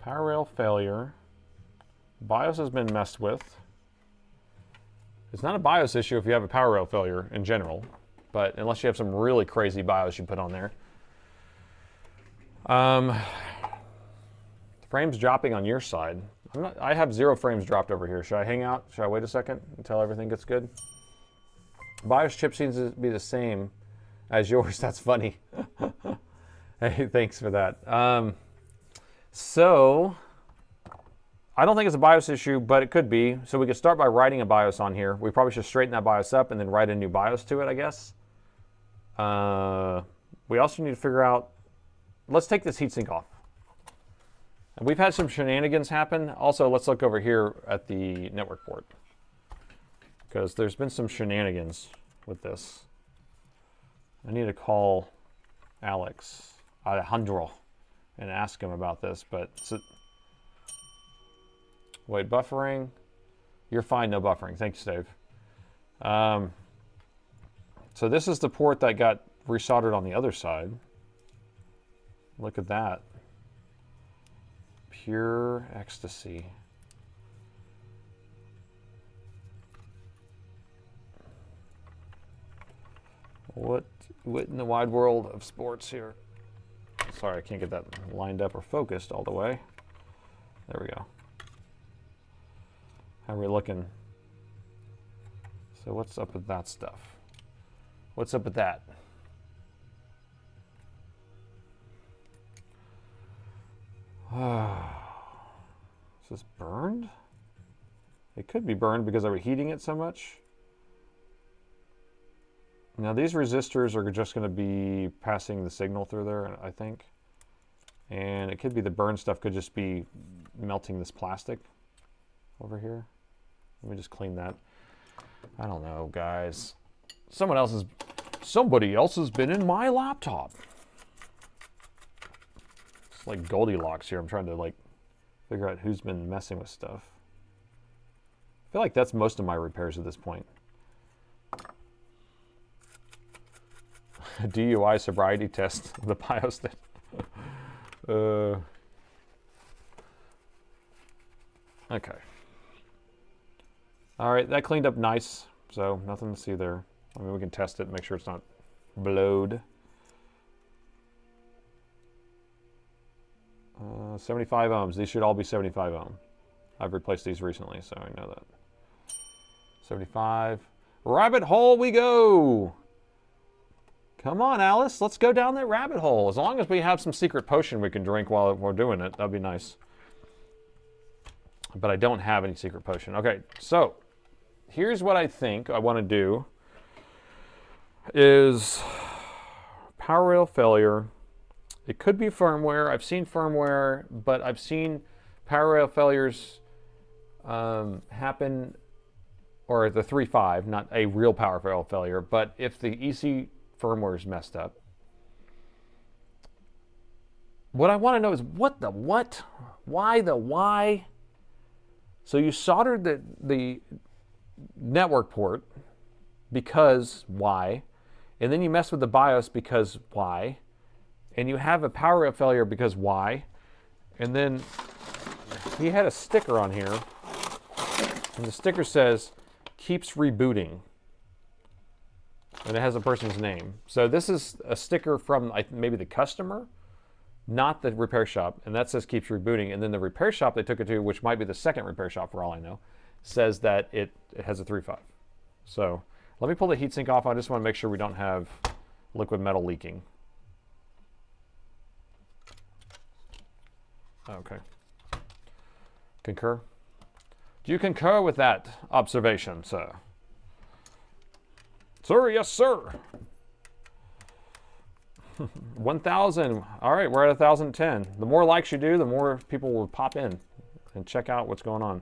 Power rail failure. BIOS has been messed with. It's not a BIOS issue if you have a power rail failure in general, but unless you have some really crazy BIOS you put on there. Frames dropping on your side. I have 0 frames dropped over here. Should I hang out? Should I wait a second until everything gets good? BIOS chip seems to be the same as yours. That's funny. Hey, thanks for that. So, I don't think it's a BIOS issue, but it could be. So we could start by writing a BIOS on here. We probably should straighten that BIOS up and then write a new BIOS to it, I guess. We also need to figure out, let's take this heatsink off. And we've had some shenanigans happen. Also, let's look over here at the network port, because there's been some shenanigans with this. I need to call Alejandro, and ask him about this, but wait, buffering? You're fine, no buffering. Thanks, Dave. So this is the port that got resoldered on the other side. Look at that. Pure ecstasy. What in the wide world of sports here? Sorry, I can't get that lined up or focused all the way. There we go. How are we looking? So what's up with that stuff? What's up with that? Is this burned? It could be burned because I was heating it so much. Now these resistors are just going to be passing the signal through there, I think. And it could be the burn stuff could just be melting this plastic over here. Let me just clean that. I don't know, guys. Somebody else has been in my laptop. It's like Goldilocks here. I'm trying to like figure out who's been messing with stuff. I feel like that's most of my repairs at this point. A DUI sobriety test, the BIOS that. Okay. All right, that cleaned up nice, so nothing to see there. I mean, we can test it and make sure it's not blowed. 75 ohms. These should all be 75 ohm. I've replaced these recently, so I know that. 75. Rabbit hole we go! Come on, Alice, let's go down that rabbit hole. As long as we have some secret potion we can drink while we're doing it, that'd be nice. But I don't have any secret potion. Okay, so here's what I think I want to do is power rail failure. It could be firmware. I've seen firmware, but I've seen power rail failures happen, or the 3.5, not a real power rail failure, but if the EC firmware is messed up. What I want to know is what the what? Why the why? So you soldered the network port because why? And then you mess with the BIOS because why? And you have a power rail failure because why? And then he had a sticker on here, and the sticker says, keeps rebooting. And it has a person's name. So this is a sticker from maybe the customer, not the repair shop, and that says keeps rebooting. And then the repair shop they took it to, which might be the second repair shop for all I know, says that it has a 3.5. So let me pull the heatsink off. I just want to make sure we don't have liquid metal leaking. Okay. Concur? Do you concur with that observation, sir? Sir, yes, sir. 1,000. All right, we're at 1,010. The more likes you do, the more people will pop in and check out what's going on.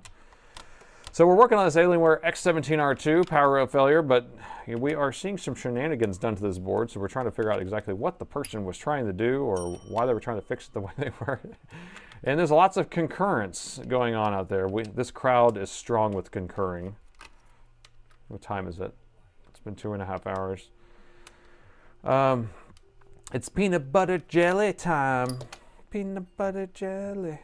So we're working on this Alienware X17R2 power rail failure, but we are seeing some shenanigans done to this board, so we're trying to figure out exactly what the person was trying to do or why they were trying to fix it the way they were. And there's lots of concurrence going on out there. This crowd is strong with concurring. What time is it? It's been 2.5 hours. It's peanut butter jelly time. Peanut butter jelly.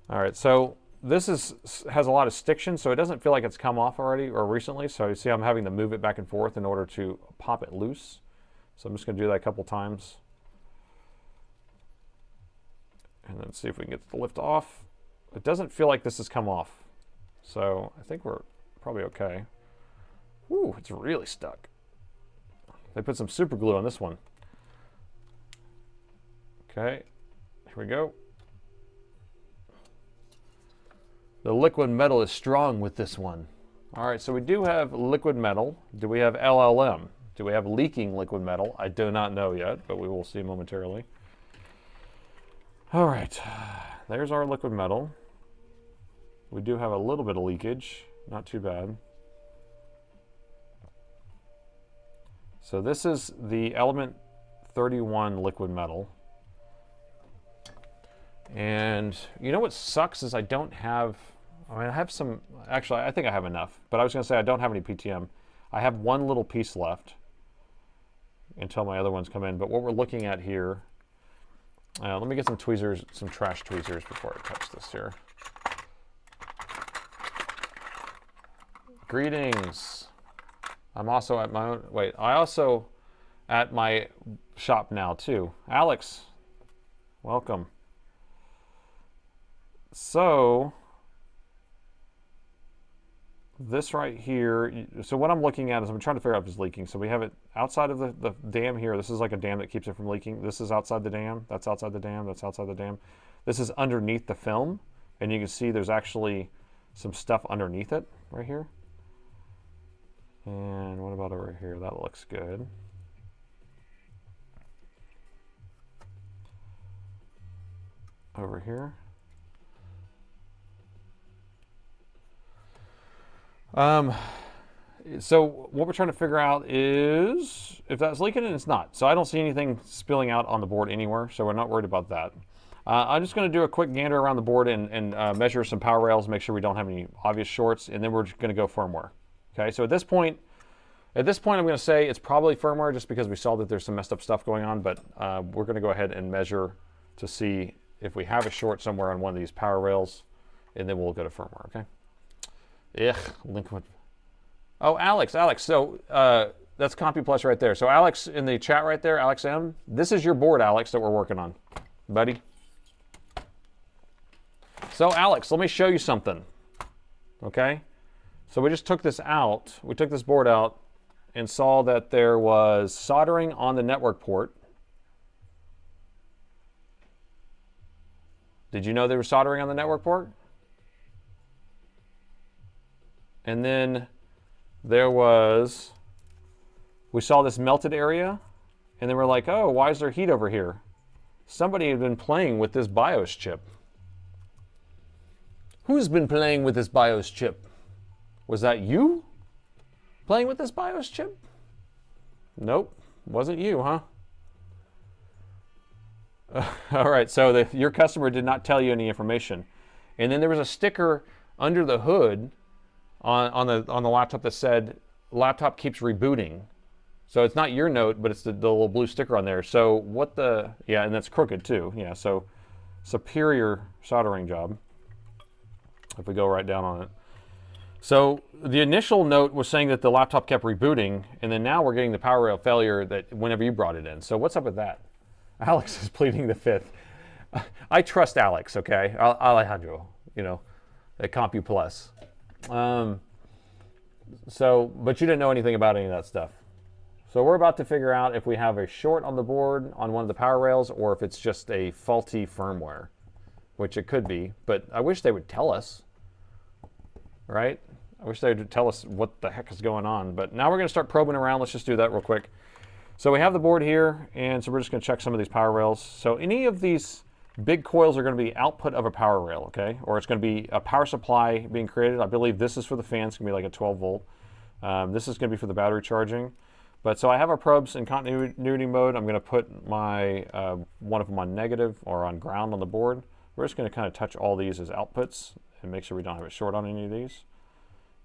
All right, so this has a lot of stiction, so it doesn't feel like it's come off already or recently. So you see I'm having to move it back and forth in order to pop it loose. So I'm just going to do that a couple times. And then see if we can get the lift off. It doesn't feel like this has come off. So I think we're probably okay. Ooh, it's really stuck. They put some super glue on this one. Okay, here we go. The liquid metal is strong with this one. All right, so we do have liquid metal. Do we have LLM? Do we have leaking liquid metal? I do not know yet, but we will see momentarily. All right, there's our liquid metal. We do have a little bit of leakage, not too bad. So this is the element 31 liquid metal. And you know what sucks is I don't have, I have some, actually I think I have enough, but I was gonna say I don't have any PTM. I have one little piece left until my other ones come in, but what we're looking at here, let me get some tweezers, some trash tweezers before I touch this here. Greetings. I'm also at my own, wait, I also at my shop now too. Alex, welcome. So, this right here, so what I'm looking at is I'm trying to figure out if it's leaking. So we have it outside of the dam here. This is like a dam that keeps it from leaking. This is outside the dam. That's outside the dam. That's outside the dam. This is underneath the film. And you can see there's actually some stuff underneath it right here. And what about over here? That looks good. Over here. So what we're trying to figure out is if that's leaking, and it's not. So I don't see anything spilling out on the board anywhere, so we're not worried about that. I'm just going to do a quick gander around the board and measure some power rails, make sure we don't have any obvious shorts, and then we're just going to go firmware. Okay, so at this point I'm going to say it's probably firmware just because we saw that there's some messed up stuff going on, but we're going to go ahead and measure to see if we have a short somewhere on one of these power rails, and then we'll go to firmware, okay? Ugh, liquid. Oh, Alex, so that's CompuPlus right there. So Alex in the chat right there, Alex M, this is your board, Alex, that we're working on, buddy. So Alex, let me show you something, okay? So we just took this out, we took this board out and saw that there was soldering on the network port. Did you know there was soldering on the network port? And then there was, we saw this melted area, and then we're like, oh, why is there heat over here? Somebody had been playing with this BIOS chip. Who's been playing with this BIOS chip? Was that you playing with this BIOS chip? Nope, wasn't you, huh? All right, so your customer did not tell you any information. And then there was a sticker under the hood on the laptop that said, laptop keeps rebooting. So it's not your note, but it's the little blue sticker on there. So what the, yeah, and that's crooked too. Yeah, so superior soldering job, if we go right down on it. So the initial note was saying that the laptop kept rebooting, and then now we're getting the power rail failure that whenever you brought it in. So what's up with that? Alex is pleading the fifth. I trust Alex, okay? Alejandro, you know, at CompuPlus. So, but you didn't know anything about any of that stuff. So we're about to figure out if we have a short on the board on one of the power rails or if it's just a faulty firmware, which it could be, but I wish they would tell us, right? I wish they would tell us what the heck is going on, but now we're gonna start probing around. Let's just do that real quick. So we have the board here, and so we're just gonna check some of these power rails. So any of these big coils are going to be output of a power rail, okay? Or it's going to be a power supply being created. I believe this is for the fan. It's going to be like a 12 volt. This is going to be for the battery charging. But so I have our probes in continuity mode. I'm going to put my one of them on negative or on ground on the board. We're just going to kind of touch all these as outputs and make sure we don't have it short on any of these.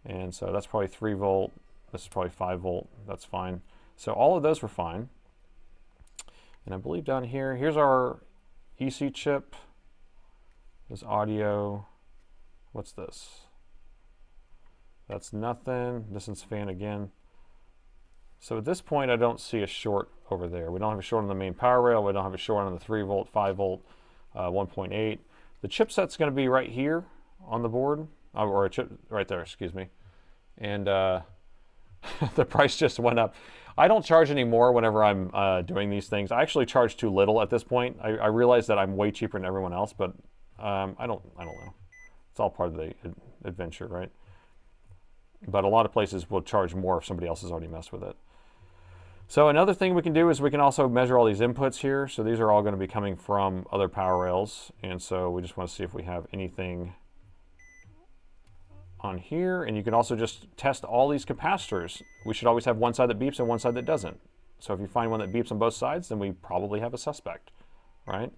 And so that's probably 3 volt. This is probably 5 volt. That's fine. So all of those were fine. And I believe down here, here's our EC chip. This audio. What's this? That's nothing. This is fan again. So at this point, I don't see a short over there. We don't have a short on the main power rail. We don't have a short on the 3 volt, 5 volt, 1.8. The chipset's going to be right here on the board, or a chip right there, excuse me. And the price just went up. I don't charge any more whenever I'm doing these things. I actually charge too little at this point. I realize that I'm way cheaper than everyone else, but I don't know. It's all part of the adventure, right? But a lot of places will charge more if somebody else has already messed with it. So another thing we can do is we can also measure all these inputs here. So these are all going to be coming from other power rails. And so we just want to see if we have anything on here. And you can also just test all these capacitors. We should always have one side that beeps and one side that doesn't. So if you find one that beeps on both sides, then we probably have a suspect, right?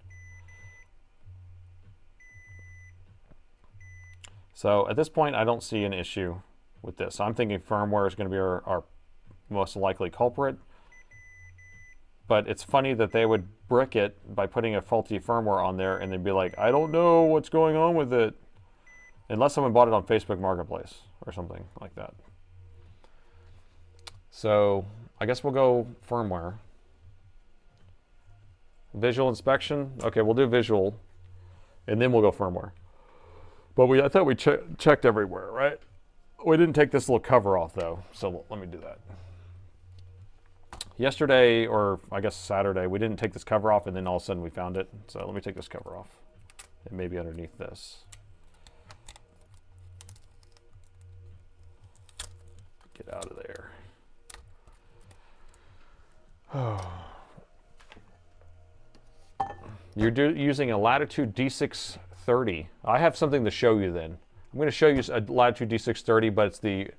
So at this point, I don't see an issue with this. I'm thinking firmware is going to be our most likely culprit. But it's funny that they would brick it by putting a faulty firmware on there and they'd be like, I don't know what's going on with it. Unless someone bought it on Facebook Marketplace or something like that. So I guess we'll go firmware. Visual inspection. Okay, we'll do visual and then we'll go firmware. But I thought we checked everywhere, right? We didn't take this little cover off though, so let me do that. Yesterday, or I guess Saturday, we didn't take this cover off and then all of a sudden we found it. So let me take this cover off. It may be underneath this. Get out of there. Oh. You're using a Latitude D630. I have something to show you then. I'm going to show you a Latitude D630, but it's the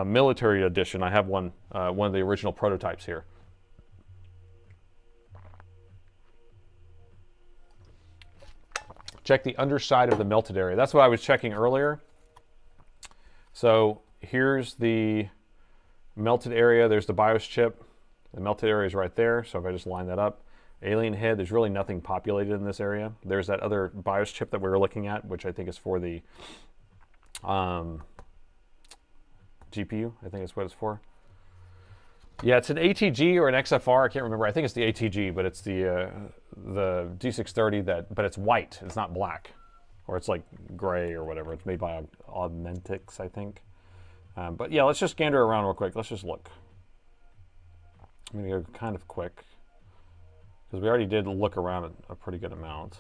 military edition. I have one of the original prototypes here. Check the underside of the melted area. That's what I was checking earlier. So here's the melted area. There's the BIOS chip. The melted area is right there. So if I just line that up, alien head, there's really nothing populated in this area. There's that other BIOS chip that we were looking at, which I think is for the GPU, I think that's what it's for. Yeah, it's an ATG or an XFR, I can't remember. I think it's the ATG, but it's the D630 but it's white, it's not black. Or it's like gray or whatever. It's made by Augmentics, I think. But yeah, let's just gander around real quick. Let's just look. I'm gonna go kind of quick, because we already did look around a pretty good amount.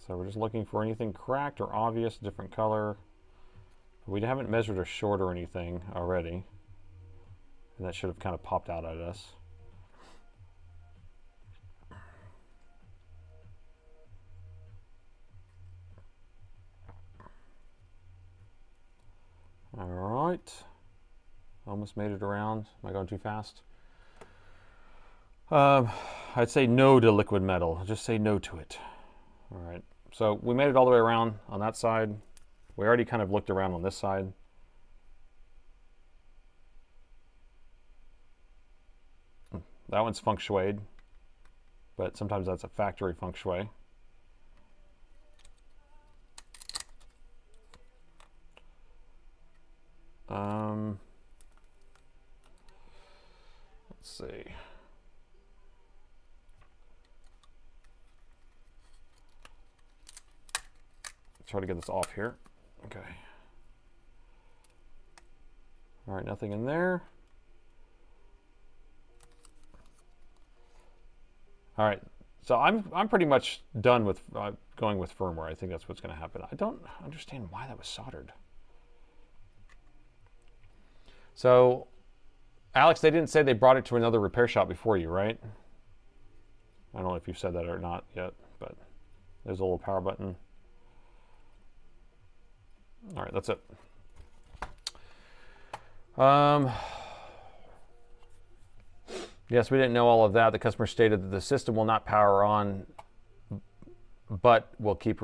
So we're just looking for anything cracked or obvious, different color. We haven't measured a short or anything already. And that should have kind of popped out at us. All right. Almost made it around. Am I going too fast? I'd say no to liquid metal. Just say no to it. All right. So we made it all the way around on that side. We already kind of looked around on this side. That one's feng shuied, but sometimes that's a factory feng shui. Let's see. Try to get this off here. Okay. All right, nothing in there. All right, so I'm pretty much done with going with firmware. I think that's what's going to happen. I don't understand why that was soldered. So, Alex, they didn't say they brought it to another repair shop before you, right? I don't know if you said that or not yet, but there's a little power button. All right, that's it. Yes, we didn't know all of that. The customer stated that the system will not power on, but will keep,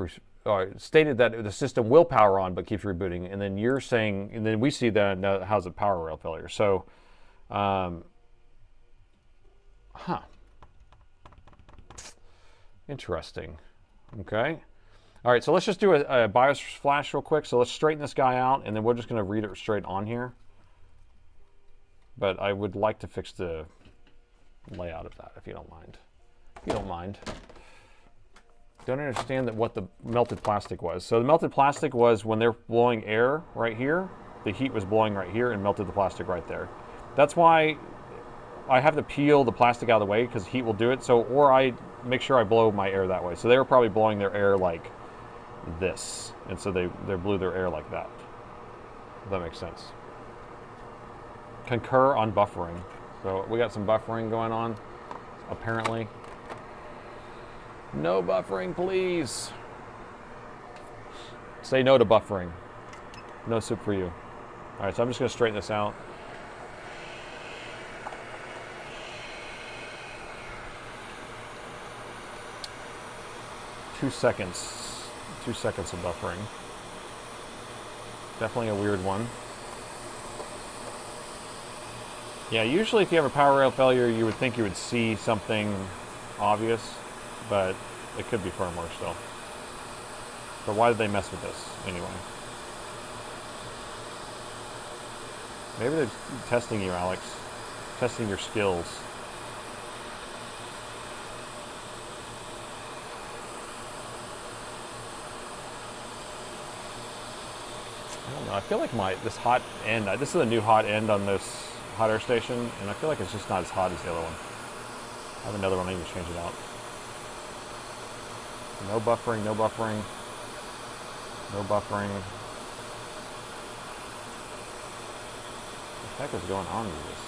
stated that the system will power on, but keeps rebooting. And then you're saying, and then we see that, how's a power rail failure? So, interesting. Okay. All right, so let's just do a BIOS flash real quick. So let's straighten this guy out, and then we're just going to read it straight on here. But I would like to fix the layout of that, if you don't mind. If you don't mind. Don't understand that what the melted plastic was. So the melted plastic was when they're blowing air right here, the heat was blowing right here and melted the plastic right there. That's why I have to peel the plastic out of the way, because heat will do it. So, or I make sure I blow my air that way. So they were probably blowing their air like this, and so they blew their air like that. If that makes sense. Concur on buffering. So we got some buffering going on, apparently. No buffering, please. Say no to buffering. No soup for you. All right, so I'm just going to straighten this out. Two seconds of buffering. Definitely a weird one. Yeah, usually if you have a power rail failure, you would think you would see something obvious, but it could be firmware still. But why did they mess with this anyway? Maybe they're testing you, Alex. Testing your skills. I don't know. I feel like this hot end, this is a new hot end on this hot air station, and I feel like it's just not as hot as the other one. I have another one, I need to change it out. No buffering, no buffering. No buffering. What the heck is going on with this?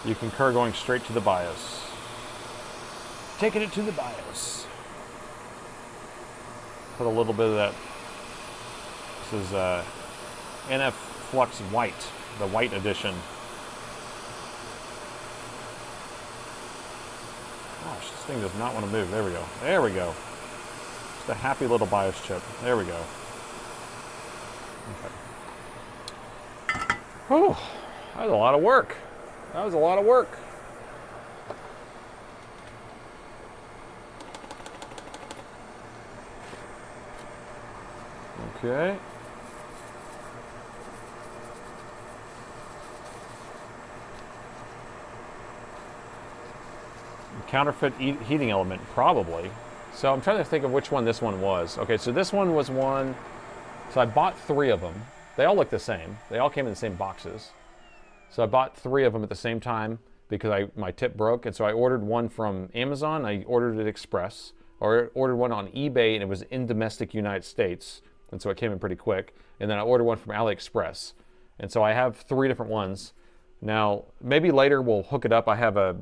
You concur going straight to the BIOS. Taking it to the BIOS. Put a little bit of that. This is NF Flux White, the white edition. Gosh, this thing does not want to move. There we go. There we go. Just a happy little BIOS chip. There we go. Okay. Whew, that was a lot of work. That was a lot of work. Okay. Counterfeit heating element, probably. So I'm trying to think of which one this one was. Okay, so this one was one. So I bought 3 of them. They all look the same. They all came in the same boxes. So I bought 3 of them at the same time because my tip broke, and so I ordered one from Amazon. I ordered it express, or ordered one on eBay, and it was in domestic United States. And so it came in pretty quick. And then I ordered one from AliExpress. And so I have 3 different ones. Now, maybe later we'll hook it up. I have a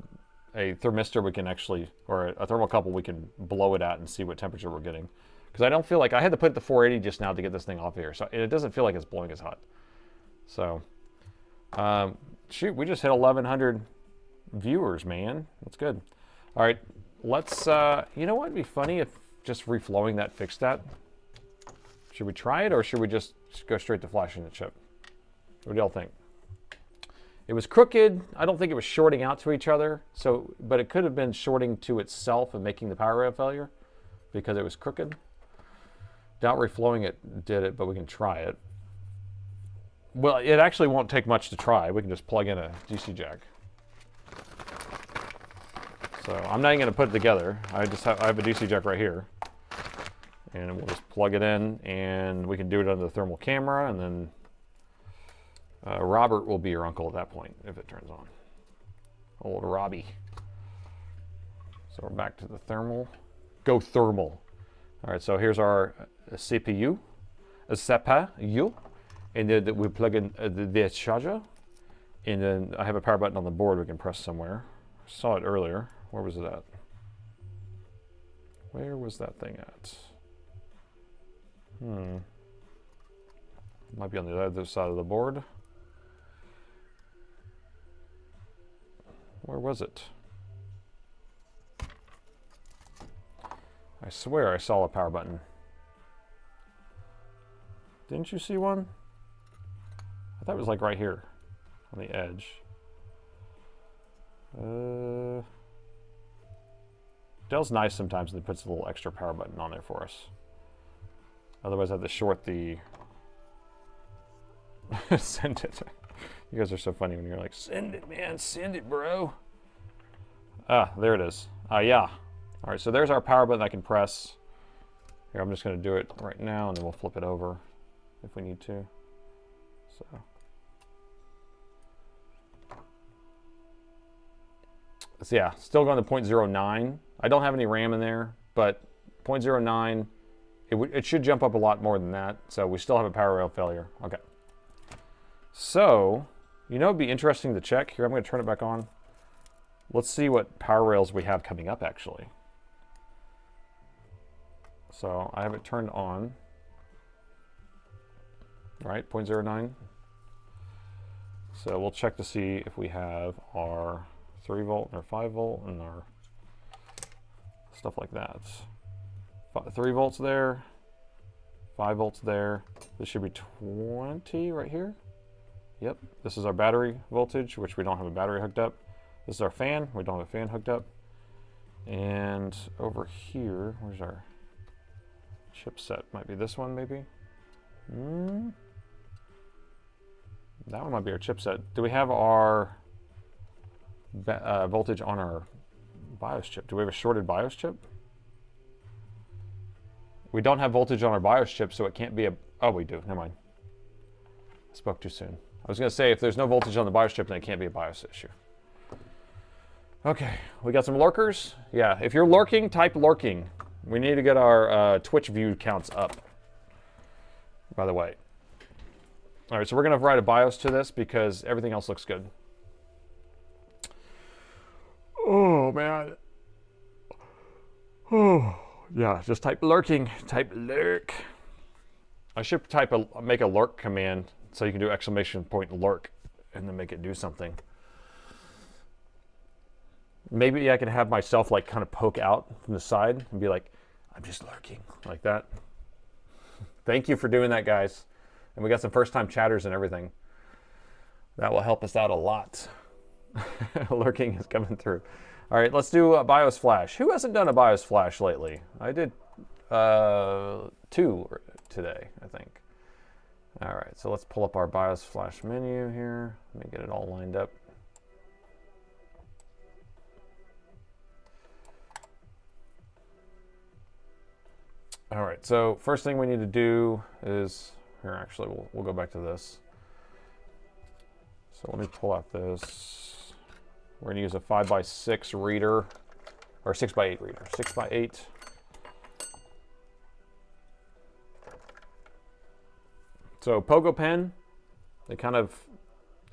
thermistor we can actually, or a thermocouple we can blow it at and see what temperature we're getting. Because I don't feel like, I had to put the 480 just now to get this thing off here. So it doesn't feel like it's blowing as hot. So, shoot, we just hit 1,100 viewers, man. That's good. All right, let's, you know what would be funny if just reflowing that fixed that? Should we try it, or should we just go straight to flashing the chip? What do y'all think? It was crooked. I don't think it was shorting out to each other. So, but it could have been shorting to itself and making the power rail failure because it was crooked. Doubt reflowing it did it, but we can try it. Well, it actually won't take much to try. We can just plug in a DC jack. So I'm not even going to put it together. I have a DC jack right here. And we'll just plug it in, and we can do it under the thermal camera, and then Robert will be your uncle at that point if it turns on. Old Robbie. So we're back to the thermal. Go thermal. All right, so here's our CPU, CPU, and then we plug in the charger, and then I have a power button on the board we can press somewhere. I saw it earlier. Where was it at? Where was that thing at? Might be on the other side of the board. Where was it? I swear I saw a power button. Didn't you see one? I thought it was like right here on the edge. Dell's nice sometimes and it puts a little extra power button on there for us. Otherwise I have to short the send it. You guys are so funny when you're like, send it, man, send it, bro. Ah, there it is. Yeah. All right, so there's our power button I can press. Here, I'm just going to do it right now, and then we'll flip it over if we need to. So yeah, still going to 0.09. I don't have any RAM in there, but 0.09, it should jump up a lot more than that. So we still have a power rail failure. Okay. So, you know, it'd be interesting to check. Here, I'm going to turn it back on. Let's see what power rails we have coming up, actually. So I have it turned on. Right, 0.09. So we'll check to see if we have our 3 volt or 5 volt and our stuff like that. 3 volts there, 5 volts there. This should be 20 right here. Yep, this is our battery voltage, which we don't have a battery hooked up. This is our fan, we don't have a fan hooked up. And over here, where's our chipset? Might be this one, maybe? That one might be our chipset. Do we have our voltage on our BIOS chip? Do we have a shorted BIOS chip? We don't have voltage on our BIOS chip, so it can't be a... Oh, we do. Never mind. I spoke too soon. I was going to say, if there's no voltage on the BIOS chip, then it can't be a BIOS issue. Okay, we got some lurkers. Yeah, if you're lurking, type lurking. We need to get our Twitch view counts up, by the way. All right, so we're going to write a BIOS to this because everything else looks good. Oh, man. Oh, yeah, just type lurking. Type lurk. I should make a lurk command so you can do exclamation point lurk and then make it do something. Maybe I can have myself like kind of poke out from the side and be like, I'm just lurking, like that. Thank you for doing that, guys. And we got some first-time chatters and everything. That will help us out a lot. Lurking is coming through. All right, let's do a BIOS flash. Who hasn't done a BIOS flash lately? I did 2 today, I think. All right, so let's pull up our BIOS flash menu here. Let me get it all lined up. All right, so first thing we need to do is, here actually, we'll go back to this. So let me pull out this. We're gonna use a 5x6 reader, or 6x8 reader, 6x8. So Pogo pen, it kind of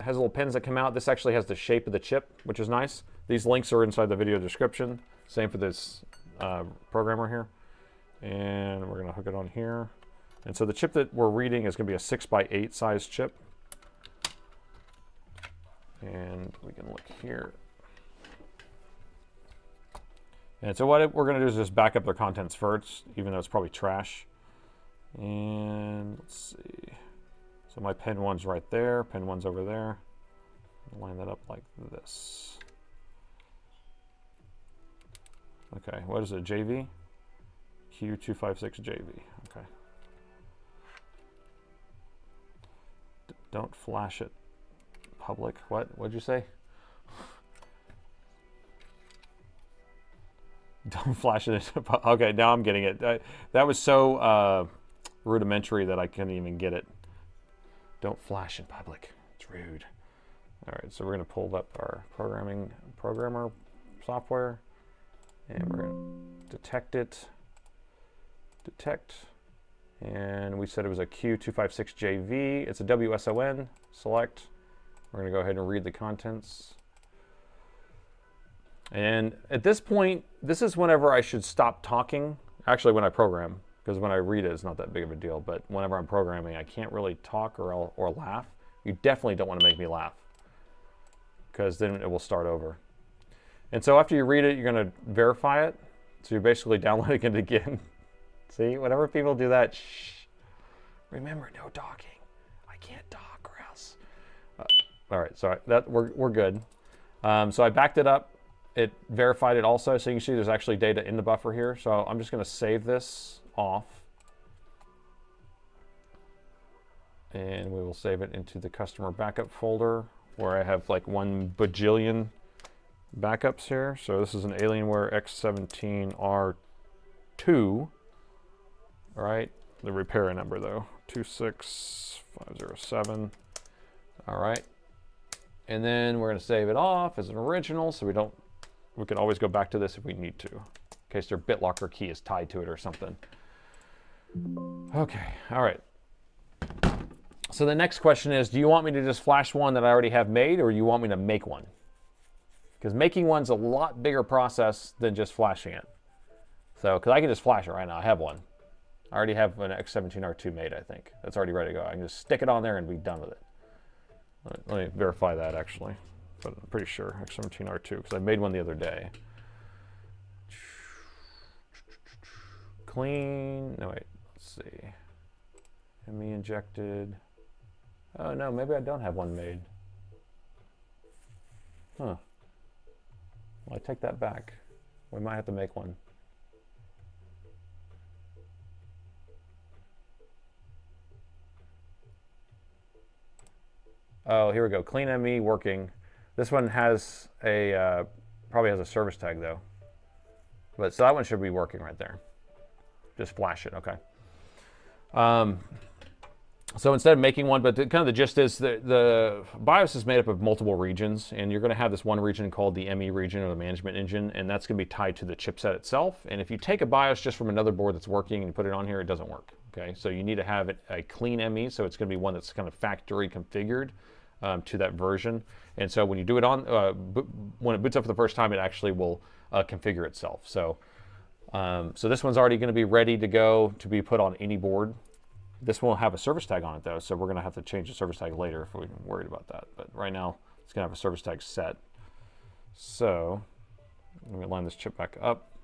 has little pins that come out. This actually has the shape of the chip, which is nice. These links are inside the video description. Same for this programmer here. And we're going to hook it on here. And so the chip that we're reading is going to be a 6x8 size chip. And we can look here. And so what we're going to do is just back up their contents first, even though it's probably trash. And let's see. So my pin 1's right there, pin 1's over there. Line that up like this. Okay, what is it, JV? Q256JV, okay. Don't flash it public. What'd you say? Don't flash it. Okay, now I'm getting it. That was so rudimentary that I couldn't even get it. Don't flash in public. It's rude. All right, so we're going to pull up our programmer software, and we're going to detect it. Detect. And we said it was a Q256JV. It's a WSON. Select. We're going to go ahead and read the contents. And at this point, this is whenever I should stop talking. Actually, when I program, because when I read it, it's not that big of a deal. But whenever I'm programming, I can't really talk or laugh. You definitely don't want to make me laugh, because then it will start over. And so after you read it, you're going to verify it. So you're basically downloading it again. See, whenever people do that, shh. Remember, no talking. I can't talk or else. All right, so that we're good. So I backed it up. It verified it also, so you can see there's actually data in the buffer here. So I'm just going to save this off. And we will save it into the customer backup folder, where I have like 1 bajillion backups here. So this is an Alienware X17R2. All right, the repair number though, 26507. All right, and then we're going to save it off as an original, so we can always go back to this if we need to, in case their BitLocker key is tied to it or something. Okay, all right. So the next question is, do you want me to just flash one that I already have made, or do you want me to make one? Because making one's a lot bigger process than just flashing it. So, because I can just flash it right now. I have one. I already have an X17R2 made, I think. That's already ready to go. I can just stick it on there and be done with it. Let me verify that, actually. But I'm pretty sure X17R2, because I made one the other day. Clean. No, wait. Let's see. Me injected. Oh, no, maybe I don't have one made. Huh. Well, I take that back. We might have to make one. Oh, here we go. Clean ME working. This one has a, probably has a service tag though. But so that one should be working right there. Just flash it, okay. So instead of making one, but kind of the gist is the BIOS is made up of multiple regions, and you're going to have this one region called the ME region, or the management engine, and that's going to be tied to the chipset itself. And if you take a BIOS just from another board that's working and you put it on here, it doesn't work. Okay, so you need to have it a clean ME, so it's going to be one that's kind of factory configured to that version. And so when you do it on, when it boots up for the first time, it actually will configure itself. So, so this one's already going to be ready to go to be put on any board. This won't have a service tag on it though, so we're going to have to change the service tag later if we're worried about that. But right now, it's going to have a service tag set. So let me line this chip back up,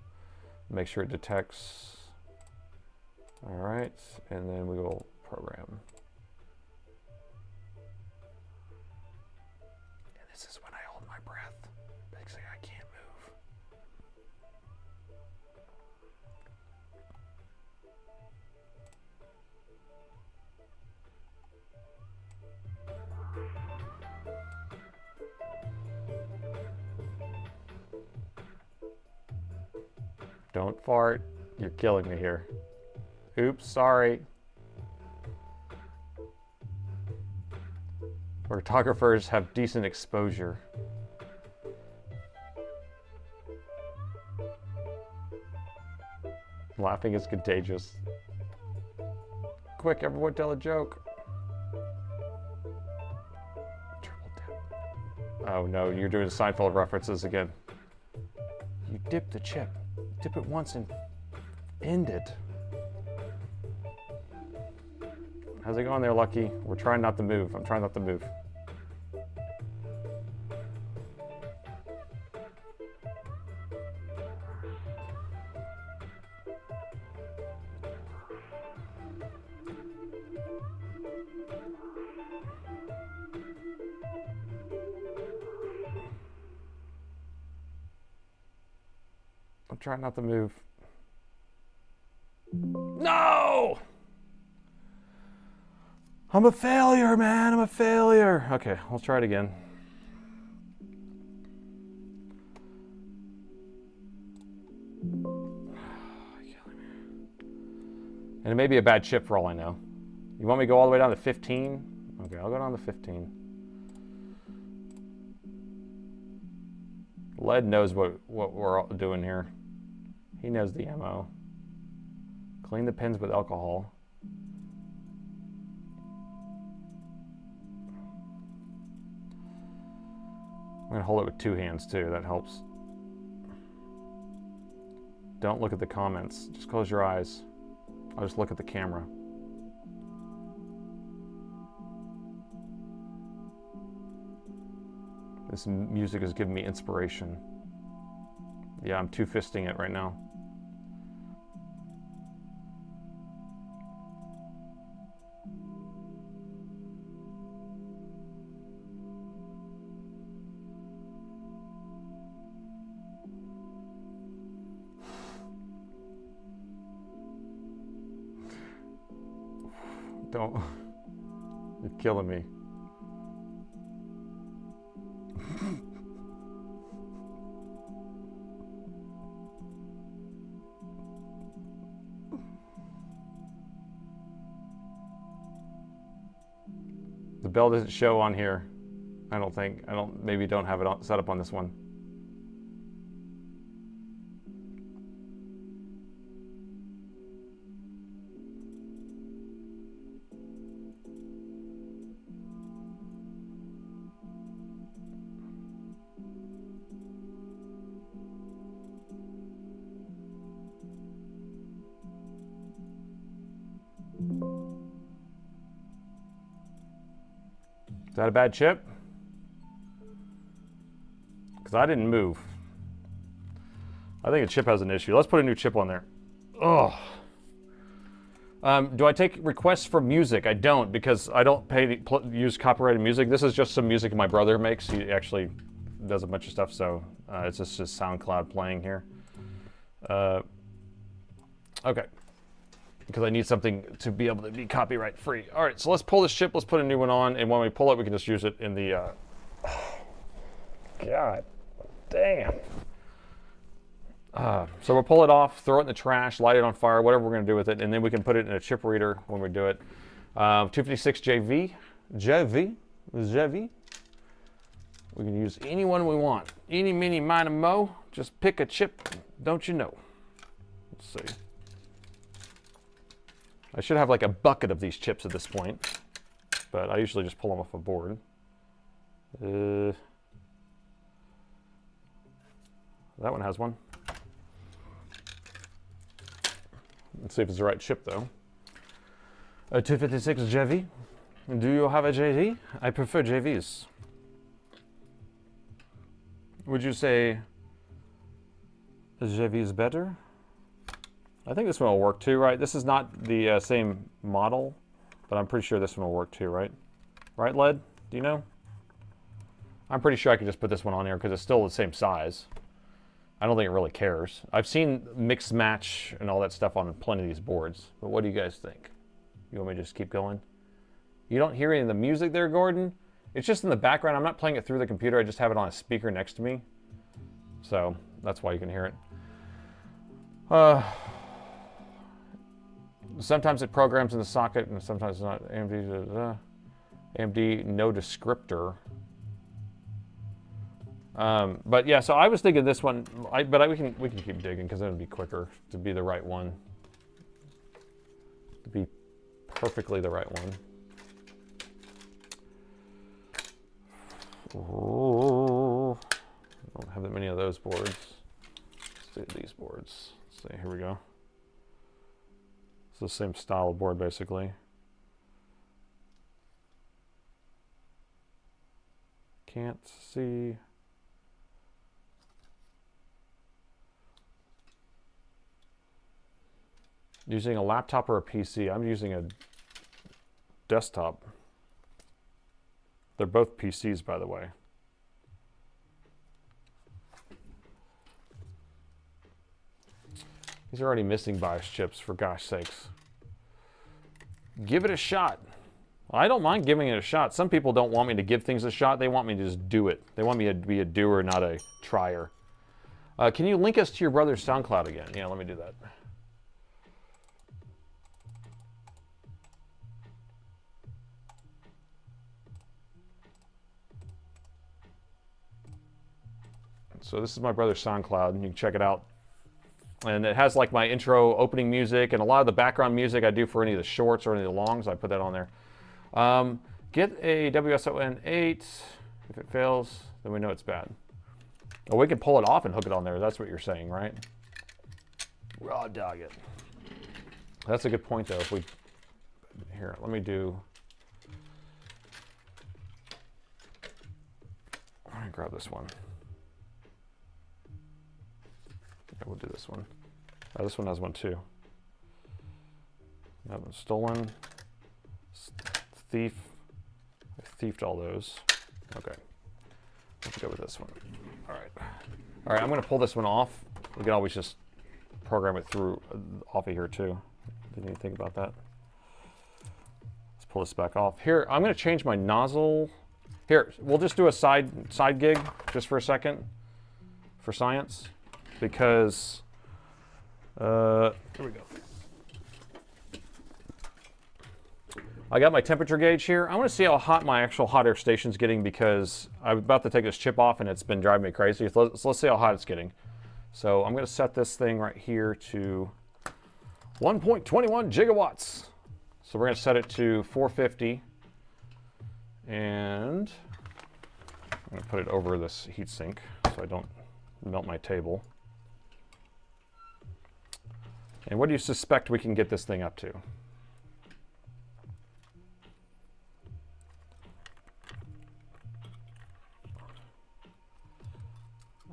make sure it detects. All right, and then we will program. And this is when I hold my breath, because I can't move. Don't fart. You're killing me here. Oops, sorry. Photographers have decent exposure. Laughing is contagious. Quick, everyone tell a joke. Triple dip. Oh no, you're doing Seinfeld references again. You dip the chip. Dip it once and end it. How's it going there, Lucky? We're trying not to move. I'm trying not to move. I'm trying not to move. No! I'm a failure, man. I'm a failure. Okay, let's try it again. And it may be a bad chip for all I know. You want me to go all the way down to 15? Okay, I'll go down to 15. Lead knows what we're all doing here. He knows the MO. Clean the pins with alcohol. gonna hold it with 2 hands too, that helps. Don't look at the comments, just close your eyes. I'll just look at the camera. This music is giving me inspiration. Yeah, I'm two-fisting it right now. Don't. You're killing me. The bell doesn't show on here. I don't think. Maybe don't have it set up on this one. Is that a bad chip? Because I didn't move. I think a chip has an issue. Let's put a new chip on there. Oh. Do I take requests for music? I don't, because I don't use copyrighted music. This is just some music my brother makes. He actually does a bunch of stuff, so it's just SoundCloud playing here. Okay. Because I need something to be able to be copyright free. All right, so let's pull this chip, let's put a new one on, and when we pull it, we can just use it in the, God damn. So we'll pull it off, throw it in the trash, light it on fire, whatever we're gonna do with it, and then we can put it in a chip reader when we do it. 256 JV. We can use any one we want. Eeny, meeny, miny, mo. Just pick a chip, don't you know? Let's see. I should have like a bucket of these chips at this point, but I usually just pull them off a board. That one has one. Let's see if it's the right chip though. A 256 JV. Do you have a JV? I prefer JVs. Would you say a JV is better? I think this one will work too, right? This is not the same model, but I'm pretty sure this one will work too, right? Right, Led? Do you know? I'm pretty sure I could just put this one on here because it's still the same size. I don't think it really cares. I've seen mix match and all that stuff on plenty of these boards, but what do you guys think? You want me to just keep going? You don't hear any of the music there, Gordon? It's just in the background. I'm not playing it through the computer. I just have it on a speaker next to me. So that's why you can hear it. Sometimes it programs in the socket and sometimes it's not. AMD no descriptor. But yeah, so I was thinking this one, we can keep digging because it'll be quicker to be the right one. To be perfectly the right one. Oh, I don't have that many of those boards. Let's do these boards. Let's see, here we go. It's the same style of board basically. Can't see. Using a laptop or a PC? I'm using a desktop. They're both PCs, by the way. These are already missing BIOS chips, for gosh sakes. Give it a shot. I don't mind giving it a shot. Some people don't want me to give things a shot. They want me to just do it. They want me to be a doer, not a trier. Can you link us to your brother's SoundCloud again? Yeah, let me do that. So this is my brother's SoundCloud, and you can check it out. And it has like my intro opening music and a lot of the background music I do for any of the shorts or any of the longs. I put that on there. Get a WSON 8 If it fails, then we know it's bad. Oh, we can pull it off and hook it on there. That's what you're saying, right? Raw dog it. That's a good point, though. If we here, let me do. Let me grab this one. Yeah, we'll do this one. Oh, this one has one too. That one's stolen. Thief. I thiefed all those. Okay. Let's go with this one. All right. All right, I'm going to pull this one off. We can always just program it through off of here too. Didn't even think about that. Let's pull this back off. Here, I'm going to change my nozzle. Here, we'll just do a side gig just for a second for science, because here we go. I got my temperature gauge here. I want to see how hot my actual hot air station's getting, because I'm about to take this chip off and it's been driving me crazy. So let's see how hot it's getting. So I'm going to set this thing right here to 1.21 gigawatts. So we're going to set it to 450. And I'm going to put it over this heatsink so I don't melt my table. And what do you suspect we can get this thing up to?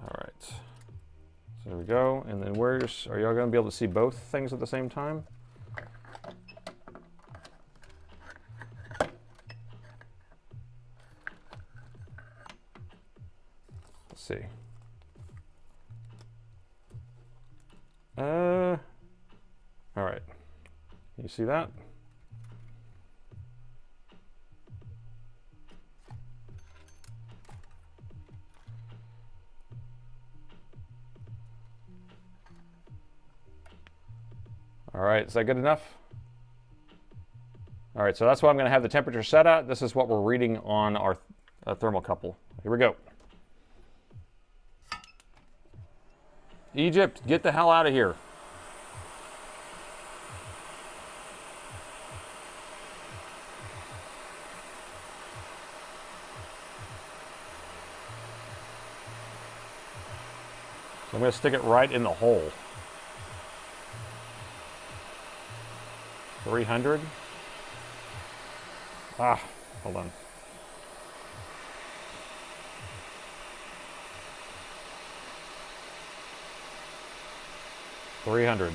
All right. So there we go. And then are y'all going to be able to see both things at the same time? Let's see. All right. You see that? All right, is that good enough? All right, so that's what I'm going to have the temperature set at. This is what we're reading on our thermocouple. Here we go. Egypt, get the hell out of here. So I'm going to stick it right in the hole. 300. Ah, hold on. $300.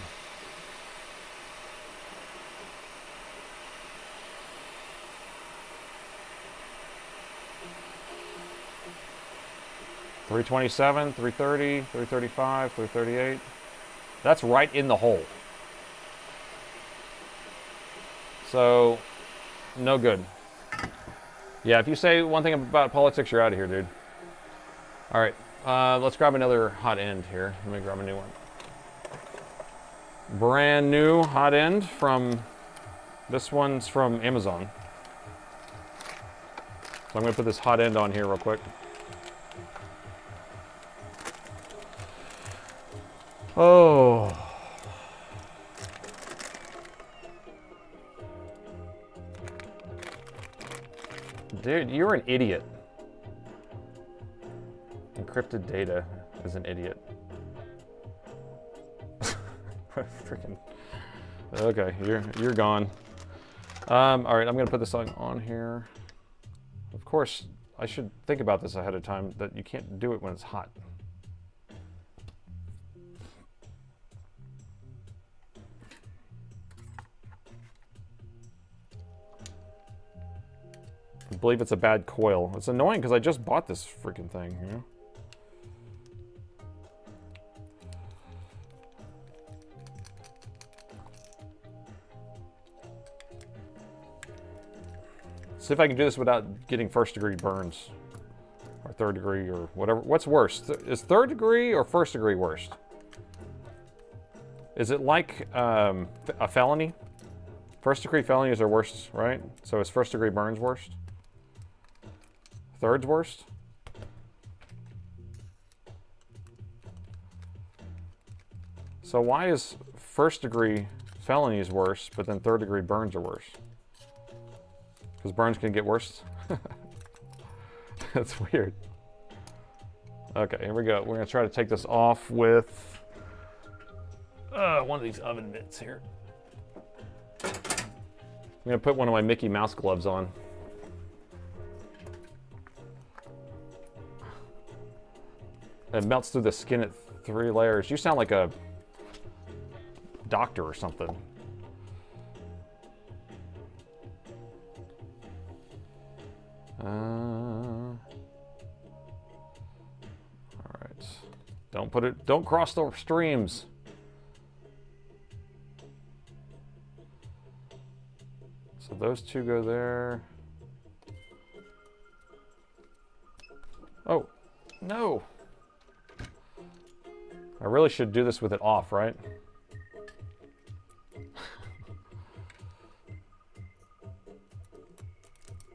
$327, $330, $335, $338. That's right in the hole. So, no good. Yeah, if you say one thing about politics, you're out of here, dude. All right, let's grab another hot end here. Let me grab a new one. Brand new hot end from, this one's from Amazon. So I'm gonna put this hot end on here real quick. Oh. Dude, you're an idiot. Encrypted data is an idiot. Freaking. Okay, you're gone. All right, I'm gonna put this on here. Of course, I should think about this ahead of time, that you can't do it when it's hot. I believe it's a bad coil. It's annoying because I just bought this freaking thing, you know? See if I can do this without getting first degree burns. Or third degree or whatever. What's worse? Is third degree or first degree worst? Is it like a felony? First degree felonies are worst, right? So is first degree burns worst? Third's worst? So why is first degree felonies worse, but then third degree burns are worse? Because burns can get worse? That's weird. Okay, here we go. We're gonna try to take this off with one of these oven mitts here. I'm gonna put one of my Mickey Mouse gloves on. It melts through the skin at 3 layers. You sound like a doctor or something. All right. Don't cross the streams. So those two go there. Oh, no. I really should do this with it off, right?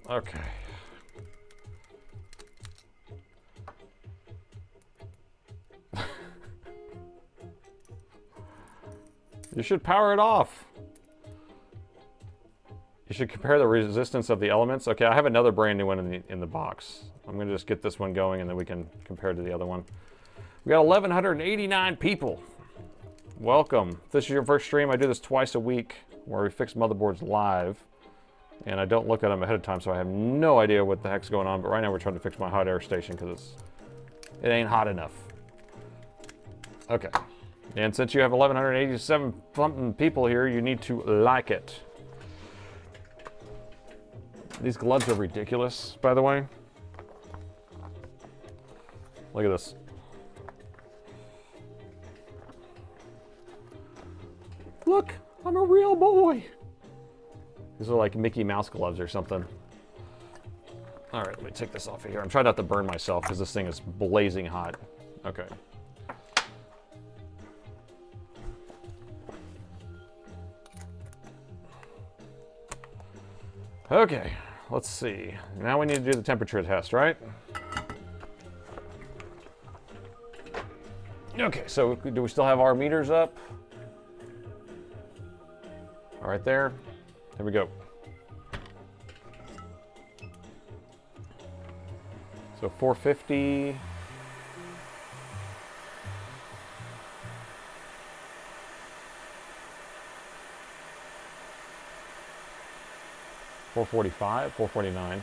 Okay. You should power it off. You should compare the resistance of the elements. Okay, I have another brand new one in the box. I'm gonna just get this one going and then we can compare to the other one. We got 1,189 people. Welcome. If this is your first stream, I do this twice a week where we fix motherboards live. And I don't look at them ahead of time, so I have no idea what the heck's going on. But right now we're trying to fix my hot air station because it ain't hot enough. Okay. And since you have 1,187 something people here, you need to like it. These gloves are ridiculous, by the way. Look at this. Look, I'm a real boy. These are like Mickey Mouse gloves or something. All right, let me take this off of here. I'm trying not to burn myself because this thing is blazing hot. Okay. Okay, let's see. Now we need to do the temperature test, right? Okay, so do we still have our meters up? All right, there. Here we go. So 450. $445, $449.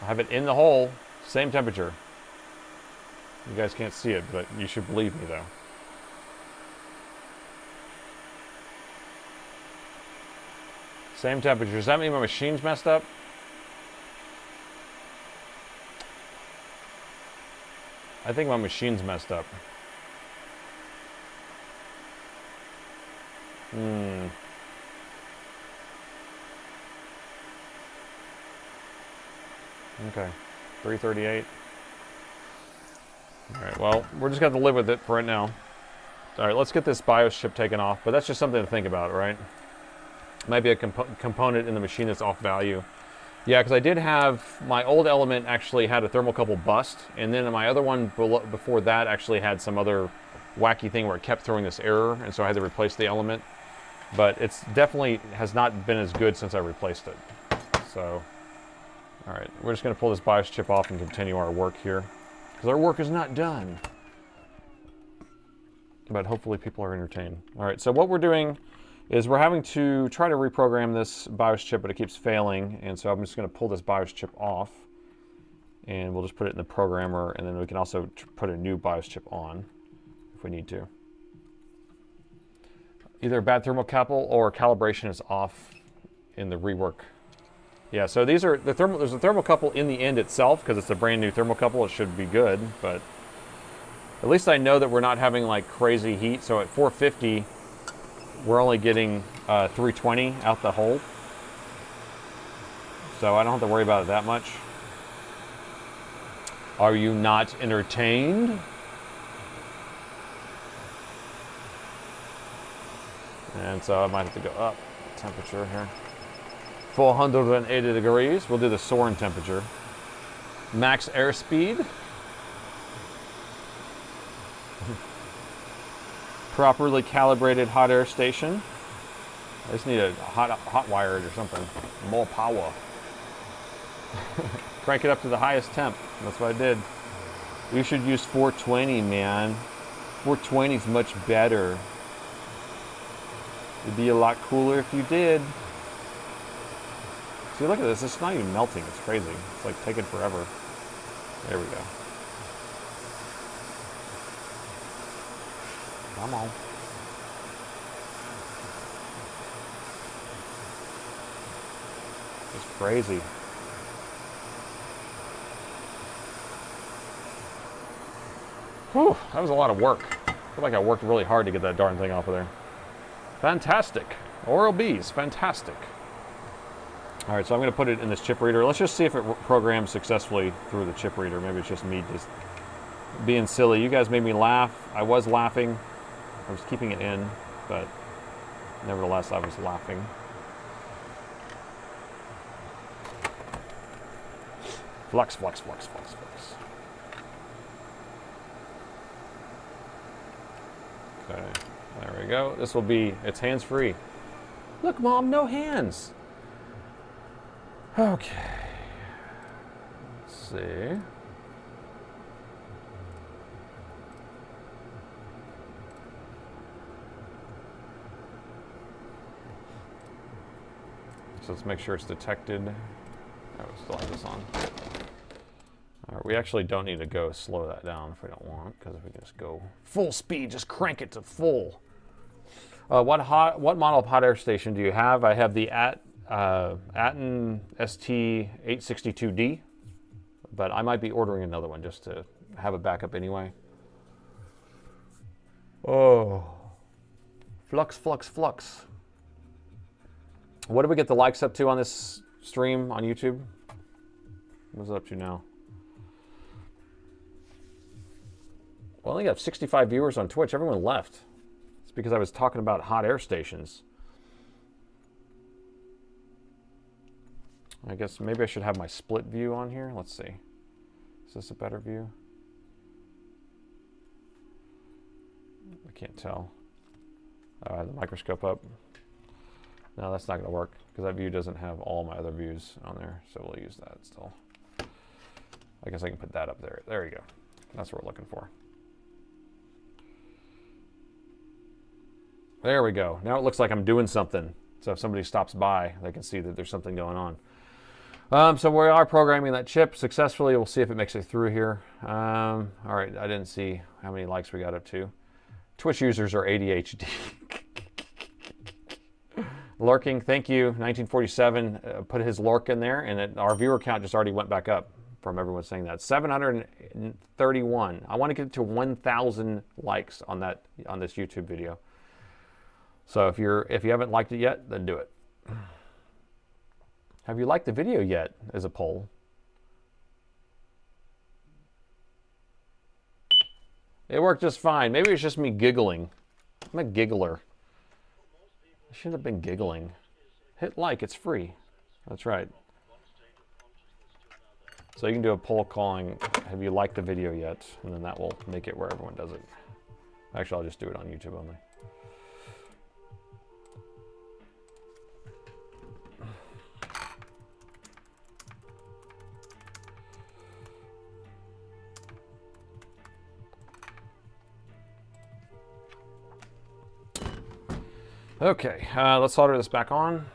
I have it in the hole, same temperature. You guys can't see it, but you should believe me though. Same temperature. Does that mean my machine's messed up? I think my machine's messed up. Okay, 338. All right, well, we're just going to live with it for right now. All right, let's get this BIOS chip taken off, but that's just something to think about, right? Might be a component in the machine that's off value. Yeah, because I did have, my old element actually had a thermocouple bust, and then my other one before that actually had some other wacky thing where it kept throwing this error, and so I had to replace the element. But it's definitely has not been as good since I replaced it. So, all right, we're just going to pull this BIOS chip off and continue our work here, because our work is not done. But hopefully people are entertained. All right, so what we're doing is we're having to try to reprogram this BIOS chip, but it keeps failing, and so I'm just going to pull this BIOS chip off, and we'll just put it in the programmer, and then we can also put a new BIOS chip on if we need to. Either a bad thermocouple or calibration is off in the rework. Yeah, so these are there's a thermocouple in the end itself because it's a brand new thermocouple. It should be good, but at least I know that we're not having like crazy heat. So at 450, we're only getting 320 out the hole. So I don't have to worry about it that much. Are you not entertained? And so I might have to go up temperature here. 480 degrees. We'll do the Soren temperature. Max airspeed. Properly calibrated hot air station. I just need a hot wire it or something. More power. Crank it up to the highest temp. That's what I did. You should use 420, man. 420 is much better. It'd be a lot cooler if you did. See, look at this. It's not even melting. It's crazy. It's like taking forever. There we go. Come on. It's crazy. Whew, that was a lot of work. I feel like I worked really hard to get that darn thing off of there. Fantastic. Oral-B's, fantastic. All right, so I'm going to put it in this chip reader. Let's just see if it programs successfully through the chip reader. Maybe it's just me just being silly. You guys made me laugh. I was laughing. I was keeping it in, but nevertheless, I was laughing. Flux, flux, flux, flux, flux. Okay, there we go. This will be, it's hands-free. Look, Mom, no hands. Okay. Let's see. So let's make sure it's detected. Oh, we still have this on. All right, we actually don't need to go slow that down if we don't want, because if we can just go full speed, just crank it to full. What model of hot air station do you have? I have the Atten ST862D, but I might be ordering another one just to have a backup anyway. Oh, flux, flux, flux. What did we get the likes up to on this stream on YouTube? What's it up to now? Well, I only got 65 viewers on Twitch. Everyone left. It's because I was talking about hot air stations. I guess maybe I should have my split view on here. Let's see. Is this a better view? I can't tell. The microscope up. No, that's not going to work because that view doesn't have all my other views on there. So we'll use that still. I guess I can put that up there. There you go. That's what we're looking for. There we go. Now it looks like I'm doing something. So if somebody stops by, they can see that there's something going on. So we are programming that chip successfully. We'll see if it makes it through here. All right, I didn't see how many likes we got up to. Twitch users are ADHD. Lurking, thank you. 1947 put his lurk in there, and our viewer count just already went back up from everyone saying that. 731. I want to get to 1,000 likes on this YouTube video. So if you haven't liked it yet, then do it. Have you liked the video yet? As a poll. It worked just fine. Maybe it's just me giggling. I'm a giggler. I shouldn't have been giggling. Hit like, it's free. That's right. So you can do a poll calling, have you liked the video yet? And then that will make it where everyone does it. Actually, I'll just do it on YouTube only. Okay, let's solder this back on.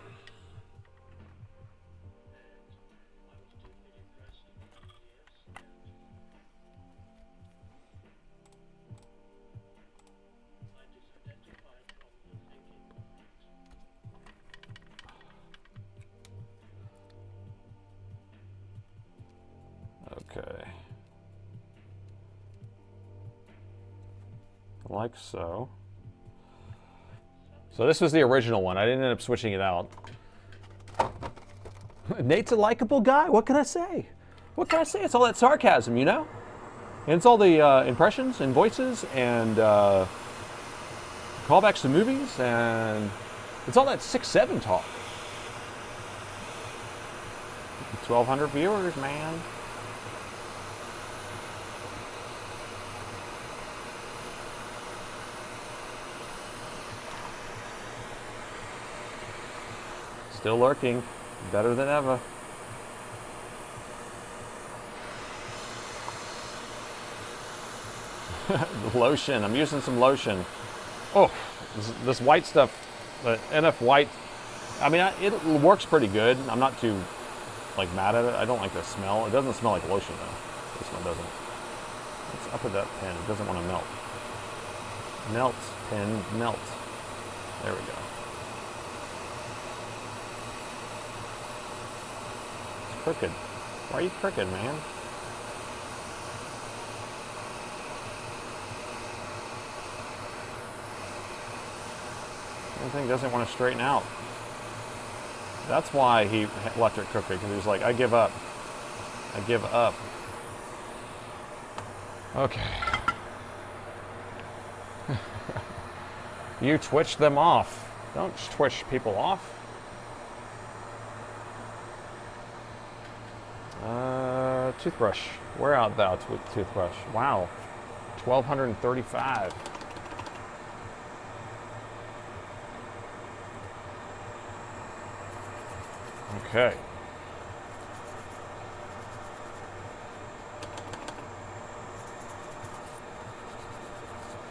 Okay. Like so. So this was the original one. I didn't end up switching it out. Nate's a likable guy. What can I say? What can I say? It's all that sarcasm, you know? And it's all the impressions and voices and callbacks to movies, and it's all that 6-7 talk. 1,200 viewers, man. Still lurking. Better than ever. Lotion. I'm using some lotion. Oh, this white stuff, the NF white. I mean, it works pretty good. I'm not too like mad at it. I don't like the smell. It doesn't smell like lotion though. This one doesn't. Let's up with that pen. It doesn't want to melt. Melt, pen, melt. There we go. It's crooked. Why are you crooked, man? Thing doesn't want to straighten out. That's why he left it crooked, because he was like, I give up. I give up. Okay. You twitched them off. Don't twitch people off. Toothbrush. Wear out thou toothbrush. Wow. 1,235. Okay.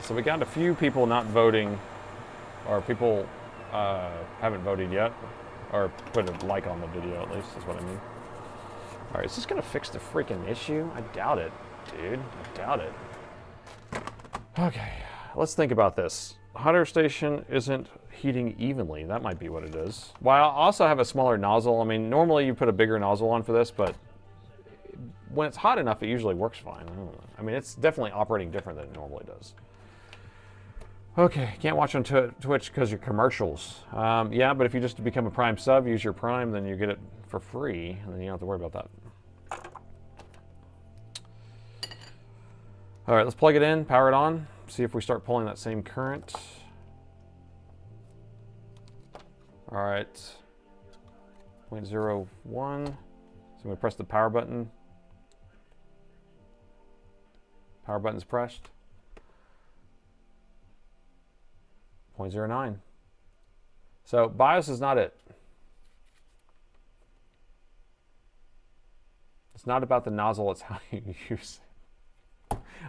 So we got a few people not voting, or people haven't voted yet, or put a like on the video at least, is what I mean. All right, is this gonna fix the freaking issue? I doubt it, dude. I doubt it. Okay, let's think about this. Hot air station isn't heating evenly. That might be what it is. Well, I also have a smaller nozzle. I mean, normally you put a bigger nozzle on for this, but when it's hot enough, it usually works fine. I mean, it's definitely operating different than it normally does. Okay, can't watch on Twitch because your commercials. Yeah, but if you just become a Prime sub, use your Prime, then you get it for free, and then you don't have to worry about that. All right, let's plug it in, power it on, see if we start pulling that same current. All right, 0.01. So I'm gonna press the power button. Power button's pressed. 0.09. So BIOS is not it. It's not about the nozzle, it's how you use it.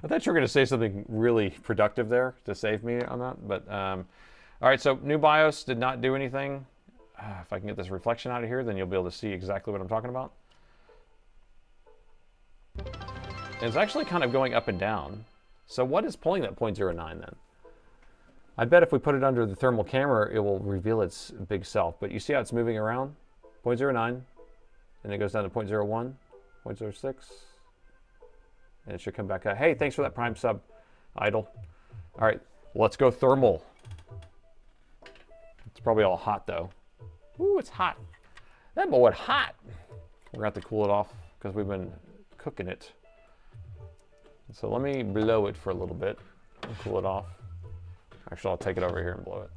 I thought you were going to say something really productive there to save me on that, but all right, so new BIOS did not do anything. If I can get this reflection out of here, then you'll be able to see exactly what I'm talking about. And it's actually kind of going up and down. So what is pulling that 0.09 then? I bet if we put it under the thermal camera, it will reveal its big self. But you see how it's moving around? 0.09, and it goes down to 0.01, 0.06, and it should come back up. Hey, thanks for that Prime sub, Idle. All right, let's go thermal. It's probably all hot though. Ooh, it's hot. That boy hot. We're gonna have to cool it off because we've been cooking it. So let me blow it for a little bit and cool it off. Actually, I'll take it over here and blow it.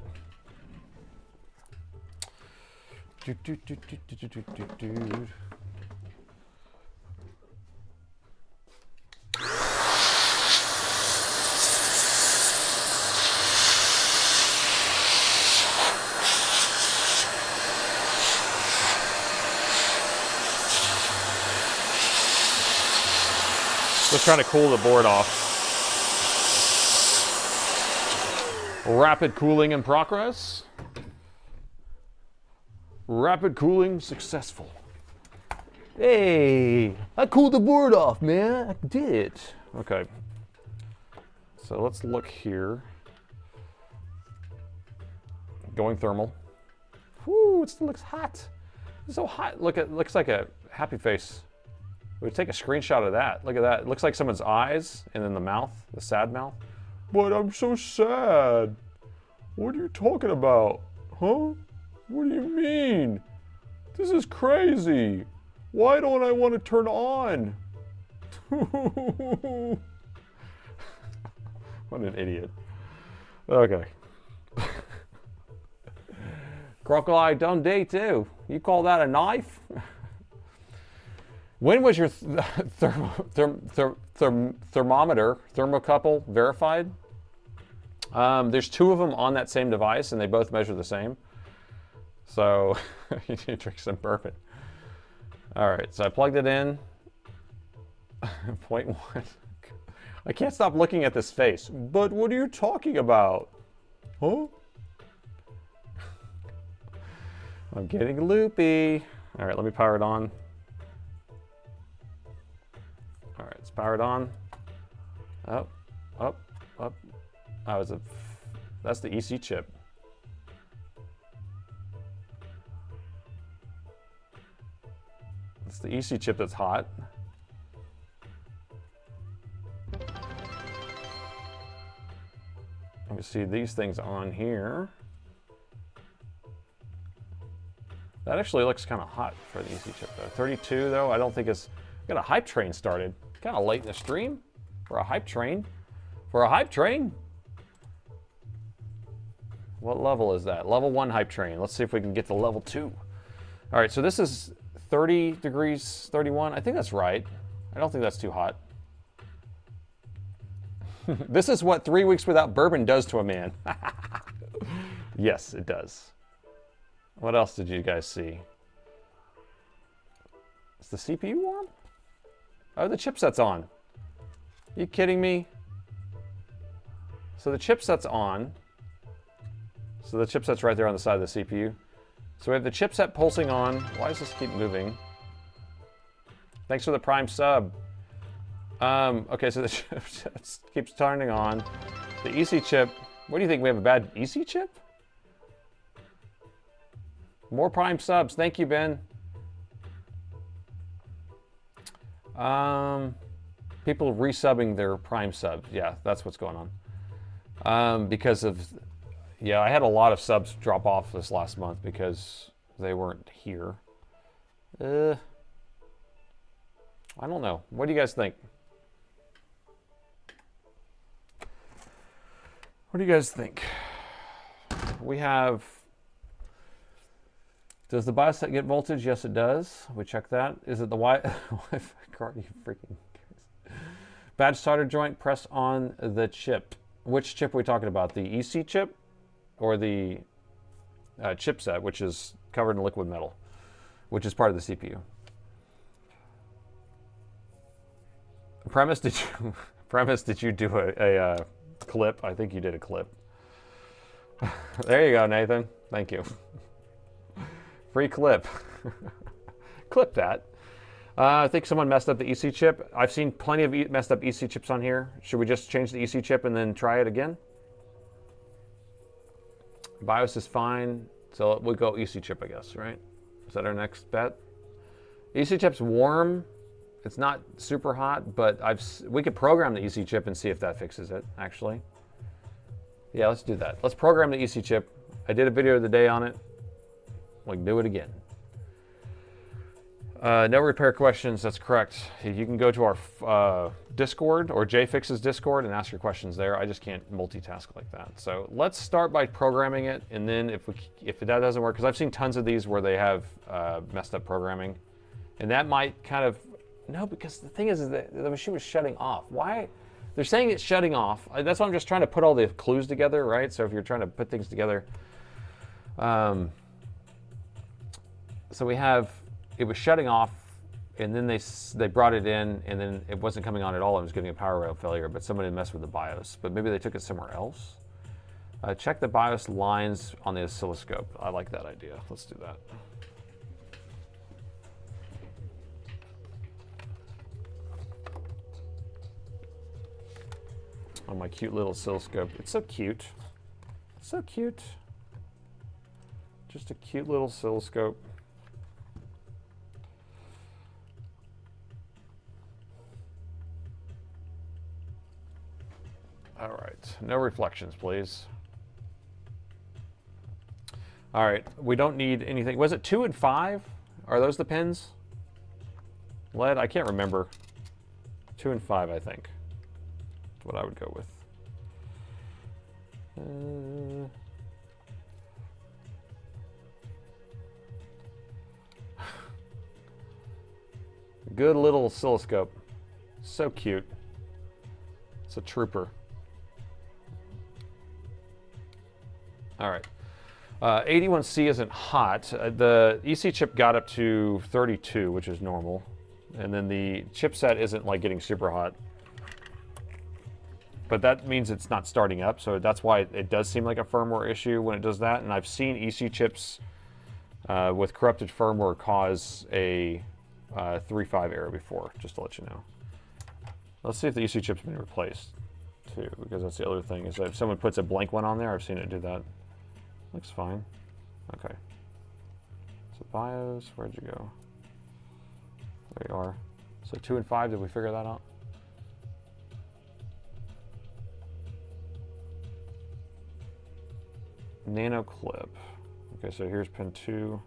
Just trying to cool the board off. Rapid cooling in progress. Rapid cooling successful. Hey, I cooled the board off, man. I did it. Okay. So let's look here. Going thermal. Whoo, it still looks hot. It's so hot. Look, it looks like a happy face. We take a screenshot of that. Look at that. It looks like someone's eyes and then the mouth, the sad mouth. But I'm so sad. What are you talking about? Huh? What do you mean? This is crazy. Why don't I want to turn on? What an idiot. Okay. Crocodile done day too. You call that a knife? When was your thermocouple verified? There's two of them on that same device and they both measure the same. So you need to drink some bourbon. All right, so I plugged it in. 0.1. I can't stop looking at this face. But what are you talking about? Huh? I'm getting loopy. All right, let me power it on. All right, it's powered on. Up, up, up. Oh, that's the EC chip. It's the EC chip that's hot. Let me see these things on here. That actually looks kind of hot for the EC chip though. 32 though, I don't think it's, got a hype train started. Kind of late in the stream for a hype train. For a hype train? What level is that? Level 1 hype train. Let's see if we can get to level 2. All right, so this is 30 degrees, 31. I think that's right. I don't think that's too hot. This is what 3 weeks without bourbon does to a man. Yes, it does. What else did you guys see? Is the CPU warm? Oh, the chipset's on. Are you kidding me? So the chipset's on. So the chipset's right there on the side of the CPU. So we have the chipset pulsing on. Why does this keep moving? Thanks for the Prime sub. Okay, so the chipset keeps turning on. The EC chip. What do you think? We have a bad EC chip? More Prime subs. Thank you, Ben. People resubbing their Prime subs. Yeah, that's what's going on. Because of, yeah, I had a lot of subs drop off this last month because they weren't here. I don't know. What do you guys think? What do you guys think? We have, does the BIOS get voltage? Yes, it does. We checked that. Is it the Wi-Fi card? You freaking badge solder joint, press on the chip. Which chip are we talking about? The EC chip or the chipset, which is covered in liquid metal, which is part of the CPU? Premise, did you do a clip? I think you did a clip. There you go, Nathan. Thank you. Free clip. Clip that. I think someone messed up the EC chip. I've seen plenty of messed up EC chips on here. Should we just change the EC chip and then try it again? BIOS is fine, so we'll go EC chip, I guess, right? Is that our next bet? EC chip's warm. It's not super hot, but we could program the EC chip and see if that fixes it, actually. Yeah, let's do that. Let's program the EC chip. I did a video of the day on it. We can do it again. No repair questions, that's correct. You can go to our Discord or JFix's Discord and ask your questions there. I just can't multitask like that. So let's start by programming it, and then if that doesn't work, because I've seen tons of these where they have messed up programming, and that might kind of, no, because the thing is that the machine was shutting off. Why? They're saying it's shutting off. That's why I'm just trying to put all the clues together, right? So if you're trying to put things together, so we have, it was shutting off, and then they brought it in, and then it wasn't coming on at all. It was getting a power rail failure, but somebody messed with the BIOS. But maybe they took it somewhere else. Check the BIOS lines on the oscilloscope. I like that idea. Let's do that. On my cute little oscilloscope. It's so cute. So cute. Just a cute little oscilloscope. All right, no reflections, please. All right, we don't need anything. Was it 2 and 5? Are those the pins? Lead, I can't remember. 2 and 5, I think. That's what I would go with. Good little oscilloscope. So cute. It's a trooper. All right. 81C isn't hot. The EC chip got up to 32, which is normal. And then the chipset isn't like getting super hot. But that means it's not starting up, so that's why it does seem like a firmware issue when it does that. And I've seen EC chips with corrupted firmware cause a 3.5 error before, just to let you know. Let's see if the EC chip's been replaced too, because that's the other thing, is that if someone puts a blank one on there, I've seen it do that. Looks fine. Okay. So BIOS, where'd you go? There you are. So 2 and 5, did we figure that out? Nano clip. Okay, so here's pin 2.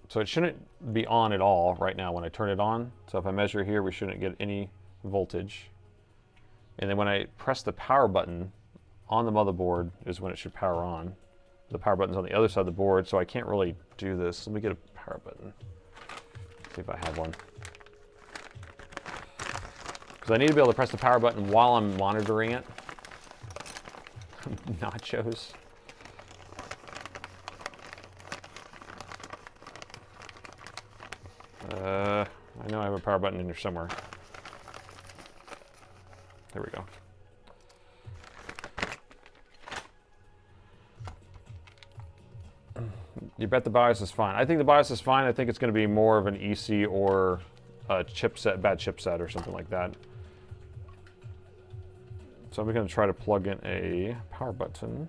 So it shouldn't be on at all right now when I turn it on. So if I measure here, we shouldn't get any voltage. And then when I press the power button on the motherboard is when it should power on. The power button's on the other side of the board, so I can't really do this. Let me get a power button. See if I have one. Because I need to be able to press the power button while I'm monitoring it. Nachos. I know I have a power button in there somewhere. There we go. You bet the BIOS is fine. I think the BIOS is fine. I think it's going to be more of an EC or a chipset, bad chipset or something like that. So I'm going to try to plug in a power button.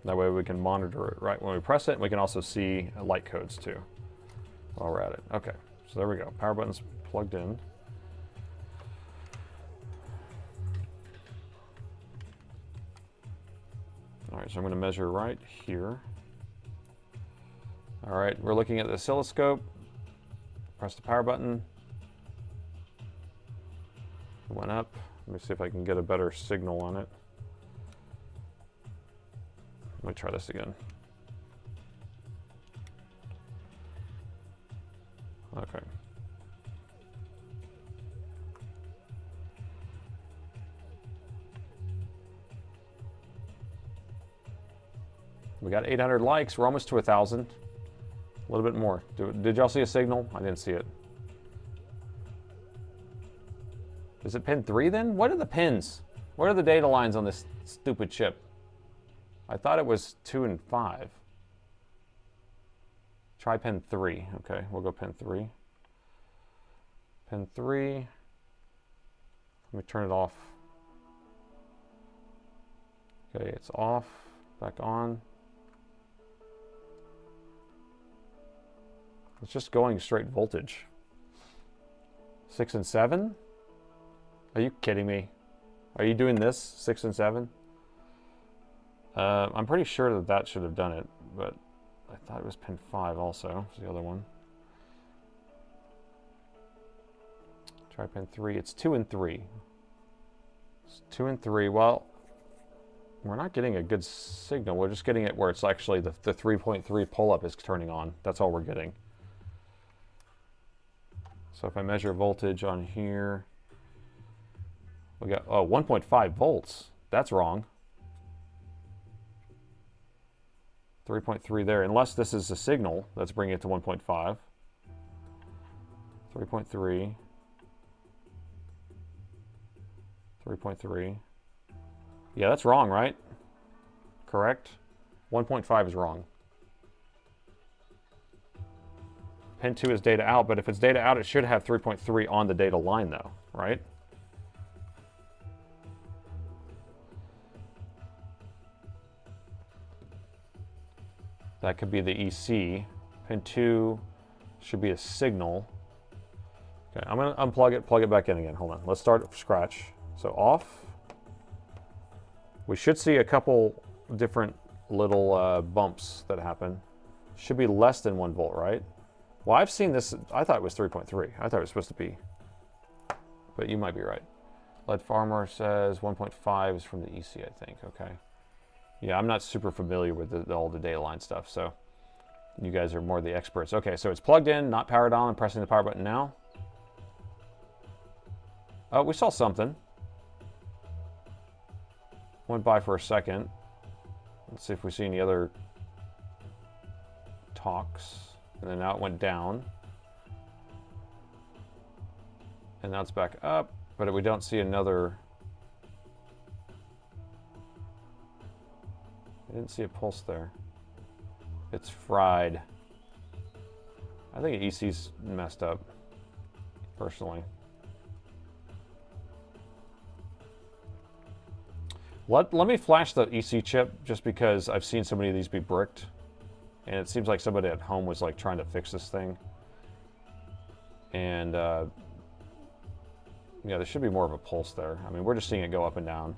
That way we can monitor it right when we press it, and we can also see light codes too while we're at it. Okay, so there we go. Power button's plugged in. All right, so I'm going to measure right here. All right, we're looking at the oscilloscope. Press the power button. It went up. Let me see if I can get a better signal on it. Let me try this again. Okay. We got 800 likes. We're almost to 1,000. A little bit more. Did y'all see a signal? I didn't see it. Is it pin 3 then? What are the pins? What are the data lines on this stupid chip? I thought it was 2 and 5. Try pin 3. Okay, we'll go pin 3. Pin 3. Let me turn it off. Okay, it's off. Back on. It's just going straight voltage. 6 and 7? Are you kidding me? Are you doing this, 6 and 7? I'm pretty sure that that should have done it, but I thought it was pin 5 also, was the other one. Try pin 3, it's 2 and 3. It's 2 and 3, well, we're not getting a good signal. We're just getting it where it's actually the 3.3 pull-up is turning on. That's all we're getting. So if I measure voltage on here, we got, oh, 1.5 volts. That's wrong. 3.3 there, unless this is a signal that's bringing it to 1.5. 3.3. 3.3. Yeah, that's wrong, right? Correct? 1.5 is wrong. Pin 2 is data out, but if it's data out, it should have 3.3 on the data line though, right? That could be the EC. Pin 2 should be a signal. Okay, I'm gonna unplug it, plug it back in again. Hold on, let's start from scratch. So off. We should see a couple different little bumps that happen. Should be less than 1 volt, right? Well, I've seen this, I thought it was 3.3. I thought it was supposed to be, but you might be right. LED Farmer says 1.5 is from the EC, I think, okay. Yeah, I'm not super familiar with all the data line stuff, so you guys are more the experts. Okay, so it's plugged in, not powered on. I'm pressing the power button now. Oh, we saw something. Went by for a second. Let's see if we see any other talks. And then now it went down. And now it's back up, but we don't see another. I didn't see a pulse there. It's fried. I think EC's messed up, personally. Let me flash the EC chip just because I've seen so many of these be bricked. And it seems like somebody at home was like trying to fix this thing. And yeah, there should be more of a pulse there. I mean, we're just seeing it go up and down.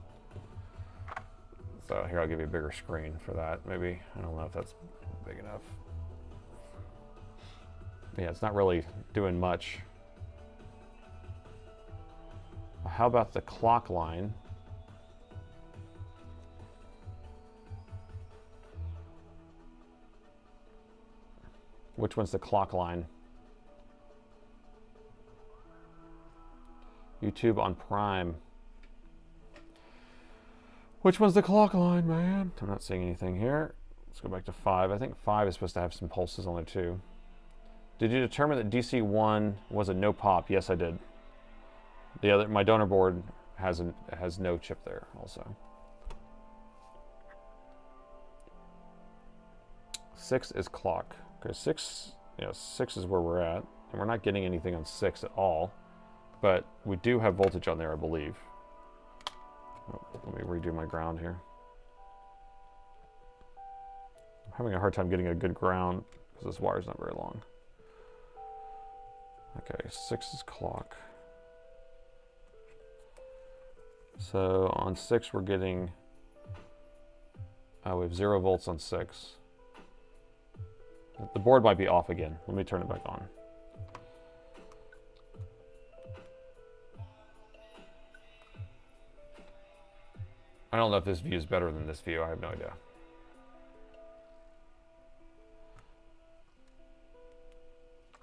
So here, I'll give you a bigger screen for that, maybe. I don't know if that's big enough. Yeah, it's not really doing much. How about the clock line? Which one's the clock line? YouTube on Prime. Which one's the clock line, man? I'm not seeing anything here. Let's go back to 5. I think 5 is supposed to have some pulses on there too. Did you determine that DC1 was a no pop? Yes, I did. The other, my donor board has no chip there also. 6 is clock. Okay, 6, yeah, 6 is where we're at, and we're not getting anything on 6 at all, but we do have voltage on there, I believe. Oh, let me redo my ground here. I'm having a hard time getting a good ground because this wire's not very long. Okay, 6 is clock. So on 6 we're getting, we have 0 volts on 6. The board might be off again. Let me turn it back on. I don't know if this view is better than this view. I have no idea.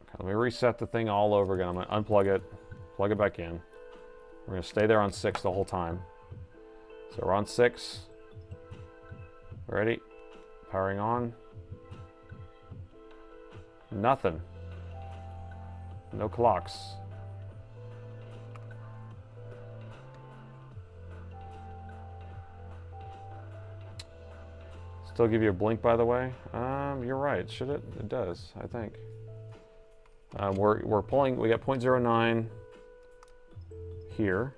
Okay, let me reset the thing all over again. I'm going to unplug it, plug it back in. We're going to stay there on 6 the whole time. So we're on 6. Ready? Powering on. Nothing. No clocks. Still give you a blink, by the way? You're right. Should it? It does, I think. We're pulling, we got 0.09 here.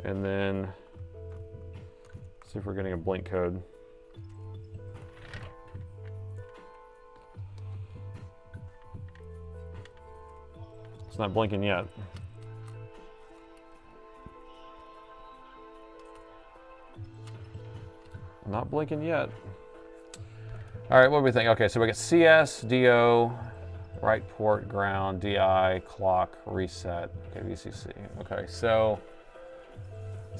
And then, see if we're getting a blink code. It's not blinking yet. Not blinking yet. All right, what do we think? Okay, so we got CS, DO, right port, ground, DI, clock, reset, okay, VCC. Okay, so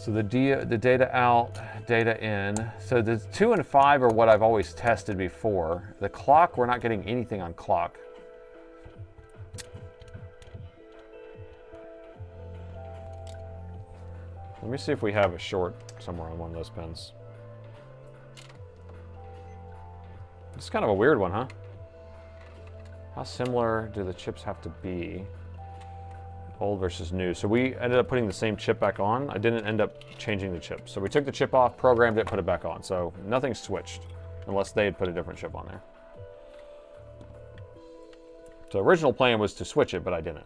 the data out, data in. So the 2 and 5 are what I've always tested before. The clock, we're not getting anything on clock. Let me see if we have a short somewhere on one of those pins. It's kind of a weird one, huh? How similar do the chips have to be? Old versus new. So we ended up putting the same chip back on. I didn't end up changing the chip. So we took the chip off, programmed it, put it back on. So nothing switched unless they had put a different chip on there. So original plan was to switch it, but I didn't.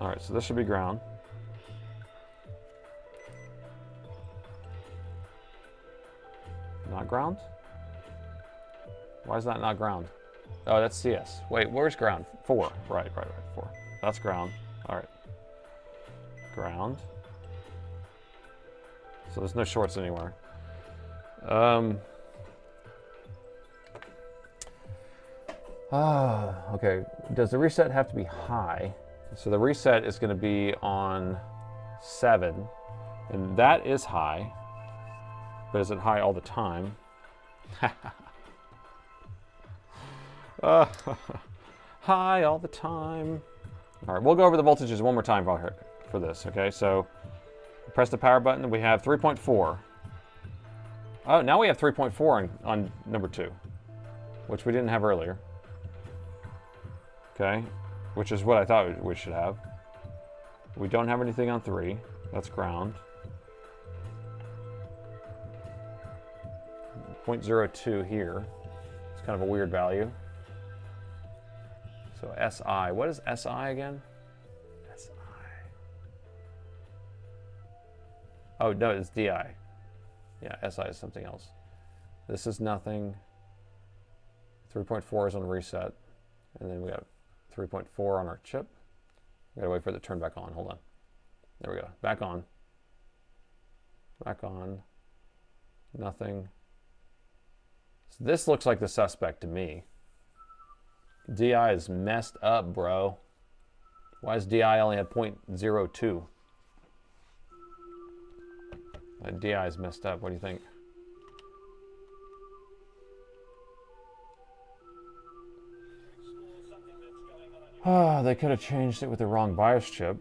All right, so this should be ground. Not ground? Why is that not ground? Oh, that's CS. Wait, where's ground? 4. Right, 4. That's ground. All right. Ground. So there's no shorts anywhere. Okay. Does the reset have to be high? So the reset is going to be on 7, and that is high. But is it high all the time? high all the time. All right, we'll go over the voltages one more time for this, okay? So press the power button, we have 3.4. Oh, now we have 3.4 on number 2, which we didn't have earlier. Okay, which is what I thought we should have. We don't have anything on 3, that's ground. 0.02 here, it's kind of a weird value. So SI, what is SI again? SI. Oh, no, it's DI. Yeah, SI is something else. This is nothing. 3.4 is on reset. And then we got 3.4 on our chip. We gotta wait for it to turn back on. Hold on. There we go. Back on. Back on. Nothing. So this looks like the suspect to me. DI is messed up, bro. Why does DI only have 0.02? DI is messed up. What do you think? Oh, they could have changed it with the wrong BIOS chip.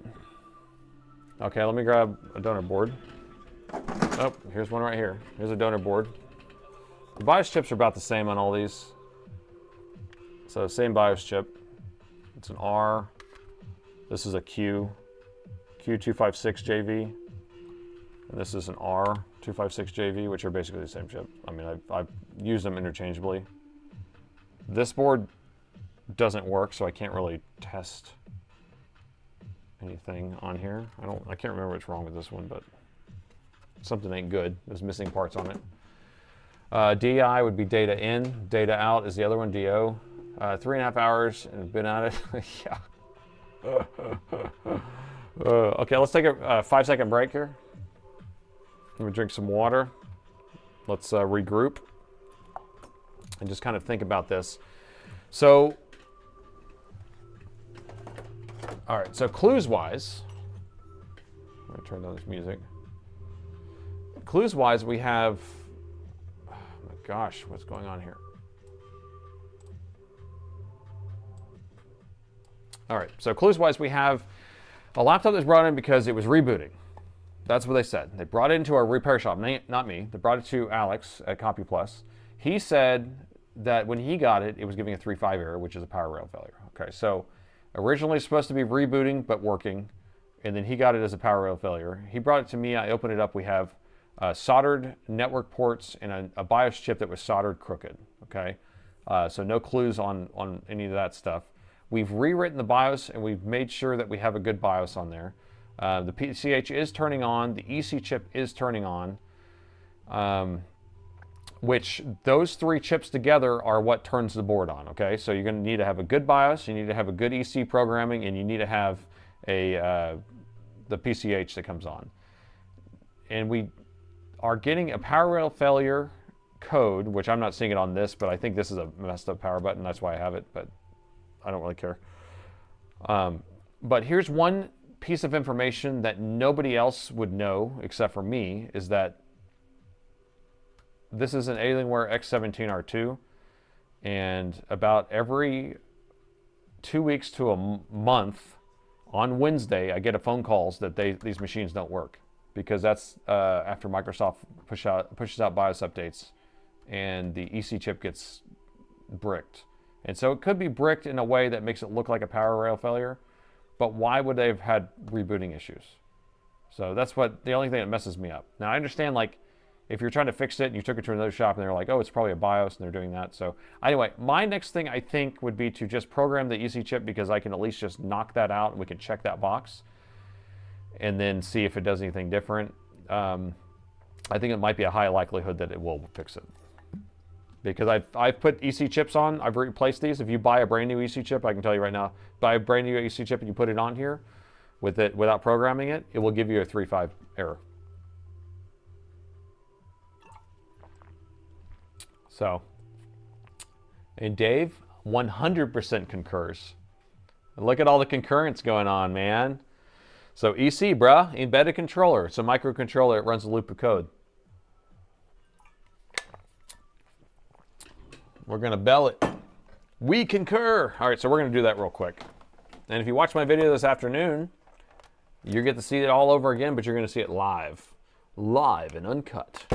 Okay, let me grab a donor board. Oh, here's one right here. Here's a donor board. The BIOS chips are about the same on all these. So same BIOS chip. It's an R. This is a Q256JV. And this is an R256JV, which are basically the same chip. I mean, I've used them interchangeably. This board doesn't work, so I can't really test anything on here. I can't remember what's wrong with this one, but something ain't good. There's missing parts on it. DI would be data in, data out is the other one, DO. 3.5 hours and been at it. Yeah. Okay, let's take a 5-second break here. Let me drink some water. Let's regroup and just kind of think about this. So, all right, so clues-wise, I'm gonna turn down this music. Clues-wise, we have, oh my gosh, what's going on here? All right, so clues-wise, we have a laptop that's brought in because it was rebooting. That's what they said. They brought it into our repair shop, not me. They brought it to Alex at CompuPlus. He said that when he got it, it was giving a 3.5 error, which is a power rail failure. Okay, so originally supposed to be rebooting, but working, and then he got it as a power rail failure. He brought it to me, I opened it up, we have soldered network ports and a BIOS chip that was soldered crooked, okay? So no clues on any of that stuff. We've rewritten the BIOS and we've made sure that we have a good BIOS on there. The PCH is turning on, the EC chip is turning on, which those 3 chips together are what turns the board on, okay? So you're gonna need to have a good BIOS, you need to have a good EC programming, and you need to have the PCH that comes on. And we are getting a power rail failure code, which I'm not seeing it on this, but I think this is a messed up power button, that's why I have it, but I don't really care. But here's one piece of information that nobody else would know except for me, is that this is an Alienware X17R2, and about every 2 weeks to a month on Wednesday, I get a phone calls that these machines don't work, because that's after Microsoft pushes out BIOS updates and the EC chip gets bricked. And so it could be bricked in a way that makes it look like a power rail failure, but why would they have had rebooting issues? So that's the only thing that messes me up. Now I understand, like, if you're trying to fix it and you took it to another shop and they're like, oh, it's probably a BIOS and they're doing that. So anyway, my next thing I think would be to just program the EC chip, because I can at least just knock that out and we can check that box and then see if it does anything different. I think it might be a high likelihood that it will fix it, because I've put EC chips on, I've replaced these. If you buy a brand new EC chip, I can tell you right now, buy a brand new EC chip and you put it on here with it without programming it, it will give you a 3.5 error. So, and Dave 100% concurs. Look at all the concurrence going on, man. So EC, bruh, embedded controller. It's a microcontroller, it runs a loop of code. We're gonna bell it. We concur. All right, so we're going to do that real quick. And if you watch my video this afternoon, you get to see it all over again, but you're going to see it live. Live and uncut.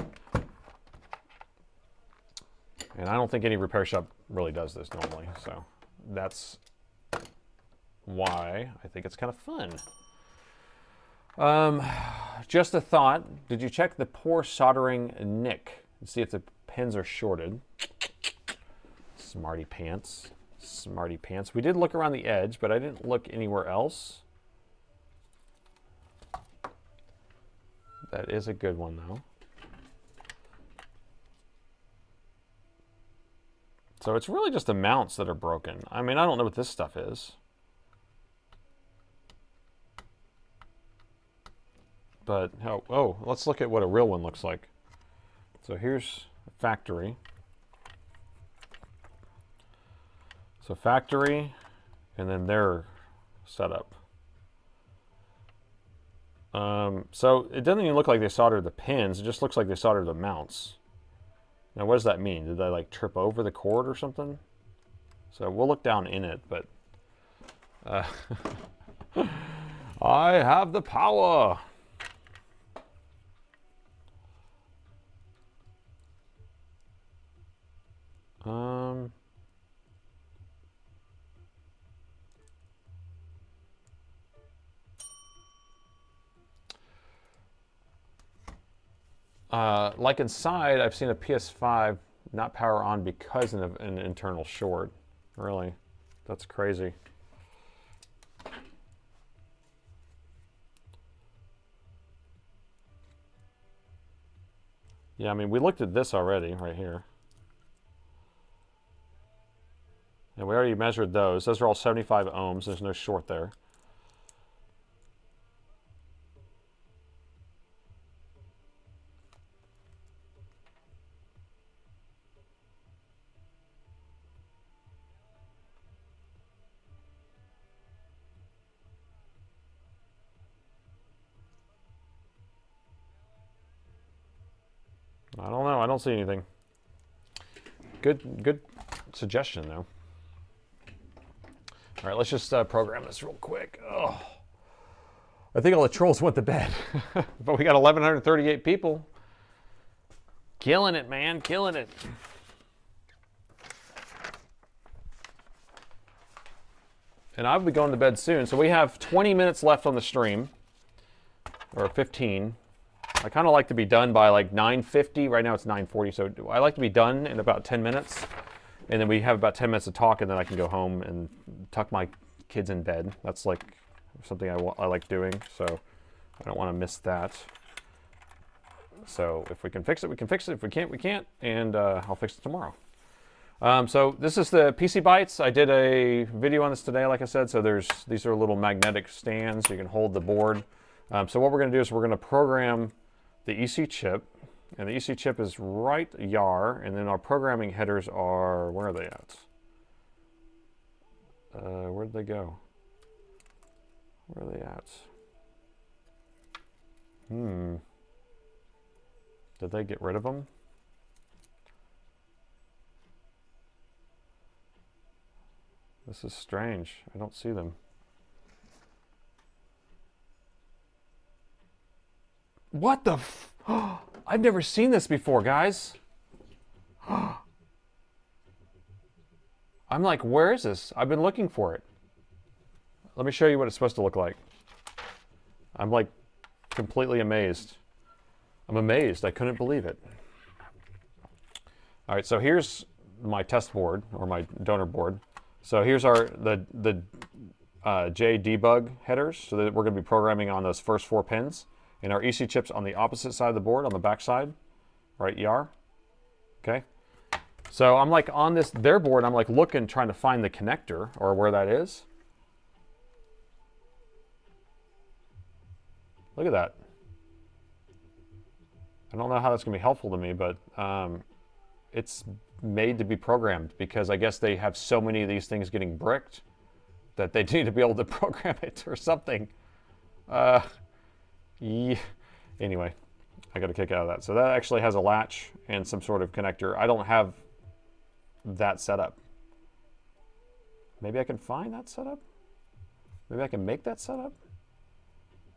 And I don't think any repair shop really does this normally, so that's why I think it's kind of fun. Just a thought. Did you check the pour soldering nick and see if the pins are shorted? Smarty pants. Smarty pants. We did look around the edge, but I didn't look anywhere else. That is a good one, though. So it's really just the mounts that are broken. I mean, I don't know what this stuff is. But, oh, let's look at what a real one looks like. So here's factory. So factory, and then their setup. So it doesn't even look like they soldered the pins. It just looks like they soldered the mounts. Now, what does that mean? Did they like trip over the cord or something? So we'll look down in it, but I have the power. Like inside, I've seen a PS5 not power on because of an internal short. Really, that's crazy. Yeah, I mean, we looked at this already, right here. And we already measured those. Those are all 75 ohms. There's no short there. I don't know. I don't see anything. Good suggestion, though. All right, let's just program this real quick. Oh, I think all the trolls went to bed, but we got 1,138 people. Killing it, man, killing it. And I'll be going to bed soon, so we have 20 minutes left on the stream, or 15. I kind of like to be done by like 9:50. Right now it's 9:40, so I like to be done in about 10 minutes. And then we have about 10 minutes to talk, and then I can go home and tuck my kids in bed. That's like something I like doing, so I don't want to miss that. So if we can fix it, we can fix it. If we can't, we can't, and I'll fix it tomorrow. So this is the PC Bytes. I did a video on this today, like I said. So these are little magnetic stands. So you can hold the board. So what we're going to do is we're going to program the EC chip. And the EC chip is right yar, and then our programming headers are, where are they at? Where'd they go? Where are they at? Did they get rid of them? This is strange. I don't see them. What the f... I've never seen this before, guys. I'm like, where is this? I've been looking for it. Let me show you what it's supposed to look like. I'm like completely amazed. I'm amazed. I couldn't believe it. All right, so here's my test board, or my donor board. So here's the J debug headers, so that we're going to be programming on those first 4 pins. And our EC chip's on the opposite side of the board, on the back side, right, ER. Okay. So I'm like on their board, I'm like looking, trying to find the connector, or where that is. Look at that. I don't know how that's going to be helpful to me, but it's made to be programmed, because I guess they have so many of these things getting bricked that they need to be able to program it or something. Yeah. Anyway, I got a kick out of that. So that actually has a latch and some sort of connector. I don't have that set up. Maybe I can find that setup? Maybe I can make that setup?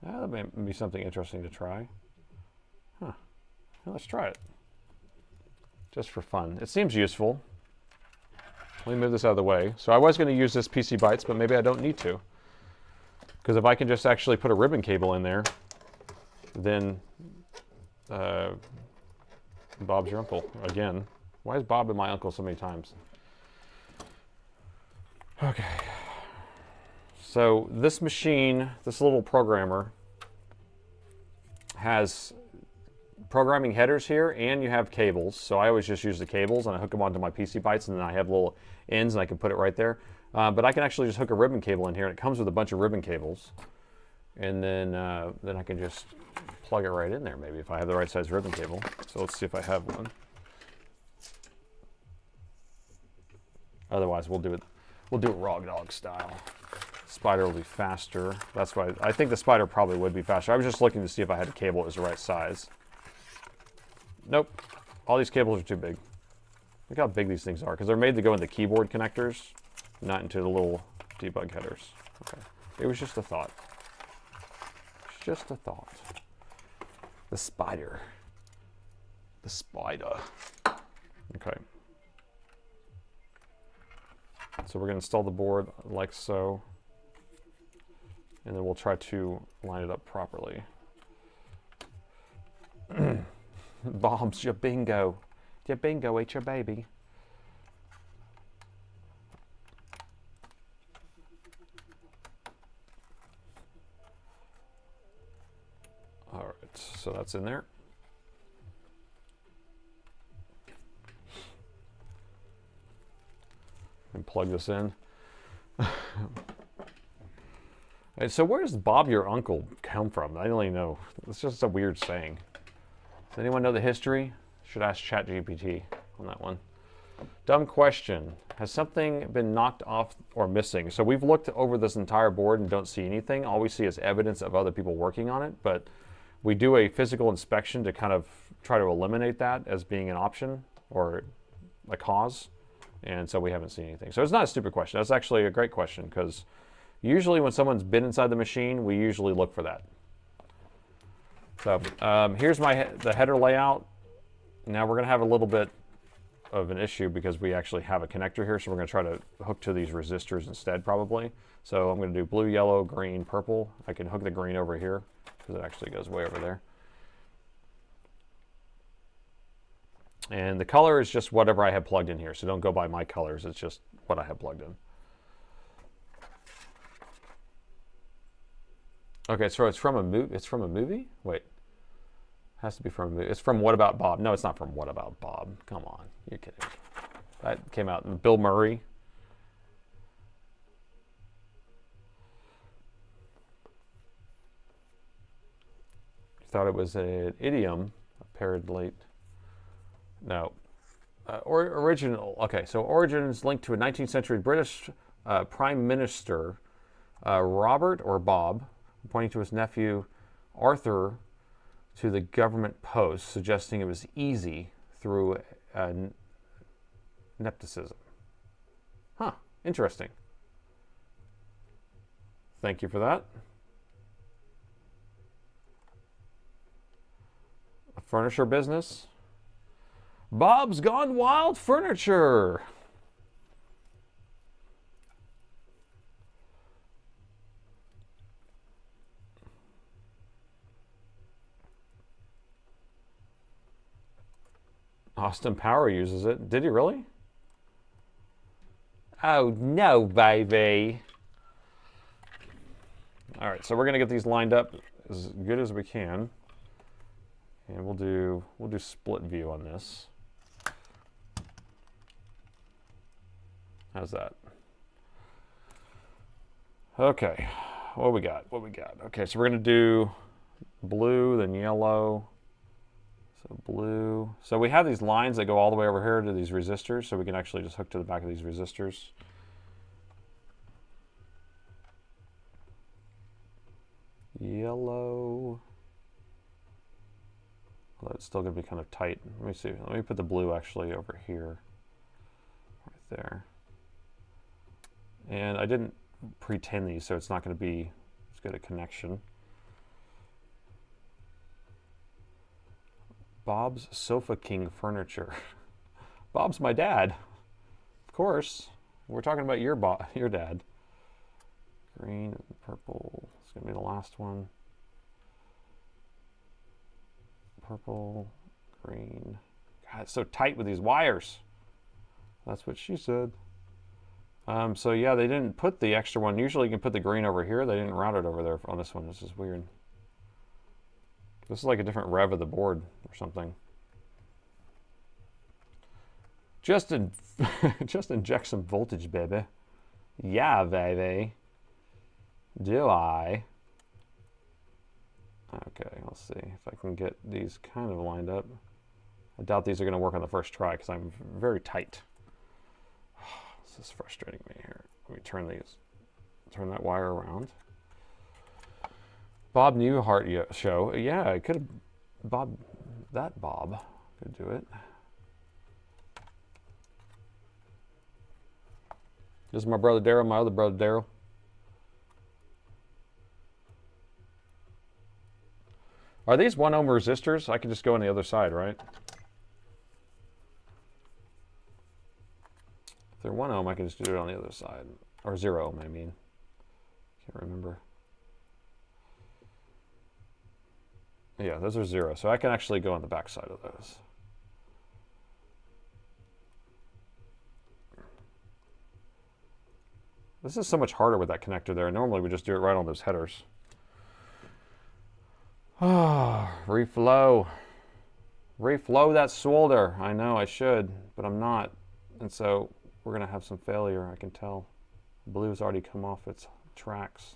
That may be something interesting to try. Huh. Well, let's try it. Just for fun. It seems useful. Let me move this out of the way. So I was going to use this PC Bytes, but maybe I don't need to. Because if I can just actually put a ribbon cable in there, then Bob's your uncle again. Why is Bob and my uncle so many times? Okay. So this machine, this little programmer, has programming headers here, and you have cables. So I always just use the cables, and I hook them onto my PC Bytes, and then I have little ends, and I can put it right there. But I can actually just hook a ribbon cable in here, and it comes with a bunch of ribbon cables. And then I can just plug it right in there, maybe, if I have the right size ribbon cable. So let's see if I have one. Otherwise, we'll do it raw dog style. Spider will be faster. That's why I think the Spider probably would be faster. I was just looking to see if I had a cable that was the right size. Nope. All these cables are too big. Look how big these things are, because they're made to go into keyboard connectors, not into the little debug headers. Okay. It was just a thought. It's just a thought. The Spider. The Spider. Okay. So we're going to install the board like so. And then we'll try to line it up properly. Bob's your bingo. Your bingo ate your baby. All right, so that's in there. And plug this in. And so where does Bob your uncle come from? I don't even know. It's just a weird saying. Does anyone know the history? Should ask ChatGPT on that one. Dumb question. Has something been knocked off or missing? So we've looked over this entire board and don't see anything. All we see is evidence of other people working on it, but we do a physical inspection to kind of try to eliminate that as being an option or a cause. And so we haven't seen anything. So it's not a stupid question. That's actually a great question, because usually when someone's been inside the machine, we usually look for that. So here's the header layout. Now we're going to have a little bit of an issue because we actually have a connector here. So we're going to try to hook to these resistors instead, probably. So I'm going to do blue, yellow, green, purple. I can hook the green over here because it actually goes way over there. And the color is just whatever I have plugged in here. So don't go by my colors. It's just what I have plugged in. Okay, so it's from a movie. It's from a movie? Wait. Has to be from a movie. It's from What About Bob? No, it's not from What About Bob. Come on. You're kidding. That came out in Bill Murray. Thought it was an idiom, apparently. No. Original. Okay, so origins linked to a 19th century British Prime Minister, Robert or Bob, pointing to his nephew Arthur to the government post, suggesting it was easy through nepotism. Huh, interesting. Thank you for that. A furniture business. Bob's Gone Wild Furniture. Austin Power uses it. Did he really? Oh, no, baby. All right, so we're going to get these lined up as good as we can. And we'll do split view on this. How's that? Okay, what we got? Okay, so we're going to do blue, then yellow. So blue. So we have these lines that go all the way over here to these resistors, so we can actually just hook to the back of these resistors. Yellow. Well, it's still going to be kind of tight. Let me see. Let me put the blue actually over here. Right there. And I didn't pre-tin these, so it's not going to be as good a connection. Bob's Sofa King Furniture. Bob's my dad. Of course. We're talking about your dad. Green and purple. It's going to be the last one. Purple, green. God, it's so tight with these wires. That's what she said. So yeah, they didn't put the extra one. Usually you can put the green over here. They didn't route it over there on this one. This is weird. This is like a different rev of the board or something. Just inject some voltage, baby. Yeah, baby. Do I? Okay, let's see if I can get these kind of lined up. I doubt these are going to work on the first try because I'm very tight. This is frustrating me here. Let me turn that wire around. Bob Newhart show. Yeah, I could have, Bob could do it. This is my brother Daryl, my other brother Daryl. Are these 1 ohm resistors? I can just go on the other side, right? If they're 1 ohm, I can just do it on the other side. Or 0 ohm, I mean. Can't remember. Yeah, those are 0. So I can actually go on the back side of those. This is so much harder with that connector there. Normally we just do it right on those headers. Ah, reflow. Reflow that solder. I know I should, but I'm not. And so we're going to have some failure, I can tell. Blue's already come off its tracks.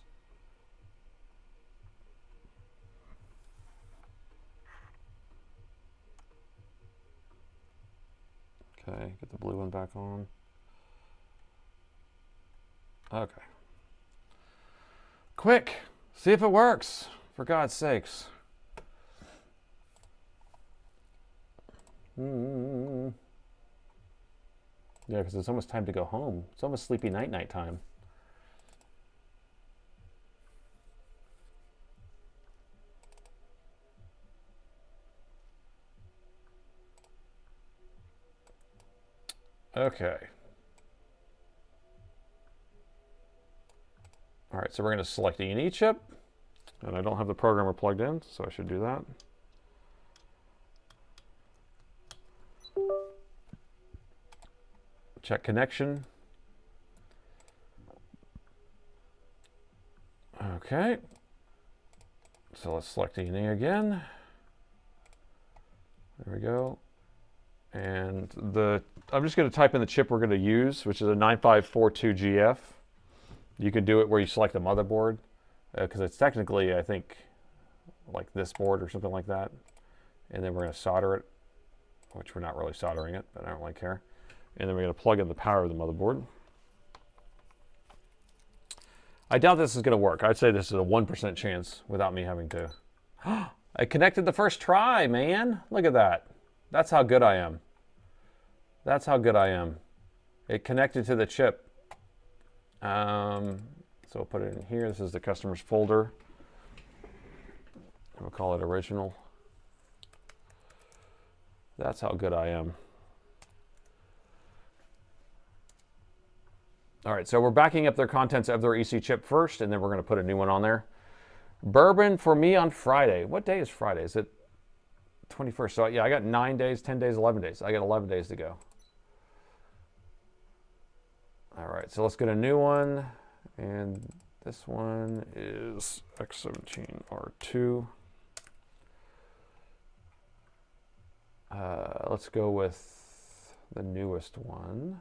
Okay, get the blue one back on. Okay. Quick, see if it works, for God's sakes. Yeah, because it's almost time to go home. It's almost sleepy night time. Okay. All right, so we're going to select the E&E chip, and I don't have the programmer plugged in, so I should do that. Check connection. Okay. So let's select E&E again. There we go. And I'm just going to type in the chip we're going to use, which is a 9542GF. You can do it where you select the motherboard, because it's technically, I think, like this board or something like that. And then we're going to solder it, which we're not really soldering it, but I don't really care. And then we're going to plug in the power of the motherboard. I doubt this is going to work. I'd say this is a 1% chance without me having to. I connected the first try, man. Look at that. That's how good I am. That's how good I am. It connected to the chip. So we'll put it in here. This is the customer's folder. We'll call it original. That's how good I am. All right, so we're backing up their contents of their EC chip first, and then we're going to put a new one on there. Bourbon for me on Friday. What day is Friday? Is it 21st? So yeah, I got 9 days, 10 days, 11 days. I got 11 days to go. All right, so let's get a new one. And this one is X17R2. Let's go with the newest one.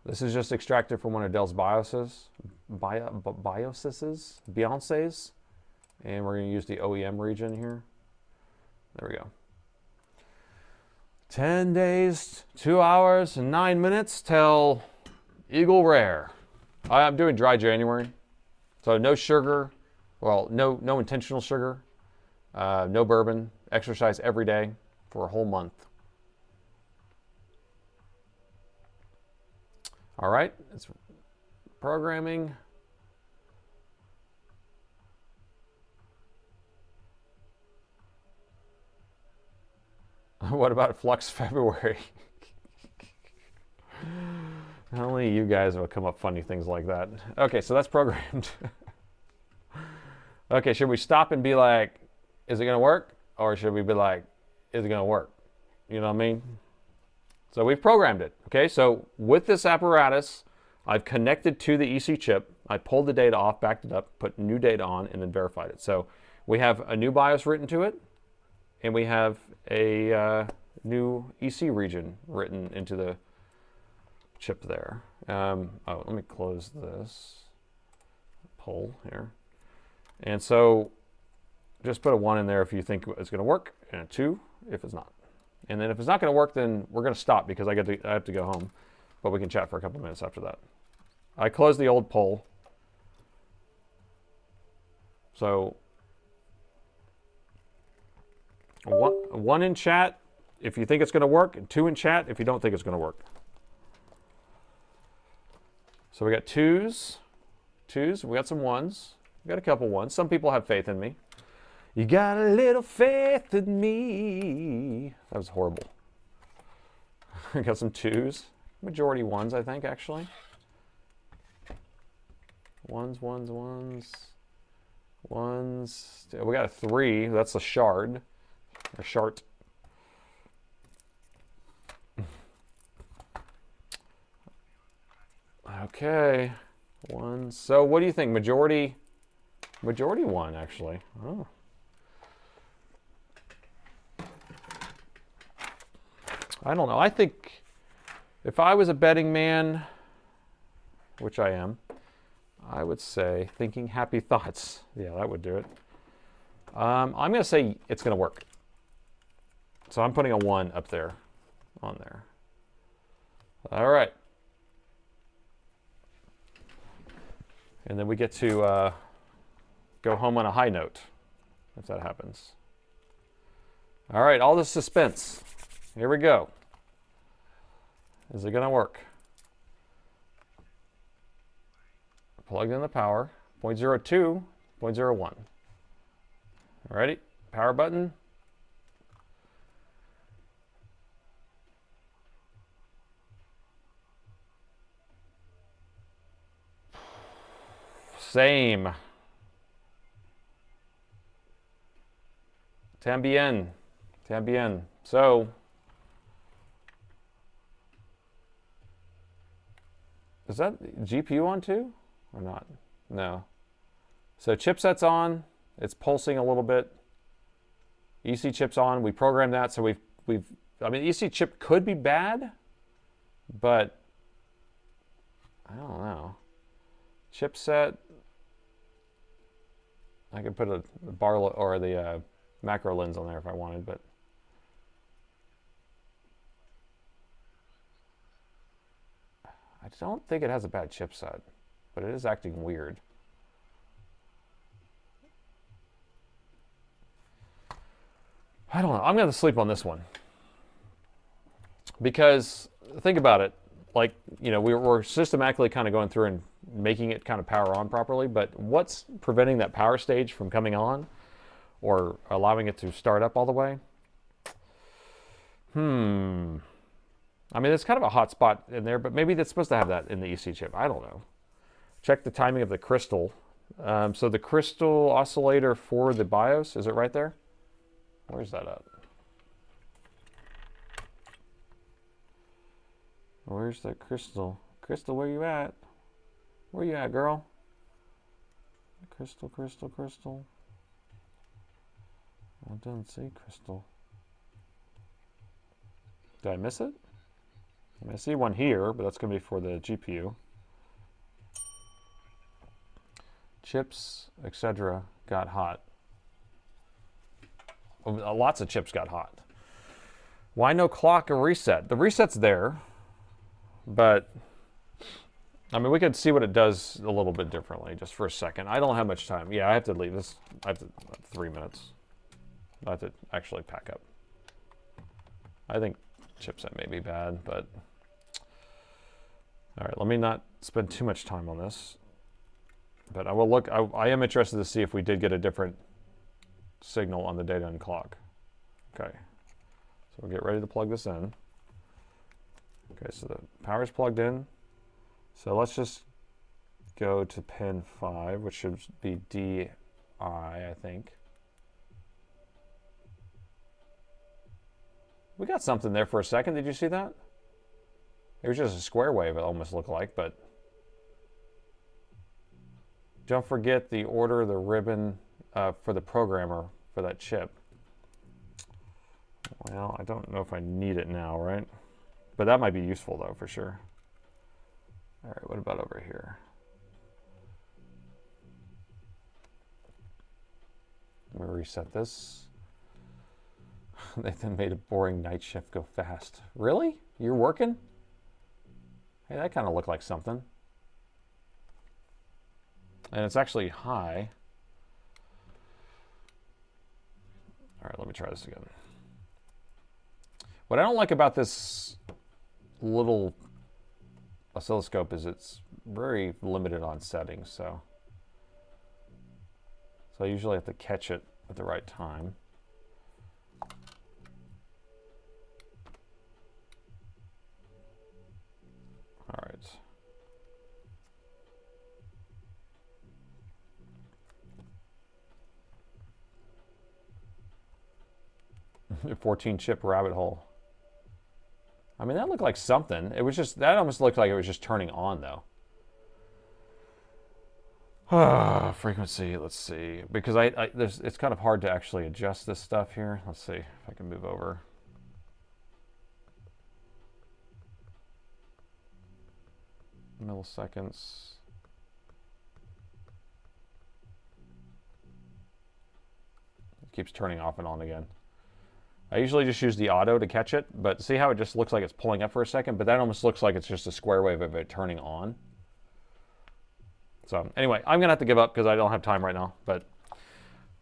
This is just extracted from one of Dell's BIOSes, and we're going to use the OEM region here. There we go. 10 days, 2 hours, and 9 minutes till Eagle Rare. I'm doing dry January, so no sugar, well, no intentional sugar, no bourbon, exercise every day for a whole month. All right, programming. What about Flux February? Only you guys will come up funny things like that. Okay, so that's programmed. Okay, should we stop and be like, is it going to work? Or should we be like, is it going to work? You know what I mean? So we've programmed it. Okay, so with this apparatus, I've connected to the EC chip. I pulled the data off, backed it up, put new data on, and then verified it. So we have a new BIOS written to it, and we have a new EC region written into the chip there. Oh, let me close this poll here. And so just put a 1 in there if you think it's going to work, and a 2 if it's not. And then if it's not going to work, then we're going to stop because I have to go home. But we can chat for a couple minutes after that. I closed the old poll. So one in chat if you think it's going to work, and 2 in chat if you don't think it's going to work. So we got 2s, we got some 1s, we got a couple 1s. Some people have faith in me. You got a little faith in me. That was horrible. We got some 2s, majority 1s, I think, actually. 1s, 1s, 1s, 1s. We got a 3, that's a shard, or shart. Okay, 1. So what do you think? Majority 1, actually. Oh. I don't know. I think if I was a betting man, which I am, I would say thinking happy thoughts. Yeah, that would do it. I'm going to say it's going to work. So I'm putting a 1 up there, on there. All right. And then we get to go home on a high note, if that happens. All right, all the suspense. Here we go. Is it going to work? Plugged in the power. 0.02, 0.01. Alrighty, power button. Same. Tambien. So, is that GPU on too, or not? No. So chipset's on. It's pulsing a little bit. EC chip's on. We programmed that, so we've. I mean, EC chip could be bad, but I don't know. Chipset. I could put a bar or the macro lens on there if I wanted, but I don't think it has a bad chipset, but it is acting weird. I don't know. I'm going to sleep on this one because think about it. Like, you know, we're systematically kind of going through and making it kind of power on properly, but what's preventing that power stage from coming on or allowing it to start up all the way? I mean, it's kind of a hot spot in there, but maybe that's supposed to have that in the EC chip. I don't know. Check the timing of the crystal. So the crystal oscillator for the BIOS, is it right there? Where's that at? Where's that crystal? Crystal, where you at? Where you at, girl? Crystal. I don't see crystal. Did I miss it? I mean, I see one here, but that's going to be for the GPU. Chips, etc. got hot. Lots of chips got hot. Why no clock or reset? The reset's there, but I mean, we could see what it does a little bit differently just for a second. I don't have much time. Yeah, I have to leave this. I have 3 minutes. I have to actually pack up. I think chipset may be bad, but All right, let me not spend too much time on this. But I will look, I am interested to see if we did get a different signal on the data and clock. Okay, so we'll get ready to plug this in. Okay, so the power's plugged in. So let's just go to pin 5, which should be DI, I think. We got something there for a second. Did you see that? It was just a square wave, it almost looked like, but don't forget the order, the ribbon for the programmer for that chip. Well, I don't know if I need it now, right? But that might be useful, though, for sure. All right, what about over here? Let me reset this. They then made a boring night shift go fast. Really? You're working? Hey, that kind of looked like something. And it's actually high. All right, let me try this again. What I don't like about this little oscilloscope is it's very limited on settings, so I usually have to catch it at the right time. All right. 14 chip rabbit hole. I mean, that looked like something. It was just, that almost looked like it was just turning on, though. Frequency, let's see. Because it's kind of hard to actually adjust this stuff here. Let's see if I can move over. Milliseconds. It keeps turning off and on again. I usually just use the auto to catch it, but see how it just looks like it's pulling up for a second, but that almost looks like it's just a square wave of it turning on. So anyway, I'm gonna have to give up because I don't have time right now, but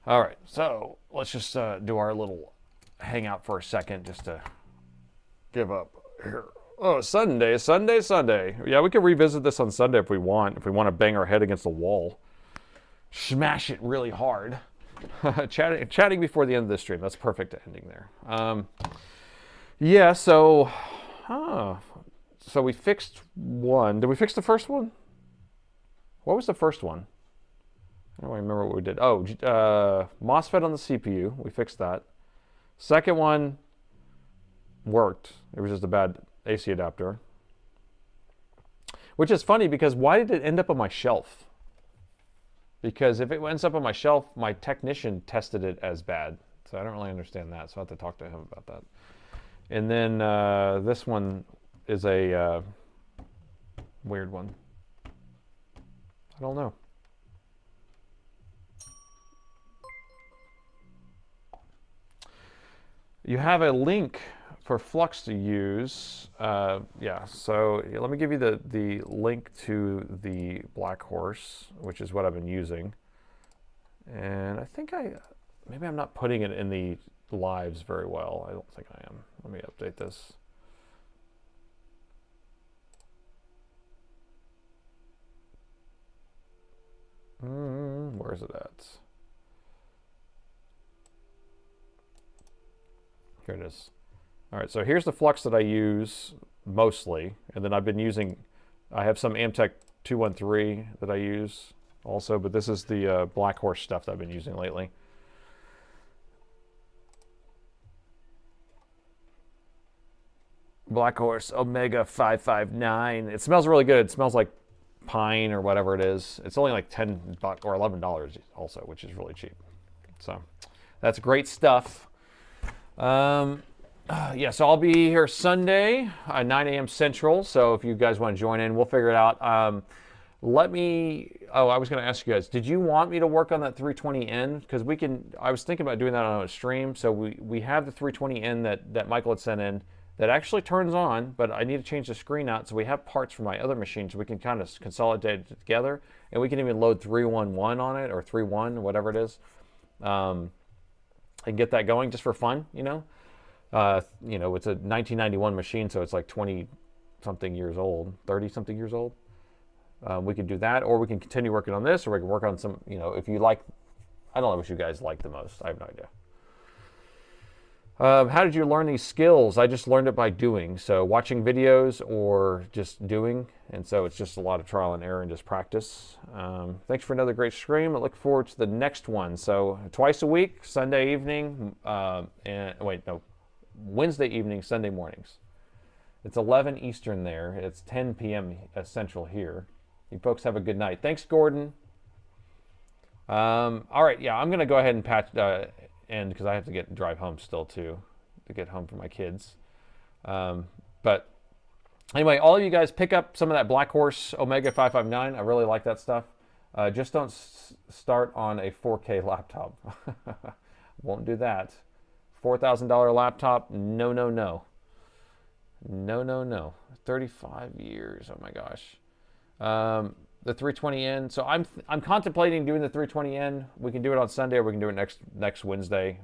all right, so let's just do our little hangout for a second just to give up here. Oh, Sunday. Yeah, we can revisit this on Sunday if we want to bang our head against the wall. Smash it really hard. Chatting before the end of this stream. That's perfect ending there. Yeah, so we fixed one. Did we fix the first one? What was the first one? I don't remember what we did. Oh, MOSFET on the CPU. We fixed that. Second one worked. It was just a bad AC adapter. Which is funny because why did it end up on my shelf? Because if it ends up on my shelf, my technician tested it as bad. So I don't really understand that. So I have to talk to him about that. And then this one is a weird one. I don't know. You have a link for flux to use. Yeah, so let me give you the link to the Black Horse, which is what I've been using. And I think maybe I'm not putting it in the lives very well. I don't think I am. Let me update this. Where is it at? Here it is. All right, so here's the flux that I use mostly, and then I've been using, I have some Amtech 213 that I use also, but this is the Black Horse stuff that I've been using lately. Black Horse Omega 559. It smells really good. It smells like pine or whatever it is. It's only like $10 or $11 also, which is really cheap. So that's great stuff. Yeah, so I'll be here Sunday, 9 a.m. Central. So if you guys want to join in, we'll figure it out. I was going to ask you guys, did you want me to work on that 320N? Because I was thinking about doing that on a stream. So we have the 320N that Michael had sent in that actually turns on, but I need to change the screen out. So we have parts for my other machines. So we can kind of consolidate it together, and we can even load 311 on it or 3.1, whatever it is, and get that going just for fun, you know. It's a 1991 machine, so it's like 20 something years old, 30 something years old. We can do that, or we can continue working on this, or we can work on some, you know, if you like, I don't know what you guys like the most. I have no idea. How did you learn these skills? I just learned it by doing. So watching videos or just doing. And so it's just a lot of trial and error and just practice. Thanks for another great stream. I look forward to the next one. So twice a week, Sunday evening, Wednesday evening, Sunday mornings. It's 11 Eastern there. It's 10 p.m. Central here. You folks have a good night. Thanks, Gordon. All right, yeah, I'm going to go ahead and end because I have to drive home still too, to get home for my kids. But anyway, all of you guys pick up some of that Black Horse Omega 559. I really like that stuff. Just don't start on a 4K laptop. Won't do that. $4,000 laptop, no, no, no. No, no, no. 35 years, oh my gosh. The 320N. So I'm contemplating doing the 320N. We can do it on Sunday, or we can do it next Wednesday.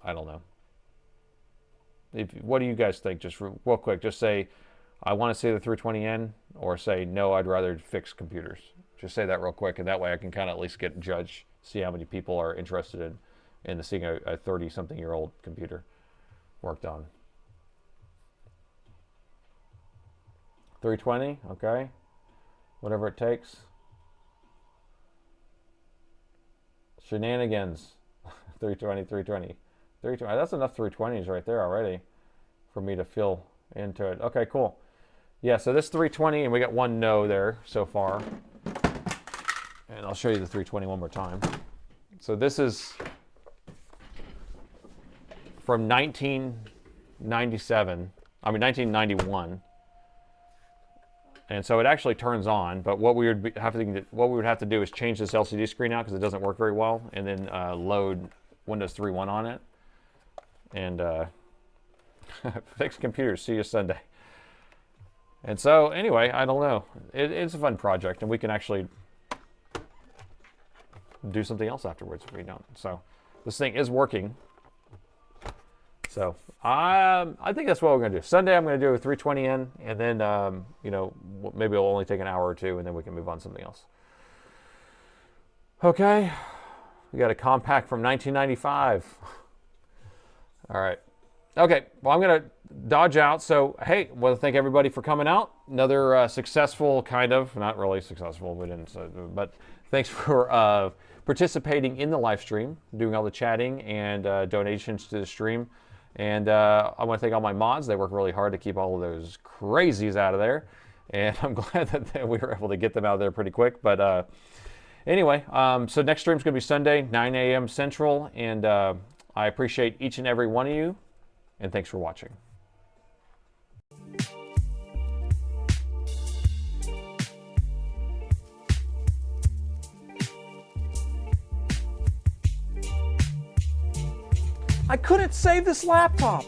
I don't know. What do you guys think? Just real quick, just say, I want to see the 320N, or say, no, I'd rather fix computers. Just say that real quick, and that way I can kind of at least see how many people are interested in seeing a 30-something-year-old computer worked on. 320, okay. Whatever it takes. Shenanigans. 320, 320. 320. That's enough 320s right there already for me to feel into it. Okay, cool. Yeah, so this 320, and we got one no there so far. And I'll show you the 320 one more time. So this is from 1991. And so it actually turns on, but what we would have to do is change this LCD screen out because it doesn't work very well, and then load Windows 3.1 on it. And fix computers. See you Sunday. And so anyway, I don't know. It's a fun project, and we can actually do something else afterwards if we don't. So this thing is working. So I think that's what we're going to do. Sunday I'm going to do a 320N, and then you know, maybe it'll only take an hour or two, and then we can move on to something else. Okay, we got a compact from 1995. All right. Okay, well, I'm going to dodge out. So hey, I want to thank everybody for coming out. Another successful, kind of, not really successful, we didn't, but thanks for participating in the live stream, doing all the chatting and donations to the stream. And I want to thank all my mods. They work really hard to keep all of those crazies out of there. And I'm glad that we were able to get them out of there pretty quick. But anyway, so next stream's going to be Sunday, 9 a.m. Central. And I appreciate each and every one of you. And thanks for watching. I couldn't save this laptop.